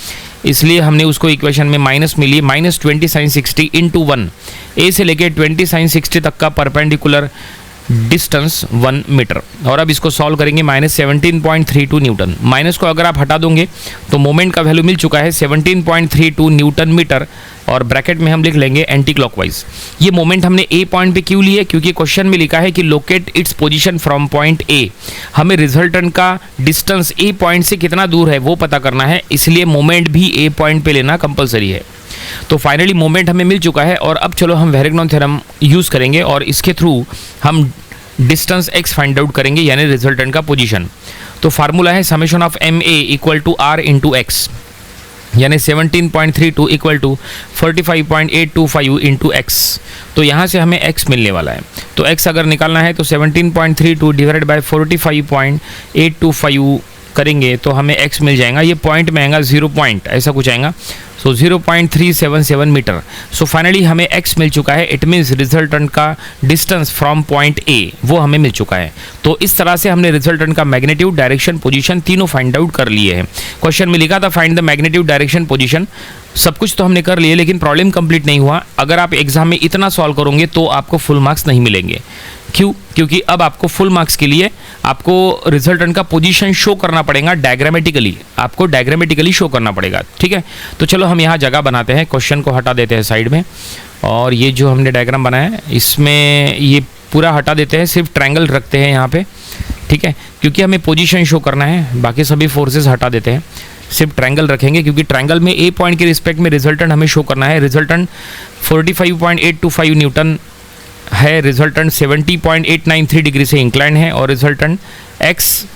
[SPEAKER 2] इसलिए हमने उसको इक्वेशन में माइनस मिली है, -20 sin 60 इंटू 1। A से लेके 20 sin 60 तक का परपेंडिकुलर डिस्टेंस 1 मीटर। और अब इसको सॉल्व करेंगे, -17.32 न्यूटन। माइनस को अगर आप हटा दोगे तो मोमेंट का वैल्यू मिल चुका है 17.32 न्यूटन मीटर, और ब्रैकेट में हम लिख लेंगे एंटी क्लॉकवाइज। ये मोमेंट हमने ए पॉइंट पे क्यों लिए? क्योंकि क्वेश्चन में लिखा है कि locate its position from point ए। हमें रिजल्टेंट का डिस्टेंस ए पॉइंट से कितना दूर है वो पता करना है, इसलिए मोमेंट भी ए पॉइंट पे लेना कंपलसरी है। तो फाइनली मोमेंट हमें मिल चुका है, और अब चलो हम वेरिग्नॉन थ्योरम यूज़ करेंगे और इसके थ्रू हम डिस्टेंस x फाइंड आउट करेंगे, यानी रिजल्टेंट का पोजीशन। तो फार्मूला है summation of ma equal to r into X, यानी 17.32 इक्वल टू 45.825 इंटू एक्स। तो यहाँ से हमें x मिलने वाला है, तो x अगर निकालना है तो 17.32 डिवाइडेड बाय 45.825 करेंगे तो हमें x मिल जाएगा। ये पॉइंट में आएगा 0 पॉइंट ऐसा कुछ आएगा, सो 0.377 मीटर। सो फाइनली हमें x मिल चुका है, इट मीन्स रिजल्टेंट का डिस्टेंस फ्रॉम पॉइंट a वो हमें मिल चुका है। तो इस तरह से हमने रिजल्टेंट का मैग्नीट्यूड, डायरेक्शन, पोजीशन तीनों फाइंड आउट कर लिए हैं। क्वेश्चन में लिखा था find the magnitude, direction, position, सब कुछ तो हमने कर लिए, लेकिन प्रॉब्लम कंप्लीट नहीं हुआ। अगर आप एग्जाम में इतना सॉल्व करोगे तो आपको फुल मार्क्स नहीं मिलेंगे। क्यों? क्योंकि अब आपको फुल मार्क्स के लिए आपको रिजल्टेंट का पोजीशन शो करना पड़ेगा डायग्रामेटिकली, आपको डायग्रामेटिकली शो करना पड़ेगा। ठीक है, तो चलो हम यहाँ जगह बनाते हैं, क्वेश्चन को हटा देते हैं साइड में, और ये जो हमने डायग्राम बनाया है इसमें ये पूरा हटा देते हैं, सिर्फ ट्रायंगल रखते हैं यहाँ पे। ठीक है, क्योंकि हमें पोजीशन शो करना है, बाकी सभी फोर्सेस हटा देते हैं, सिर्फ ट्रायंगल रखेंगे, क्योंकि ट्रायंगल में ए पॉइंट के रिस्पेक्ट में रिजल्टेंट हमें शो करना है। रिजल्टेंट 45.825 न्यूटन है, रिजल्टेंट 70.893 डिग्री से इंक्लाइन है, और रिजल्टेंट एक्स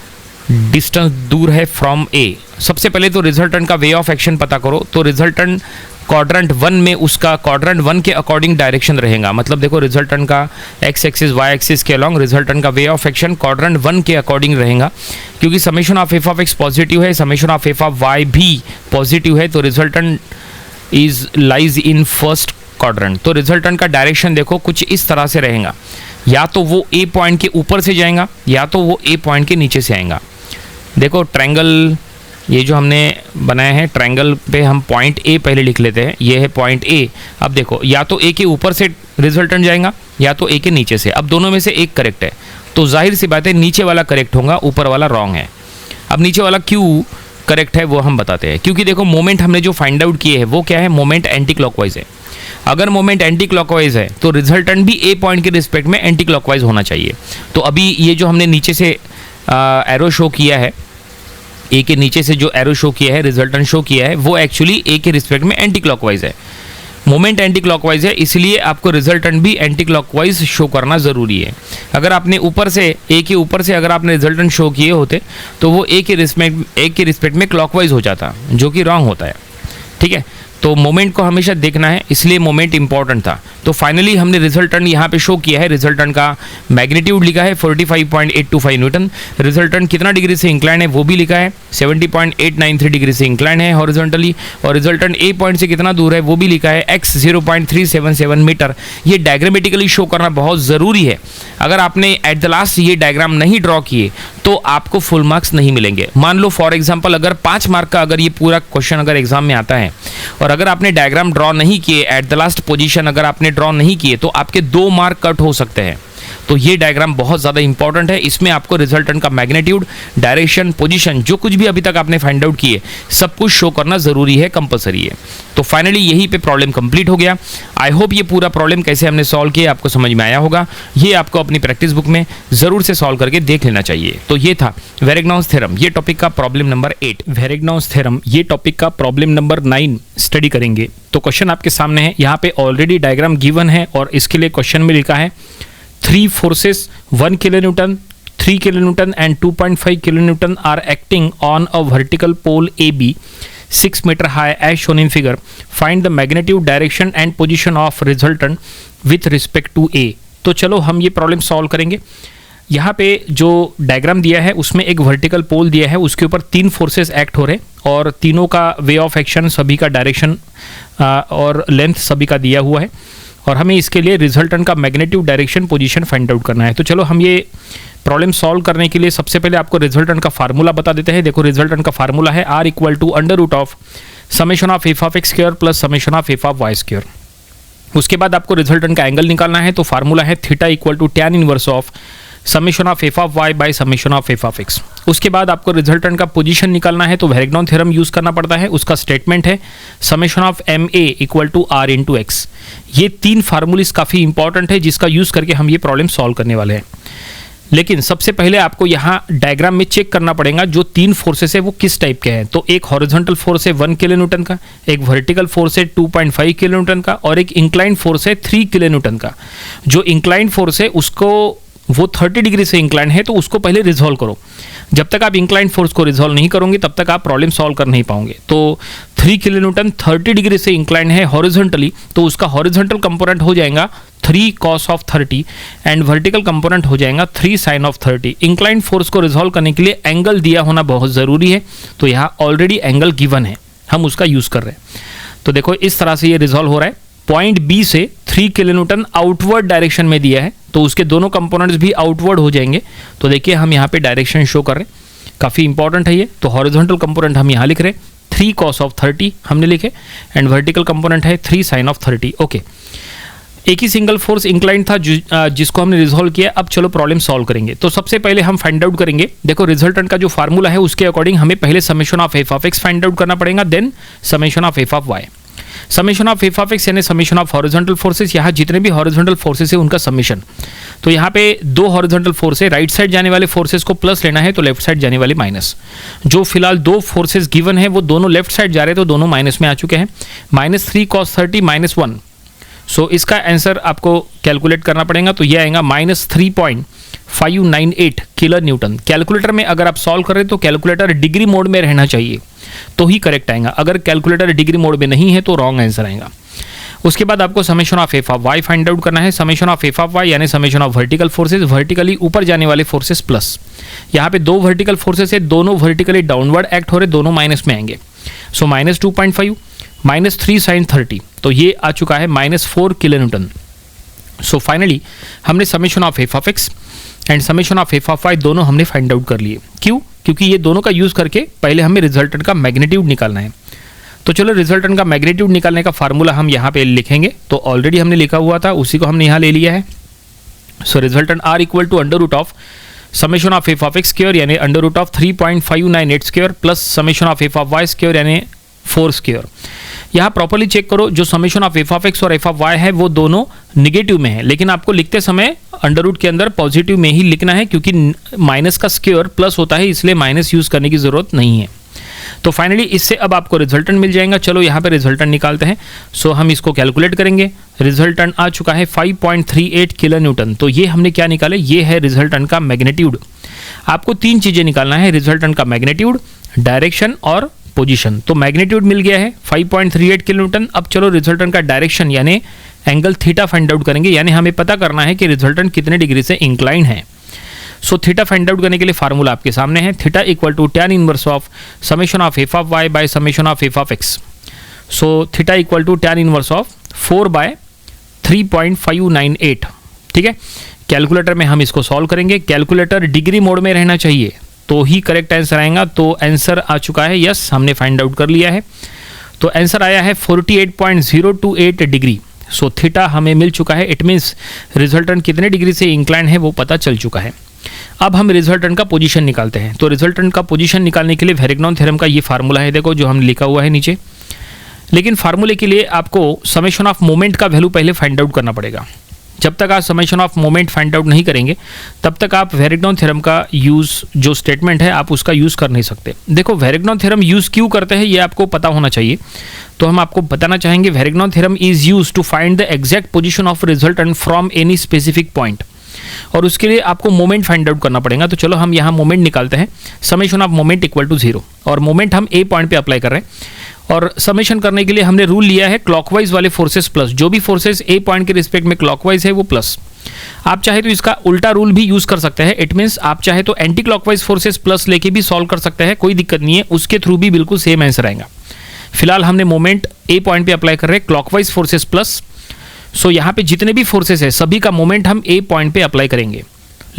[SPEAKER 2] डिस्टेंस दूर है फ्रॉम ए। सबसे पहले तो रिजल्टेंट का वे ऑफ एक्शन पता करो, तो रिजल्टेंट क्वाड्रेंट 1 में उसका क्वाड्रेंट 1 के अकॉर्डिंग डायरेक्शन रहेगा। मतलब देखो रिजल्टेंट का एक्स एक्सिस वाई एक्सिस के अलॉन्ग रिजल्टेंट का वे ऑफ एक्शन क्वाड्रेंट 1 के अकॉर्डिंग रहेगा, क्योंकि summation of F of X positive है, summation of F of Y भी पॉजिटिव है, तो resultant is lies in first quadrant. तो रिजल्टेंट का डायरेक्शन देखो कुछ इस तरह से रहेगा, या तो वो ए पॉइंट के ऊपर से जाएगा या तो वो ए पॉइंट के नीचे से आएगा। देखो ट्रायंगल ये जो हमने बनाया है, ट्रायंगल पे हम पॉइंट ए पहले लिख लेते हैं, ये है पॉइंट ए। अब देखो या तो ए के ऊपर से रिजल्टेंट जाएगा या तो ए के नीचे से, अब दोनों में से एक करेक्ट है, तो जाहिर सी बात है नीचे वाला करेक्ट होगा, ऊपर वाला रॉन्ग है। अब नीचे वाला क्यों करेक्ट है वो हम बताते हैं, क्योंकि देखो मोमेंट हमने जो फाइंड आउट किए हैं वो क्या है, मोमेंट एंटी क्लॉकवाइज है। अगर मोमेंट एंटी क्लॉकवाइज है तो रिजल्टेंट भी ए पॉइंट के रिस्पेक्ट में एंटी क्लॉकवाइज होना चाहिए। तो अभी ये जो हमने नीचे से एरो शो किया है, ए के नीचे से जो एरो शो किया है, रिजल्टेंट शो किया है, वो एक्चुअली ए के रिस्पेक्ट में एंटी क्लॉकवाइज है। मोमेंट एंटी क्लॉकवाइज है, इसलिए आपको रिजल्टेंट भी एंटी क्लॉकवाइज शो करना ज़रूरी है। अगर आपने ऊपर से ए के ऊपर से अगर आपने रिजल्टेंट शो किए होते तो वो ए के रिस्पेक्ट में क्लॉकवाइज हो जाता, जो कि रॉन्ग होता है। ठीक है, तो मोमेंट को हमेशा देखना है, इसलिए मोमेंट इंपॉर्टेंट था। तो फाइनली हमने रिजल्टेंट यहाँ पे शो किया है, रिजल्टेंट का मैग्नीट्यूड लिखा है 45.825 न्यूटन, रिजल्टेंट कितना डिग्री से इंक्लाइन है वो भी लिखा है, 70.893 डिग्री से इंक्लाइन है हॉरिजॉन्टली, और रिजल्टेंट ए पॉइंट से कितना दूर है वो भी लिखा है, x 0.377 मीटर। ये डायग्रामेटिकली शो करना बहुत ज़रूरी है। अगर आपने एट द लास्ट ये डायग्राम नहीं ड्रॉ किए तो आपको फुल मार्क्स नहीं मिलेंगे। मान लो फॉर एग्जाम्पल अगर 5 मार्क का अगर ये पूरा क्वेश्चन अगर एग्जाम में आता है और अगर आपने डायग्राम ड्रॉ नहीं किए, एट द लास्ट पोजीशन अगर आपने ड्रॉ नहीं किए, तो आपके 2 मार्क कट हो सकते हैं। तो ये डायग्राम बहुत ज़्यादा इंपॉर्टेंट है, इसमें आपको रिजल्टेंट का मैग्नीट्यूड, डायरेक्शन, पोजीशन, जो कुछ भी अभी तक आपने फाइंड आउट किए सब कुछ शो करना ज़रूरी है, कंपलसरी है। तो फाइनली यहीं पे प्रॉब्लम कंप्लीट हो गया। आई होप ये पूरा प्रॉब्लम कैसे हमने सॉल्व किया आपको समझ में आया होगा। ये आपको अपनी प्रैक्टिस बुक में ज़रूर से सॉल्व करके देख लेना चाहिए। तो ये था वेरेग्नॉन्स थ्योरम, ये टॉपिक का प्रॉब्लम नंबर 8। वेरेग्नॉन्स थ्योरम ये टॉपिक का प्रॉब्लम नंबर 9 स्टडी करेंगे। तो क्वेश्चन आपके सामने है, यहाँ पे ऑलरेडी डायग्राम गिवन है और इसके लिए क्वेश्चन में लिखा है 3 forces 1 kilonewton, 3 kilonewton and 2.5 kilonewton are acting on a vertical pole AB 6 meter high as shown in figure. Find the magnitude, direction and position of resultant with respect to A. तो चलो हम ये problem solve करेंगे। यहाँ पे जो diagram दिया है उसमें एक वर्टिकल पोल दिया है, उसके ऊपर 3 फोर्सेस एक्ट हो रहे हैं
[SPEAKER 1] और तीनों का वे ऑफ एक्शन, सभी का डायरेक्शन और लेंथ सभी का दिया हुआ है, और हमें इसके लिए रिजल्टेंट का magnitude, direction, position find out करना है। तो चलो हम ये प्रॉब्लम सॉल्व करने के लिए सबसे पहले आपको रिजल्टेंट का फार्मूला बता देते हैं। देखो रिजल्टेंट का फार्मूला है R equal to under root of summation of F of X square plus summation of F of Y square. उसके बाद आपको रिजल्टेंट का एंगल निकालना है, तो फार्मूला है theta equal to tan inverse of summation of F of Y by summation of F of X. उसके बाद आपको रिजल्टेंट का पोजीशन निकालना है, तो वेरिग्नॉन थ्योरम यूज करना पड़ता है। उसका स्टेटमेंट है summation of M A equal to R into X. ये तीन फार्मूलीज काफ़ी इंपॉर्टेंट है जिसका यूज करके हम ये प्रॉब्लम सॉल्व करने वाले हैं। लेकिन सबसे पहले आपको यहाँ डायग्राम में चेक करना पड़ेगा जो तीन फोर्सेस है वो किस टाइप के हैं। तो एक हॉरिजॉन्टल फोर्स है 1 किलो न्यूटन का, एक वर्टिकल फोर्स है 2.5 किलो न्यूटन का, और एक इंक्लाइंड फोर्स है 3 किलो न्यूटन का। जो इंक्लाइंड फोर्स है उसको वो 30 डिग्री से इंक्लाइन है, तो उसको पहले रिजॉल्व करो। जब तक आप इंक्लाइंड फोर्स को रिजॉल्व नहीं करोगे तब तक आप प्रॉब्लम सॉल्व कर नहीं पाओगे। तो 3 किलो न्यूटन 30 डिग्री से इंक्लाइन है हॉरिजॉन्टली, तो उसका हॉरिजॉन्टल कंपोनेंट हो जाएगा 3 cos of 30 and vertical component हो जाएगा 3 sin ऑफ 30। इंक्लाइंड फोर्स को रिजॉल्व करने के लिए एंगल दिया होना बहुत ज़रूरी है, तो यहाँ ऑलरेडी एंगल गिवन है, हम उसका यूज़ कर रहे हैं। तो देखो इस तरह से ये रिजॉल्व हो रहा है। पॉइंट बी से 3 किलो न्यूटन आउटवर्ड डायरेक्शन में दिया है, तो उसके दोनों कंपोनेंट्स भी आउटवर्ड हो जाएंगे। तो देखिए हम यहाँ पे डायरेक्शन शो कर रहे हैं, काफ़ी इंपॉर्टेंट है ये। तो हॉरिजॉन्टल कंपोनेंट हम यहाँ लिख रहे हैं 3 cos ऑफ 30 हमने लिखे, एंड वर्टिकल कंपोनेंट है 3 sin ऑफ 30। ओके, एक ही सिंगल फोर्स इंक्लाइंड था जिसको हमने रिजॉल्व किया। अब चलो प्रॉब्लम सॉल्व करेंगे। तो सबसे पहले हम फाइंड आउट करेंगे, देखो रिजल्टेंट का जो फार्मूला है उसके अकॉर्डिंग हमें पहले summation of F of X find out करना पड़ेगा, then summation of F of Y. Summation of F of X यानी समेशन ऑफ हॉरिजॉन्टल फोर्सेस, यहाँ जितने भी हॉरिजॉन्टल फोर्सेस है उनका समेशन। तो यहाँ पे दो हॉरिजॉन्टल फोर्स है, राइट साइड जाने वाले फोर्सेस को प्लस लेना है, तो लेफ्ट साइड जाने वाले माइनस। जो फिलहाल दो फोर्सेस गिवन है वो दोनों लेफ्ट साइड जा रहे हैं, तो दोनों माइनस में आ चुके हैं। -3 cos 30 -1। सो इसका आंसर आपको कैलकुलेट करना पड़ेगा, तो ये आएगा -3.598 किलो न्यूटन। कैलकुलेटर में अगर आप सॉल्व कर रहे हैं तो कैलकुलेटर डिग्री मोड में रहना चाहिए तो ही करेक्ट आएगा। अगर कैलकुलेटर डिग्री मोड में नहीं है तो रॉन्ग आंसर आएगा। उसके बाद आपको summation of F of Y find out करना है। Summation of F of Y यानी summation of vertical forces, vertically ऊपर जाने वाले फोर्सेस प्लस। यहाँ पे दो वर्टिकल फोर्सेस है, दोनों वर्टिकली डाउनवर्ड एक्ट हो रहे, दोनों माइनस में आएंगे। सो -2.5 -3 sin 30, तो ये आ चुका है -4 किलो न्यूटन। सो फाइनली हमने summation of F of X and summation of F of Y दोनों हमने फाइंड आउट कर लिए। क्यों? क्योंकि ये दोनों का यूज करके पहले हमें रिजल्टेंट का मैग्नीट्यूड निकालना है। तो चलो रिजल्टेंट का मैग्नीट्यूड निकालने का फार्मूला हम यहाँ पे लिखेंगे, तो ऑलरेडी हमने लिखा हुआ था उसी को हमने यहाँ ले लिया है। So resultant R equal to under root of summation of F of X square यानी under root of 3.598 square plus summation of F of Y square यानी 4 स्क्वायर। यहाँ प्रॉपर्ली चेक करो, जो summation of F of X और F of Y है वो दोनों negative में है, लेकिन आपको लिखते समय अंडर रूट के अंदर पॉजिटिव में ही लिखना है, क्योंकि माइनस का स्क्वायर प्लस होता है, इसलिए माइनस यूज करने की जरूरत नहीं है। तो फाइनली इससे अब आपको रिजल्टेंट मिल जाएगा। चलो यहाँ पे रिजल्टेंट निकालते हैं। सो हम इसको कैलकुलेट करेंगे। रिजल्टेंट आ चुका है 5.38 किलो न्यूटन। तो ये हमने क्या निकाले, ये है रिजल्टेंट का मैग्नीट्यूड। आपको तीन चीजें निकालना है, रिजल्टेंट का मैग्नीट्यूड, डायरेक्शन और पोजीशन। तो मैग्नीट्यूड मिल गया है 5.38 किलो न्यूटन। अब चलो रिजल्टेंट का डायरेक्शन यानी एंगल थीटा फाइंड आउट करेंगे, यानी हमें पता करना है कि रिजल्टेंट कितने डिग्री से इंक्लाइन है। सो थीटा फाइंड आउट करने के लिए फार्मूला आपके सामने है, theta equal to tan inverse of summation of F of Y by summation of F of X. So theta equal to tan inverse of 4/3.598। ठीक है, कैलकुलेटर में हम इसको सॉल्व करेंगे। कैलकुलेटर डिग्री मोड में रहना चाहिए तो ही करेक्ट आंसर आएगा। तो आंसर आ चुका है, यस हमने फाइंड आउट कर लिया है। तो आंसर आया है 48.028 डिग्री। सो थीटा हमें मिल चुका है, इट मीन्स रिजल्टेंट कितने डिग्री से इंक्लाइन है वो पता चल चुका है। अब हम रिजल्टेंट का पोजीशन निकालते हैं। तो रिजल्टेंट का पोजीशन निकालने के लिए वेरिग्नॉन थ्योरम का ये फार्मूला है, देखो जो हमने लिखा हुआ है नीचे। लेकिन फार्मूले के लिए आपको समेशन ऑफ मोमेंट का वैल्यू पहले फाइंड आउट करना पड़ेगा। जब तक आप summation of moment find out नहीं करेंगे तब तक आप वेरिग्नॉन थ्योरम का यूज़, जो स्टेटमेंट है आप उसका यूज़ कर नहीं सकते। देखो वेरिग्नॉन थ्योरम यूज़ क्यों करते हैं ये आपको पता होना चाहिए, तो हम आपको बताना चाहेंगे। Varignon theorem is use to find the exact position of resultant from any specific point, और उसके लिए आपको मोमेंट फाइंड आउट करना पड़ेगा। तो चलो हम यहाँ मोमेंट निकालते हैं। Summation of moment equal to 0, और मोमेंट हम ए पॉइंट पे अप्लाई कर रहे हैं, और समेशन करने के लिए हमने रूल लिया है क्लॉकवाइज वाले फोर्सेस प्लस, जो भी फोर्सेस ए पॉइंट के रिस्पेक्ट में क्लॉकवाइज है वो प्लस, आप चाहे तो इसका उल्टा रूल भी यूज कर सकते हैं। इट मीन्स आप चाहे तो एंटी क्लॉकवाइज फोर्सेस प्लस लेके भी सॉल्व कर सकते हैं, कोई दिक्कत नहीं है, उसके थ्रू भी बिल्कुल सेम आंसर आएगा। फिलहाल हमने मोमेंट ए पॉइंट पे अप्लाई कर रहे हैं क्लॉकवाइज फोर्सेस प्लस। सो यहाँ पे जितने भी फोर्सेस है सभी का मोमेंट हम ए पॉइंट पे अप्लाई करेंगे।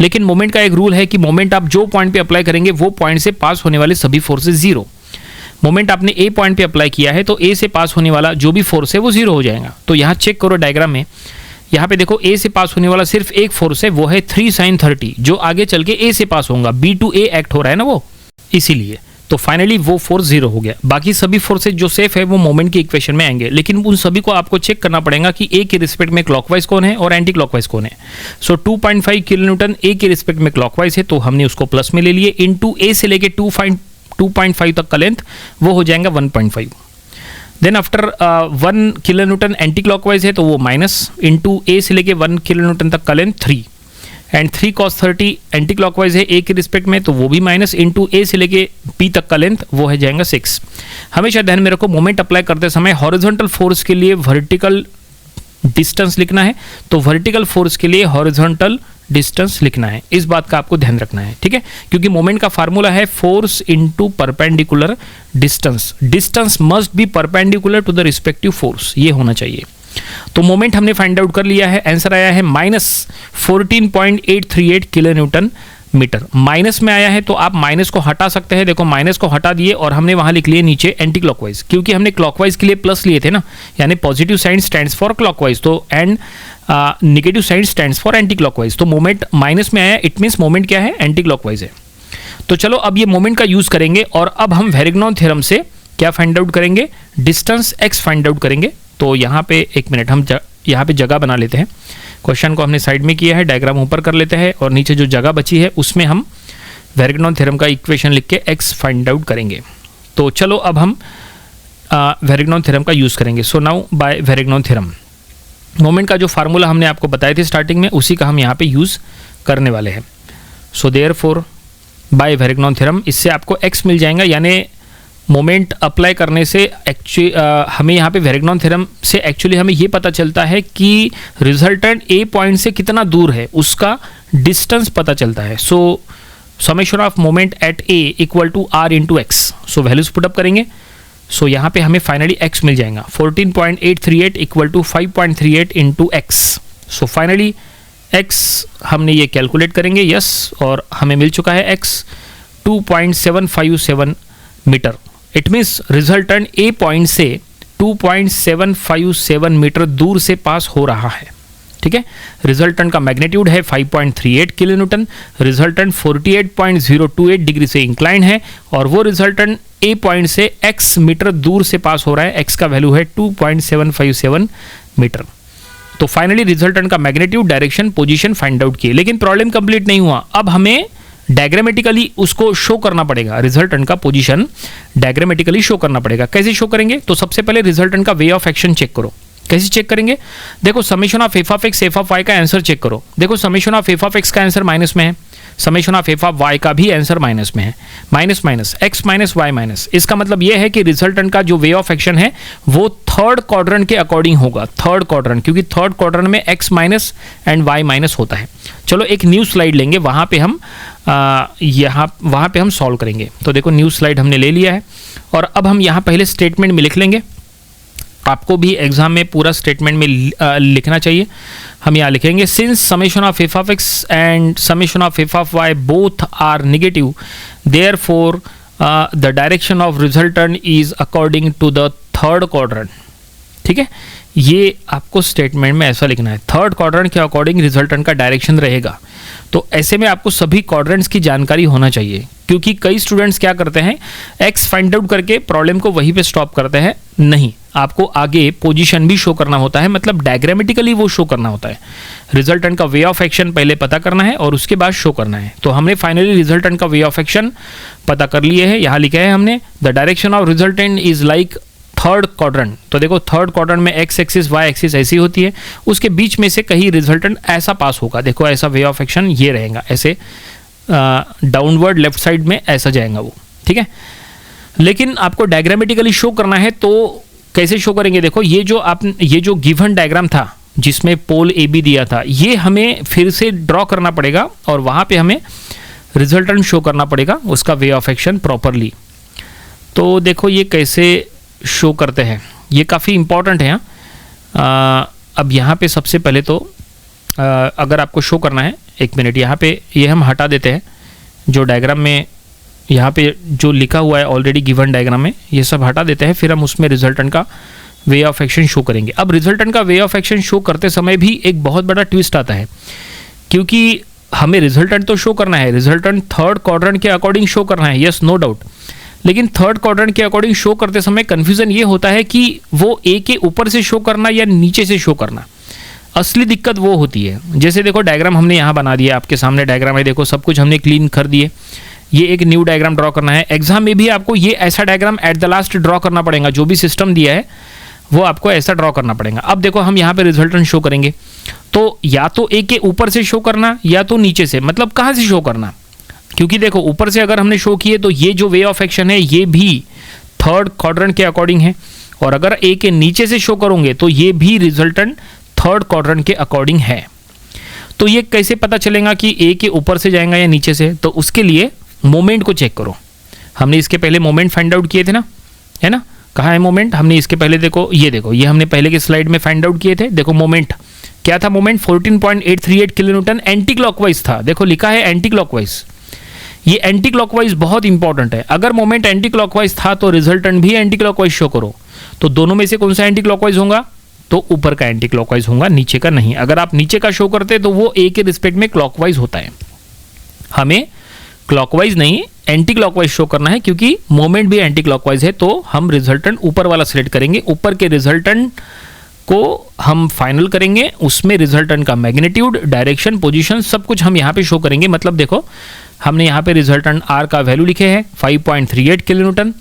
[SPEAKER 1] लेकिन मोमेंट का एक रूल है कि मोमेंट आप जो पॉइंट पे अप्लाई करेंगे वो पॉइंट से पास होने वाले सभी फोर्सेस जीरो। मोमेंट आपने ए पॉइंट पे अप्लाई किया है तो ए से पास होने वाला जो भी फोर्स है वो जीरो हो जाएगा। तो यहाँ चेक करो डायग्राम में, यहाँ पे देखो ए से पास होने वाला सिर्फ एक फोर्स है, वो है 3 sin 30, जो आगे चल के ए से पास होगा। बी टू ए एक्ट हो रहा है ना वो, इसीलिए तो फाइनली वो फोर्स जीरो हो गया। बाकी सभी फोर्सेज जो सेफ है वो मोमेंट की इक्वेशन में आएंगे, लेकिन उन सभी को आपको चेक करना पड़ेगा कि ए के रिस्पेक्ट में क्लॉकवाइज कौन है और एंटी क्लॉकवाइज कौन है। सो 2.5 किलोन्यूटन ए के रिस्पेक्ट में क्लॉकवाइज है तो हमने उसको प्लस में ले लिए, इनटू ए से लेके 2.5 तक का लेंथ वो हो जाएगा 1.5। Then after 1 kilonewton anti clockwise है तो वो माइनस, इनटू ए से लेके 1 किलोन्यूटन तक का length 3, and 3 cos 30 anti clockwise है ए के रिस्पेक्ट में तो वो भी माइनस, इनटू ए से लेके पी तक का लेंथ वो है जाएगा 6। हमेशा ध्यान में रखो मोमेंट अप्लाई करते समय हॉरिजॉन्टल फोर्स के लिए वर्टिकल डिस्टेंस लिखना है, तो वर्टिकल फोर्स के लिए हॉरिजॉन्टल डिस्टेंस लिखना है, इस बात का आपको ध्यान रखना है, ठीक है। क्योंकि मोमेंट का फार्मूला है force into perpendicular distance, distance must be perpendicular to the respective force, ये होना चाहिए। तो मोमेंट हमने फाइंड आउट कर लिया है, आंसर आया है -14.838 किलो न्यूटन मीटर। माइनस में आया है तो आप माइनस को हटा सकते हैं, देखो माइनस को हटा दिए और हमने वहां लिख लिए नीचे एंटी क्लॉकवाइज, क्योंकि हमने क्लॉकवाइज के लिए प्लस लिए थे ना, यानी positive sign stands for clockwise तो and negative sign stands for anticlockwise. तो मोमेंट माइनस में आया, इट मीन्स मोमेंट क्या है, एंटी क्लॉकवाइज है। तो चलो अब ये मोमेंट का यूज करेंगे और अब हम वेरिग्नॉन थ्योरम से क्या फाइंड आउट करेंगे, डिस्टेंस एक्स फाइंड आउट करेंगे। तो यहाँ पे एक मिनट हम यहाँ पे जगह बना लेते हैं, क्वेश्चन को हमने साइड में किया है, डायग्राम ऊपर कर लेते हैं और नीचे जो जगह बची है उसमें हम वेरिग्नॉन थ्योरम का इक्वेशन लिख के एक्स फाइंड आउट करेंगे। तो चलो अब हम वेरिग्नॉन थ्योरम का यूज़ करेंगे। So now by Varignon theorem moment का जो फार्मूला हमने आपको बताए थे स्टार्टिंग में उसी का हम यहाँ पे यूज़ करने वाले हैं। So therefore by Varignon theorem इससे आपको एक्स मिल जाएगा, यानी मोमेंट अप्लाई करने से एक्चुअली हमें यहाँ पे वेरिग्नॉन थ्योरम से एक्चुअली हमें ये पता चलता है कि रिजल्टेंट ए पॉइंट से कितना दूर है उसका डिस्टेंस पता चलता है। So summation of moment at A equal to R into X. So values put up करेंगे, सो यहाँ पे हमें फाइनली एक्स मिल जाएगा 14.838 equal to 5.38 into X. So finally X हमने ये कैलकुलेट करेंगे, यस, और हमें मिल चुका है X 2.757 metre. It means resultant A point से 2.757 मीटर दूर से पास हो रहा है, ठीक है। रिजल्टेंट का मैग्नीट्यूड है 5.38 किलो न्यूटन, रिजल्टेंट 48.028 डिग्री से इंक्लाइन है और वो रिजल्टेंट ए पॉइंट से x मीटर दूर से पास हो रहा है, x का वैल्यू है 2.757 मीटर। तो फाइनली रिजल्टेंट का magnitude, direction, position find out किए, लेकिन प्रॉब्लम कंप्लीट नहीं हुआ। अब हमें डायग्रामेटिकली उसको शो करना पड़ेगा, रिजल्टेंट का पोजीशन डायग्रामेटिकली शो करना पड़ेगा। कैसे शो करेंगे, तो सबसे पहले रिजल्टेंट का वे ऑफ एक्शन चेक करो। कैसे चेक करेंगे, देखो summation of F of X F of Y का आंसर चेक करो। देखो summation of F of X का आंसर माइनस में है, summation of F of Y का भी आंसर माइनस में है, minus minus X minus Y minus. इसका मतलब यह है कि रिजल्टेंट का जो वे ऑफ एक्शन है वो थर्ड क्वाड्रेंट के अकॉर्डिंग होगा, थर्ड क्वाड्रेंट, क्योंकि थर्ड क्वाड्रेंट में X minus and Y minus होता है। चलो एक न्यू स्लाइड लेंगे, वहाँ पे हम वहाँ पे हम सॉल्व करेंगे। तो देखो न्यू स्लाइड हमने ले लिया है और अब हम यहाँ पहले स्टेटमेंट में लिख लेंगे। आपको भी एग्जाम में पूरा स्टेटमेंट में लिखना चाहिए। हम यहाँ लिखेंगे since summation of F of X and summation of F of Y both are negative, therefore the direction of resultant is according to the third quadrant, ठीक है। ये आपको स्टेटमेंट में ऐसा लिखना है, थर्ड क्वाड्रेंट के अकॉर्डिंग रिजल्टेंट का डायरेक्शन रहेगा। तो ऐसे में आपको सभी क्वाड्रेंट्स की जानकारी होना चाहिए, क्योंकि कई स्टूडेंट्स क्या करते हैं एक्स फाइंड आउट करके प्रॉब्लम को वहीं पे स्टॉप करते हैं। नहीं, आपको आगे पोजीशन भी शो करना होता है, मतलब डायग्रामेटिकली वो शो करना होता है। रिजल्टेंट का वे ऑफ एक्शन पहले पता करना है और उसके बाद शो करना है। तो हमने फाइनली रिजल्टेंट का वे ऑफ एक्शन पता कर लिए है, यहाँ लिखा है हमने the direction of resultant is like third quadrant. तो देखो थर्ड क्वाड्रेंट में एक्स एक्सिस वाई एक्सिस ऐसी होती है, उसके बीच में से कहीं रिजल्टेंट ऐसा पास होगा। देखो ऐसा वे ऑफ एक्शन ये रहेगा, ऐसे डाउनवर्ड लेफ्ट साइड में ऐसा जाएगा वो, ठीक है। लेकिन आपको डायग्रामेटिकली शो करना है, तो कैसे शो करेंगे, देखो ये जो गिवन डायग्राम था जिसमें पोल ए बी दिया था, ये हमें फिर से ड्रॉ करना पड़ेगा और वहाँ पे हमें रिजल्टेंट शो करना पड़ेगा उसका वे ऑफ एक्शन प्रॉपरली। तो देखो ये कैसे शो करते हैं, ये काफ़ी इम्पॉर्टेंट है। अब यहाँ पे सबसे पहले तो अगर आपको शो करना है, एक मिनट, यहाँ पे ये हम हटा देते हैं जो डायग्राम में यहाँ पे जो लिखा हुआ है ऑलरेडी गिवन डायग्राम में, ये सब हटा देते हैं, फिर हम उसमें रिजल्टेंट का वे ऑफ एक्शन शो करेंगे। अब रिजल्टेंट का वे ऑफ एक्शन शो करते समय भी एक बहुत बड़ा ट्विस्ट आता है, क्योंकि हमें रिजल्टेंट तो शो करना है, रिजल्टेंट थर्ड क्वाड्रेंट के अकॉर्डिंग शो करना है, यस नो डाउट, लेकिन थर्ड क्वाड्रेंट के अकॉर्डिंग शो करते समय कन्फ्यूजन ये होता है कि वो ए के ऊपर से शो करना या नीचे से शो करना। असली दिक्कत वो होती है, जैसे देखो डायग्राम हमने यहाँ बना दिया, आपके सामने डायग्राम है, देखो सब कुछ हमने क्लीन कर दिए, ये एक न्यू डायग्राम ड्रॉ करना है। एग्जाम में भी आपको ये ऐसा diagram eight the last draw करना पड़ेगा, जो भी सिस्टम दिया है वो आपको ऐसा ड्रॉ करना पड़ेगा। अब देखो हम यहाँ पे रिजल्टेंट शो करेंगे, तो या तो ए के ऊपर से शो करना या तो नीचे से, मतलब कहाँ से शो करना, क्योंकि देखो ऊपर से अगर हमने शो किए तो ये जो वे ऑफ एक्शन है ये भी थर्ड क्वाड्रेंट के अकॉर्डिंग है, और अगर ए के नीचे से शो करोगे तो ये भी रिजल्टेंट थर्ड क्वाड्रेंट के अकॉर्डिंग है। तो ये कैसे पता चलेगा कि ए के ऊपर से जाएगा या नीचे से, तो उसके लिए मोमेंट को चेक करो। हमने इसके पहले मोमेंट फाइंड आउट किए थे ना, है ना, कहाँ है मोमेंट, हमने इसके पहले देखो ये हमने पहले के स्लाइड में फाइंड आउट किए थे। देखो मोमेंट क्या था, moment 14.838 kilo newton anti clockwise था, देखो लिखा है एंटी क्लॉकवाइज, ये एंटी क्लॉकवाइज बहुत इंपॉर्टेंट है। अगर मोमेंट एंटी क्लॉकवाइज था तो रिजल्टेंट भी एंटी क्लॉकवाइज शो करो, तो दोनों में से कौन सा एंटी क्लॉकवाइज होगा, तो ऊपर का एंटी क्लॉकवाइज होगा, नीचे का नहीं। अगर आप नीचे का शो करते तो वो ए के रिस्पेक्ट में क्लॉकवाइज होता है, हमें क्लॉकवाइज नहीं एंटी क्लॉकवाइज शो करना है, क्योंकि मोमेंट भी एंटी क्लॉकवाइज है, तो हम रिजल्टेंट ऊपर वाला सिलेक्ट करेंगे, ऊपर के रिजल्टेंट को हम फाइनल करेंगे, उसमें रिजल्टेंट का मैग्नीट्यूड, डायरेक्शन, पोजीशन सब कुछ हम यहाँ पे शो करेंगे। मतलब देखो हमने यहाँ पे रिजल्टेंट आर का वैल्यू लिखे हैं 5.38 किलो न्यूटन।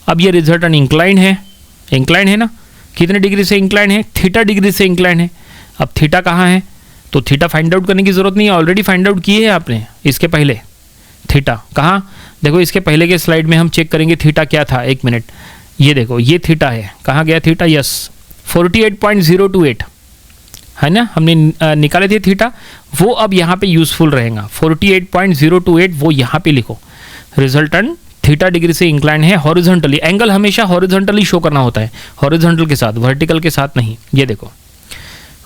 [SPEAKER 1] अब ये रिजल्टेंट इंक्लाइन है ना, कितने डिग्री से इंक्लाइन है, थीटा डिग्री से इंक्लाइन है। अब थीटा कहाँ है, तो थीटा फाइंड आउट करने की जरूरत नहीं है, ऑलरेडी फाइंड आउट किए है आपने इसके पहले। थीटा कहाँ, देखो इसके पहले के स्लाइड में हम चेक करेंगे थीटा क्या था, एक मिनट, ये देखो ये थीटा है, कहाँ गया थीटा, यस 48.028 है ना, हमने निकाले थे थीटा, वो अब यहाँ पे यूजफुल रहेगा 48.028, वो यहाँ पे लिखो। रिजल्टेंट थीटा डिग्री से इंक्लाइन है हॉरिजॉन्टली, एंगल हमेशा हॉरिजॉन्टली शो करना होता है, हॉरिजॉन्टल के साथ, वर्टिकल के साथ नहीं। ये देखो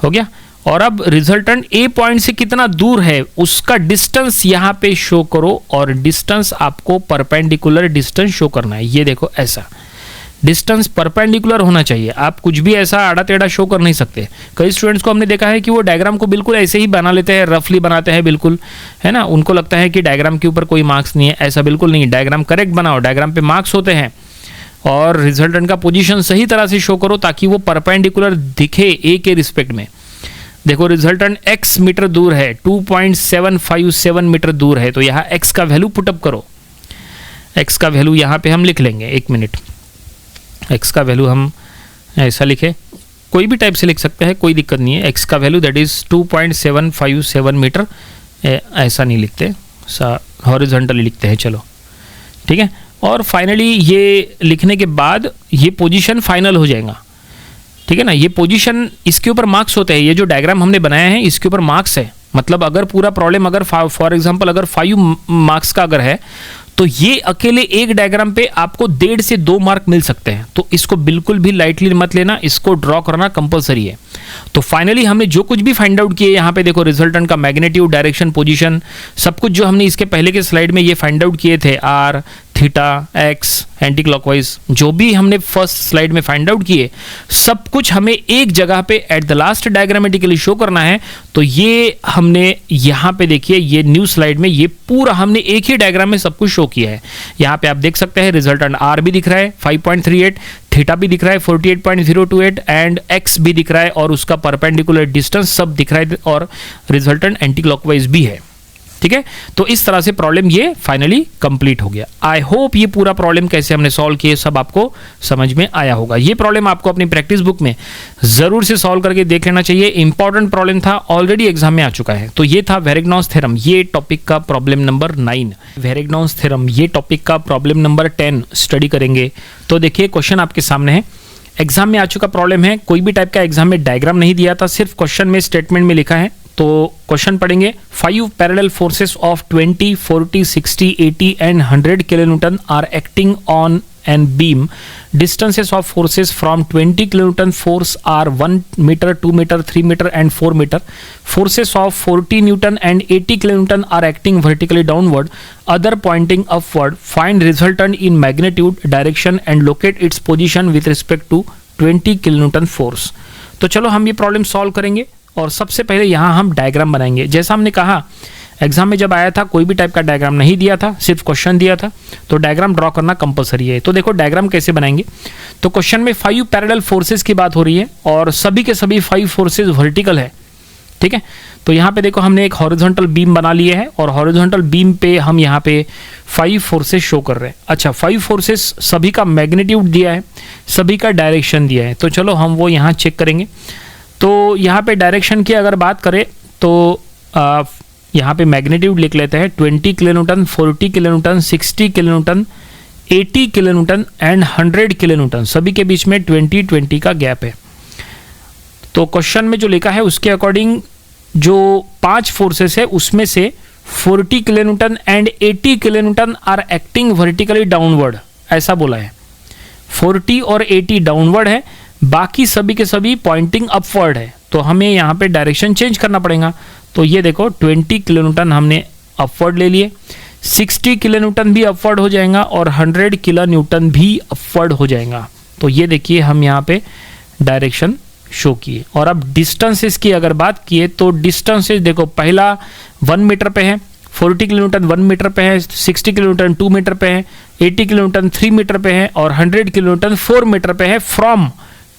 [SPEAKER 1] हो गया। और अब रिजल्टेंट ए पॉइंट से कितना दूर है उसका डिस्टेंस यहाँ पे शो करो, और डिस्टेंस आपको परपेंडिकुलर डिस्टेंस शो करना है। ये देखो ऐसा डिस्टेंस परपेंडिकुलर होना चाहिए, आप कुछ भी ऐसा आड़ा टेढ़ा शो कर नहीं सकते। कई स्टूडेंट्स को हमने देखा है कि वो डायग्राम को बिल्कुल ऐसे ही बना लेते हैं, रफली बनाते हैं बिल्कुल, है ना, उनको लगता है कि डायग्राम के ऊपर कोई मार्क्स नहीं है, ऐसा बिल्कुल नहीं। डायग्राम करेक्ट बनाओ, डायग्राम पे मार्क्स होते हैं, और रिजल्टेंट का पोजीशन सही तरह से शो करो ताकि वो परपेंडिकुलर दिखे ए के रिस्पेक्ट में। देखो रिजल्टेंट x मीटर दूर है, 2.757 मीटर दूर है, तो यहाँ x का वैल्यू पुटअप करो। x का वैल्यू यहाँ पे हम लिख लेंगे, एक मिनट, x का वैल्यू हम ऐसा लिखे, कोई भी टाइप से लिख सकते हैं, कोई दिक्कत नहीं है। x का वैल्यू दैट इज 2.757 मीटर, ऐसा नहीं लिखते, हॉरिजॉन्टली लिखते हैं, चलो ठीक है। और फाइनली ये लिखने के बाद ये पोजीशन फाइनल हो जाएगा, ठीक है ना। ये पोजीशन, इसके ऊपर मार्क्स होते हैं, ये जो डायग्राम हमने बनाया है इसके ऊपर मार्क्स है, मतलब अगर पूरा प्रॉब्लम अगर फॉर एग्जांपल अगर 5 मार्क्स का अगर है तो ये अकेले एक डायग्राम पे आपको 1.5 से 2 मार्क मिल सकते हैं। तो इसको बिल्कुल भी लाइटली मत लेना, इसको ड्रॉ करना कंपलसरी है। तो फाइनली हमने जो कुछ भी फाइंड आउट किए यहाँ पे देखो, रिजल्टेंट का मैग्नीट्यूड, डायरेक्शन, पोजीशन सब कुछ जो हमने इसके पहले के स्लाइड में ये फाइंड आउट किए थे, R, theta, X, anticlockwise, जो भी हमने फर्स्ट स्लाइड में फाइंड आउट किए सब कुछ हमें एक जगह पे at the last diagrammatically show करना है। तो ये हमने यहाँ पे देखिए, ये न्यू स्लाइड में ये पूरा हमने एक ही डायग्राम में सब कुछ शो किया है। यहाँ पे आप देख सकते हैं रिजल्टेंट आर भी दिख रहा है 5.38, थीटा भी दिख रहा है 48.028 एंड एक्स भी दिख रहा है, और उसका परपेंडिकुलर डिस्टेंस सब दिख रहा है, और रिजल्टेंट एंटी क्लॉकवाइज भी है, ठीक है। तो इस तरह से प्रॉब्लम ये फाइनली कंप्लीट हो गया। आई होप ये पूरा प्रॉब्लम कैसे हमने सॉल्व किए सब आपको समझ में आया होगा। ये प्रॉब्लम आपको अपनी प्रैक्टिस बुक में जरूर से सॉल्व करके देख लेना चाहिए, इंपॉर्टेंट प्रॉब्लम था, ऑलरेडी एग्जाम में आ चुका है। तो ये था वेरेग्नॉस थ्योरम, ये टॉपिक का प्रॉब्लम नंबर 9। वेरेग्नॉस थ्योरम ये टॉपिक का प्रॉब्लम नंबर 10 स्टडी करेंगे। तो देखिए क्वेश्चन आपके सामने है, एग्जाम में आ चुका प्रॉब्लम है, कोई भी टाइप का एग्जाम में डायग्राम नहीं दिया था, सिर्फ क्वेश्चन में स्टेटमेंट में लिखा है। तो क्वेश्चन पढ़ेंगे, 5 parallel forces of 20, 40, 60, 80 and 100 kilonewton are acting on an beam. Distances of forces from 20 kilonewton force are 1 meter, 2 meter, 3 meter and 4 meter. Forces of 40 newton and 80 kilonewton are acting vertically downward, other pointing upward. Find resultant in magnitude, direction and locate its position with respect to 20 kilonewton force. तो चलो हम ये problem solve करेंगे और सबसे पहले यहाँ हम डायग्राम बनाएंगे। जैसा हमने कहा एग्जाम में जब आया था कोई भी टाइप का डायग्राम नहीं दिया था, सिर्फ क्वेश्चन दिया था, तो डायग्राम ड्रॉ करना कंपलसरी है। तो देखो डायग्राम कैसे बनाएंगे। तो क्वेश्चन में 5 पैरेलल फोर्सेस की बात हो रही है और सभी के सभी 5 फोर्सेस वर्टिकल है, ठीक है। तो यहाँ पे देखो हमने एक हॉरिजॉन्टल बीम बना लिए है और हॉरिजॉन्टल बीम पे हम यहाँ पे 5 फोर्सेस शो कर रहे हैं। अच्छा, 5 फोर्सेस सभी का मैग्नीट्यूड दिया है, सभी का डायरेक्शन दिया है, तो चलो हम वो यहाँ चेक करेंगे। तो यहाँ पे डायरेक्शन की अगर बात करें तो यहाँ पे मैग्नीट्यूड लिख लेते हैं 20 kilonewton, 40 kilonewton, 60 kilonewton, 80 kilonewton and 100 kilonewton, सभी के बीच में 20 का गैप है। तो क्वेश्चन में जो लिखा है उसके अकॉर्डिंग जो 5 फोर्सेस है उसमें से 40 kilonewton and 80 kilonewton are acting vertically downward, ऐसा बोला है। 40 और 80 डाउनवर्ड है, बाकी सभी के सभी पॉइंटिंग अपवर्ड है। तो हमें यहाँ पे डायरेक्शन चेंज करना पड़ेगा। तो ये देखो 20 किलोन्यूटन हमने अपवर्ड ले लिए, 60 किलोन्यूटन भी अपवर्ड हो जाएगा और 100 किलोन्यूटन भी अपवर्ड हो जाएगा। तो ये देखिए हम यहाँ पे डायरेक्शन शो किए। और अब डिस्टेंसेस की अगर बात किए तो डिस्टेंसेस देखो, पहला 1 मीटर पे है, 40 किलोमीटर 1 मीटर पे है, 60 किलोमीटर 2 मीटर पे है, 80 किलोमीटर 3 मीटर पे है और 100 किलोमीटर 4 मीटर पे है फ्रॉम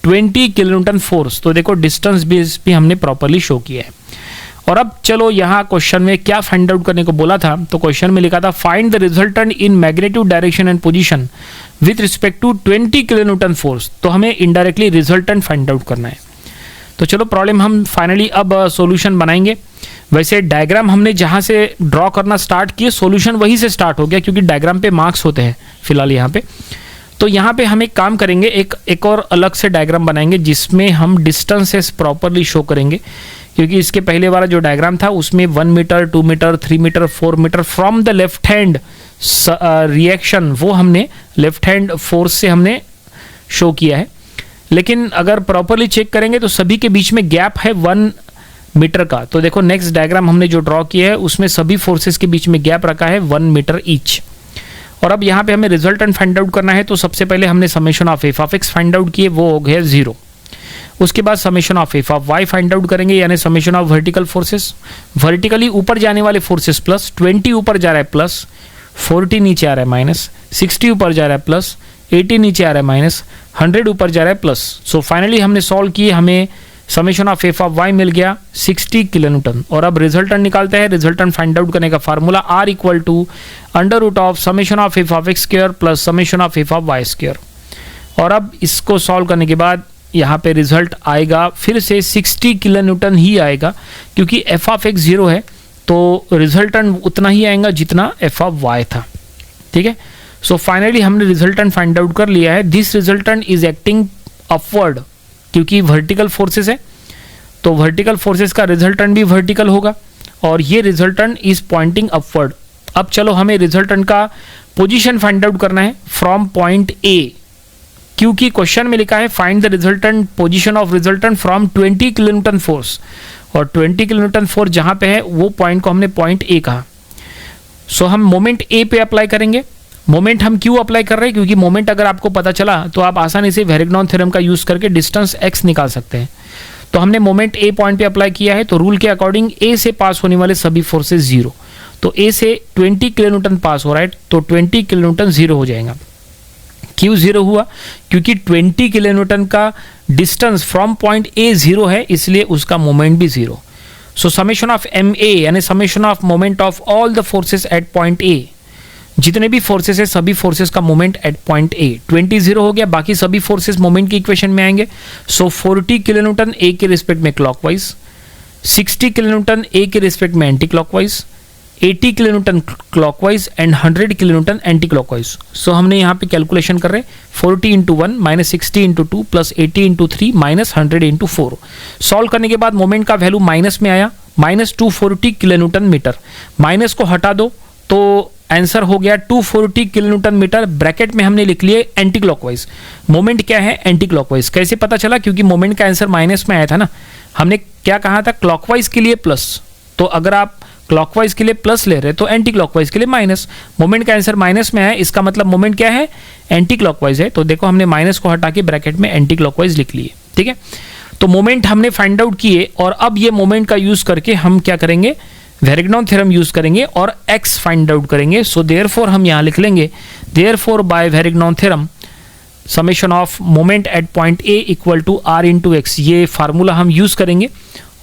[SPEAKER 1] 20 किलोमीटर फोर्स। तो देखो डिस्टेंस भी हमने प्रॉपरली शो किया है। और अब चलो यहाँ क्वेश्चन में क्या फाइंड आउट करने को बोला था। तो क्वेश्चन में लिखा था find the resultant in magnitude, direction and position with respect to 20 kilonewton force. तो हमें इनडायरेक्टली रिजल्टेंट फाइंड आउट करना है। तो चलो प्रॉब्लम हम फाइनली अब सॉल्यूशन बनाएंगे। वैसे डायग्राम हमने जहाँ से ड्रॉ करना स्टार्ट किए सॉल्यूशन वहीं से स्टार्ट हो गया, क्योंकि डायग्राम पे मार्क्स होते हैं फिलहाल यहाँ पे। तो यहाँ पे हम एक काम करेंगे, एक और अलग से डायग्राम बनाएंगे जिसमें हम डिस्टेंसेस प्रॉपरली शो करेंगे, क्योंकि इसके पहले वाला जो डायग्राम था उसमें 1 metre, 2 metre, 3 metre, 4 metre from the left hand reaction वो हमने लेफ्ट हैंड फोर्स से हमने शो किया है। लेकिन अगर प्रॉपरली चेक करेंगे तो सभी के बीच में गैप है 1 मीटर का। तो देखो नेक्स्ट डायग्राम हमने जो ड्रॉ किया है उसमें सभी फोर्सेस के बीच में गैप रखा है 1 मीटर ईच। और अब यहाँ पे हमें रिजल्टेंट फाइंड आउट करना है। तो सबसे पहले हमने summation of F of X find out किए, वो हो गया 0। उसके बाद summation of F of Y find out करेंगे, यानी summation of vertical forces, vertically ऊपर जाने वाले फोर्सेस प्लस, 20 ऊपर जा रहा है प्लस, 40 नीचे आ रहा है माइनस, 60 ऊपर जा रहा है प्लस, 80 नीचे आ रहा है माइनस, 100 ऊपर जा रहा है प्लस। सो फाइनली हमने सॉल्व किए, हमें summation of F of Y मिल गया 60 किलोन्यूटन। और अब रिजल्टेंट निकालते हैं। रिजल्टेंट फाइंड आउट करने का formula R equal to under root of summation of F of X square plus summation of F of Y square. और अब इसको सॉल्व करने के बाद यहाँ पे रिजल्ट आएगा फिर से 60 किलोन्यूटन ही आएगा, क्योंकि एफ ऑफ एक्स 0 है तो रिजल्टेंट उतना ही आएगा जितना एफ ऑफ वाई था, ठीक है। सो फाइनली हमने रिजल्टेंट फाइंड आउट कर लिया है। This resultant is acting upward, क्योंकि वर्टिकल फोर्सेस है तो वर्टिकल फोर्सेस का रिजल्टेंट भी वर्टिकल होगा और ये रिजल्टेंट इज पॉइंटिंग अपवर्ड। अब चलो हमें रिजल्टेंट का पोजीशन फाइंड आउट करना है फ्रॉम पॉइंट ए, क्योंकि क्वेश्चन में लिखा है find the resultant position of resultant from 20 kilonewton force, और 20 किलोन्यूटन फोर्स जहाँ पे है वो पॉइंट को हमने पॉइंट ए कहा। सो हम मोमेंट ए पे अप्लाई करेंगे। मोमेंट हम क्यों अप्लाई कर रहे हैं, क्योंकि मोमेंट अगर आपको पता चला तो आप आसानी से वेरिग्नॉन थ्योरम का यूज करके डिस्टेंस x निकाल सकते हैं। तो हमने मोमेंट ए पॉइंट पे अप्लाई किया है, तो रूल के अकॉर्डिंग ए से पास होने वाले सभी फोर्सेस 0। तो ए से 20 किलोन्यूटन पास हो रहा है तो 20 किलोन्यूटन 0 हो जाएगा। क्यों 0 हुआ, क्योंकि 20 किलोन्यूटन का डिस्टेंस फ्रॉम पॉइंट ए 0 है, इसलिए उसका मोमेंट भी 0। So summation of M A यानी summation of moment of all the forces at point A, जितने भी फोर्सेस है सभी फोर्सेस का मोमेंट एट पॉइंट ए 20 0 हो गया, बाकी सभी फोर्सेस मोमेंट की इक्वेशन में आएंगे। सो 40 किलोन्यूटन ए के रिस्पेक्ट में क्लॉकवाइज, 60 किलोन्यूटन ए के रिस्पेक्ट में anticlockwise, 80 kilo newton clockwise and 100 kilo newton anticlockwise. So हमने यहाँ पे कैलकुलेशन कर रहे 40 into 1 minus 60 into 2 plus 80 into 3 minus 100 into 4। Solve करने के बाद मोमेंट का वैल्यू माइनस में आया, minus 240 kilo newton metre. Minus को हटा दो तो आंसर हो गया 240 किलो न्यूटन मीटर। ब्रैकेट में हमने लिख लिए एंटी क्लॉकवाइज। मोमेंट क्या है? Anti clockwise. कैसे पता चला? क्योंकि मोमेंट का आंसर माइनस में आया था ना। हमने क्या कहा था? क्लॉकवाइज के लिए प्लस, तो अगर आप क्लॉकवाइज के लिए प्लस ले रहे तो एंटी क्लॉकवाइज के लिए माइनस। मोमेंट का आंसर माइनस में है, इसका मतलब मोमेंट क्या है? एंटी क्लॉकवाइज है। तो देखो हमने माइनस को हटा के ब्रैकेट में एंटी क्लॉकवाइज लिख लिए। ठीक है, तो मोमेंट हमने फाइंड आउट किए और अब ये मोमेंट का यूज करके हम क्या करेंगे? वेरिग्नॉन थ्योरम यूज करेंगे और x फाइंड आउट करेंगे। सो देयरफॉर हम यहां लिख लेंगे therefore by Varignon theorem summation of moment at point A equal to r into X. ये फार्मूला हम यूज करेंगे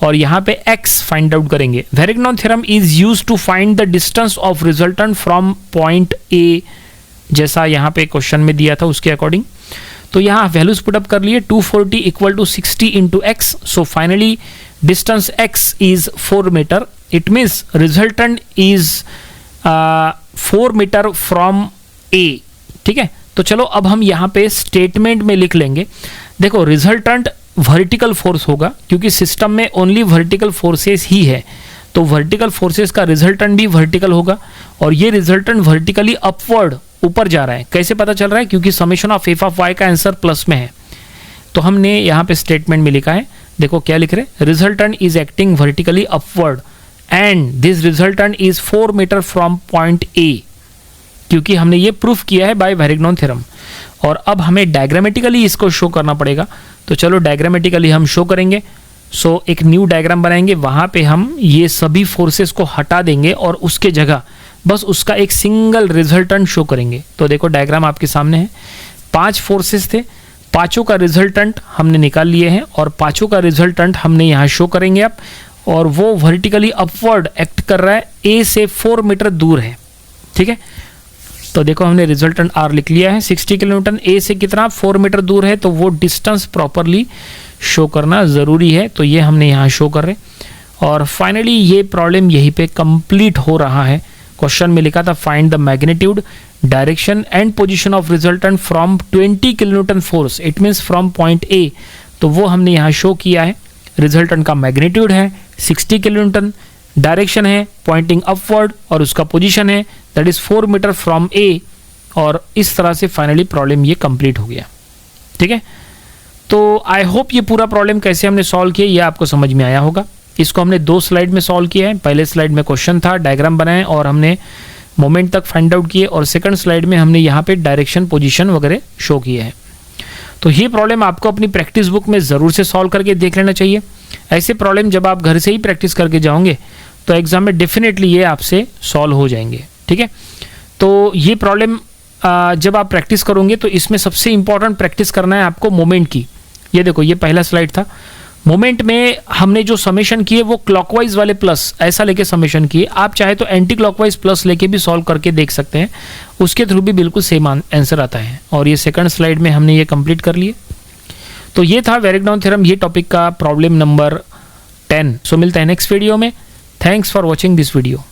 [SPEAKER 1] और यहाँ पे x फाइंड आउट करेंगे। Varignon theorem is use to find the distance of resultant from point A, जैसा यहाँ पे क्वेश्चन में दिया था उसके अकॉर्डिंग। तो यहाँ वैल्यूज पुटअप कर लिए 240 equal to 60 into X. So finally distance x is 4 metre. It means resultant is 4 metre from A. ठीक है, तो चलो अब हम यहाँ पे स्टेटमेंट में लिख लेंगे। देखो रिजल्टेंट वर्टिकल फोर्स होगा क्योंकि सिस्टम में ओनली वर्टिकल फोर्सेस ही है, तो वर्टिकल फोर्सेस का रिजल्टेंट भी वर्टिकल होगा और ये रिजल्टेंट वर्टिकली अपवर्ड ऊपर जा रहा है। कैसे पता चल रहा है? क्योंकि summation of F of Y का आंसर प्लस में है। तो हमने यहाँ पे स्टेटमेंट में लिखा है, देखो क्या लिख रहे हैं? Resultant is acting vertically upward and this resultant is 4 metre from point A, क्योंकि हमने ये प्रूफ किया है बाय वेरिग्नॉन थ्योरम। और अब हमें डायग्रामेटिकली इसको शो करना पड़ेगा, तो चलो डायग्रामेटिकली हम शो करेंगे। सो एक न्यू डायग्राम बनाएंगे, वहाँ पे हम ये सभी फोर्सेस को हटा देंगे और उसके जगह बस उसका एक सिंगल रिजल्टेंट शो करेंगे। तो देखो डायग्राम आपके सामने है। 5 फोर्सेस थे, पांचों का रिजल्टेंट हमने निकाल लिए हैं और पांचों का रिजल्टेंट हमने यहाँ शो करेंगे अब, और वो वर्टिकली अपवर्ड एक्ट कर रहा है, ए से 4 मीटर दूर है। ठीक है, तो देखो हमने रिजल्टेंट आर लिख लिया है 60 किलो न्यूटन। ए से कितना? 4 मीटर दूर है, तो वो डिस्टेंस प्रॉपरली शो करना ज़रूरी है, तो ये हमने यहाँ शो कर रहे। और फाइनली ये प्रॉब्लम यहीं पे कंप्लीट हो रहा है। क्वेश्चन में लिखा था find the magnitude, direction and position of resultant from 20 kilo Newton force, it means from point ए। तो वो हमने यहाँ शो किया है। रिजल्टेंट का मैग्नीट्यूड है 60 किलो न्यूटन, डायरेक्शन है पॉइंटिंग अपवर्ड और उसका पोजीशन है दैट इज 4 मीटर फ्रॉम ए। और इस तरह से फाइनली प्रॉब्लम ये कंप्लीट हो गया। ठीक है, तो आई होप ये पूरा प्रॉब्लम कैसे हमने सॉल्व किया ये आपको समझ में आया होगा। इसको हमने 2 स्लाइड में सॉल्व किया है। पहले स्लाइड में क्वेश्चन था, डायग्राम बनाए और हमने मोमेंट तक फाइंड आउट किए, और सेकंड स्लाइड में हमने यहाँ पे डायरेक्शन पोजीशन वगैरह शो किए हैं। तो ये प्रॉब्लम आपको अपनी प्रैक्टिस बुक में ज़रूर से सॉल्व करके देख लेना चाहिए। ऐसे प्रॉब्लम जब आप घर से ही प्रैक्टिस करके जाओगे तो एग्जाम में डेफिनेटली ये आपसे सॉल्व हो जाएंगे। ठीक है, तो ये प्रॉब्लम जब आप प्रैक्टिस करोगे तो इसमें सबसे इंपॉर्टेंट प्रैक्टिस करना है आपको मोमेंट की। ये देखो ये पहला स्लाइड था। मोमेंट में हमने जो समेशन किए वो क्लॉकवाइज वाले प्लस ऐसा लेके समेशन किए। आप चाहे तो एंटी क्लॉकवाइज प्लस लेके भी सॉल्व करके देख सकते हैं, उसके थ्रू भी बिल्कुल सेम आंसर आता है। और ये सेकंड स्लाइड में हमने ये कंप्लीट कर लिए। तो ये था वेरिग्नॉन थ्योरम, ये टॉपिक का प्रॉब्लम नंबर 10। सो मिलता है नेक्स्ट वीडियो में। Thanks for watching this video.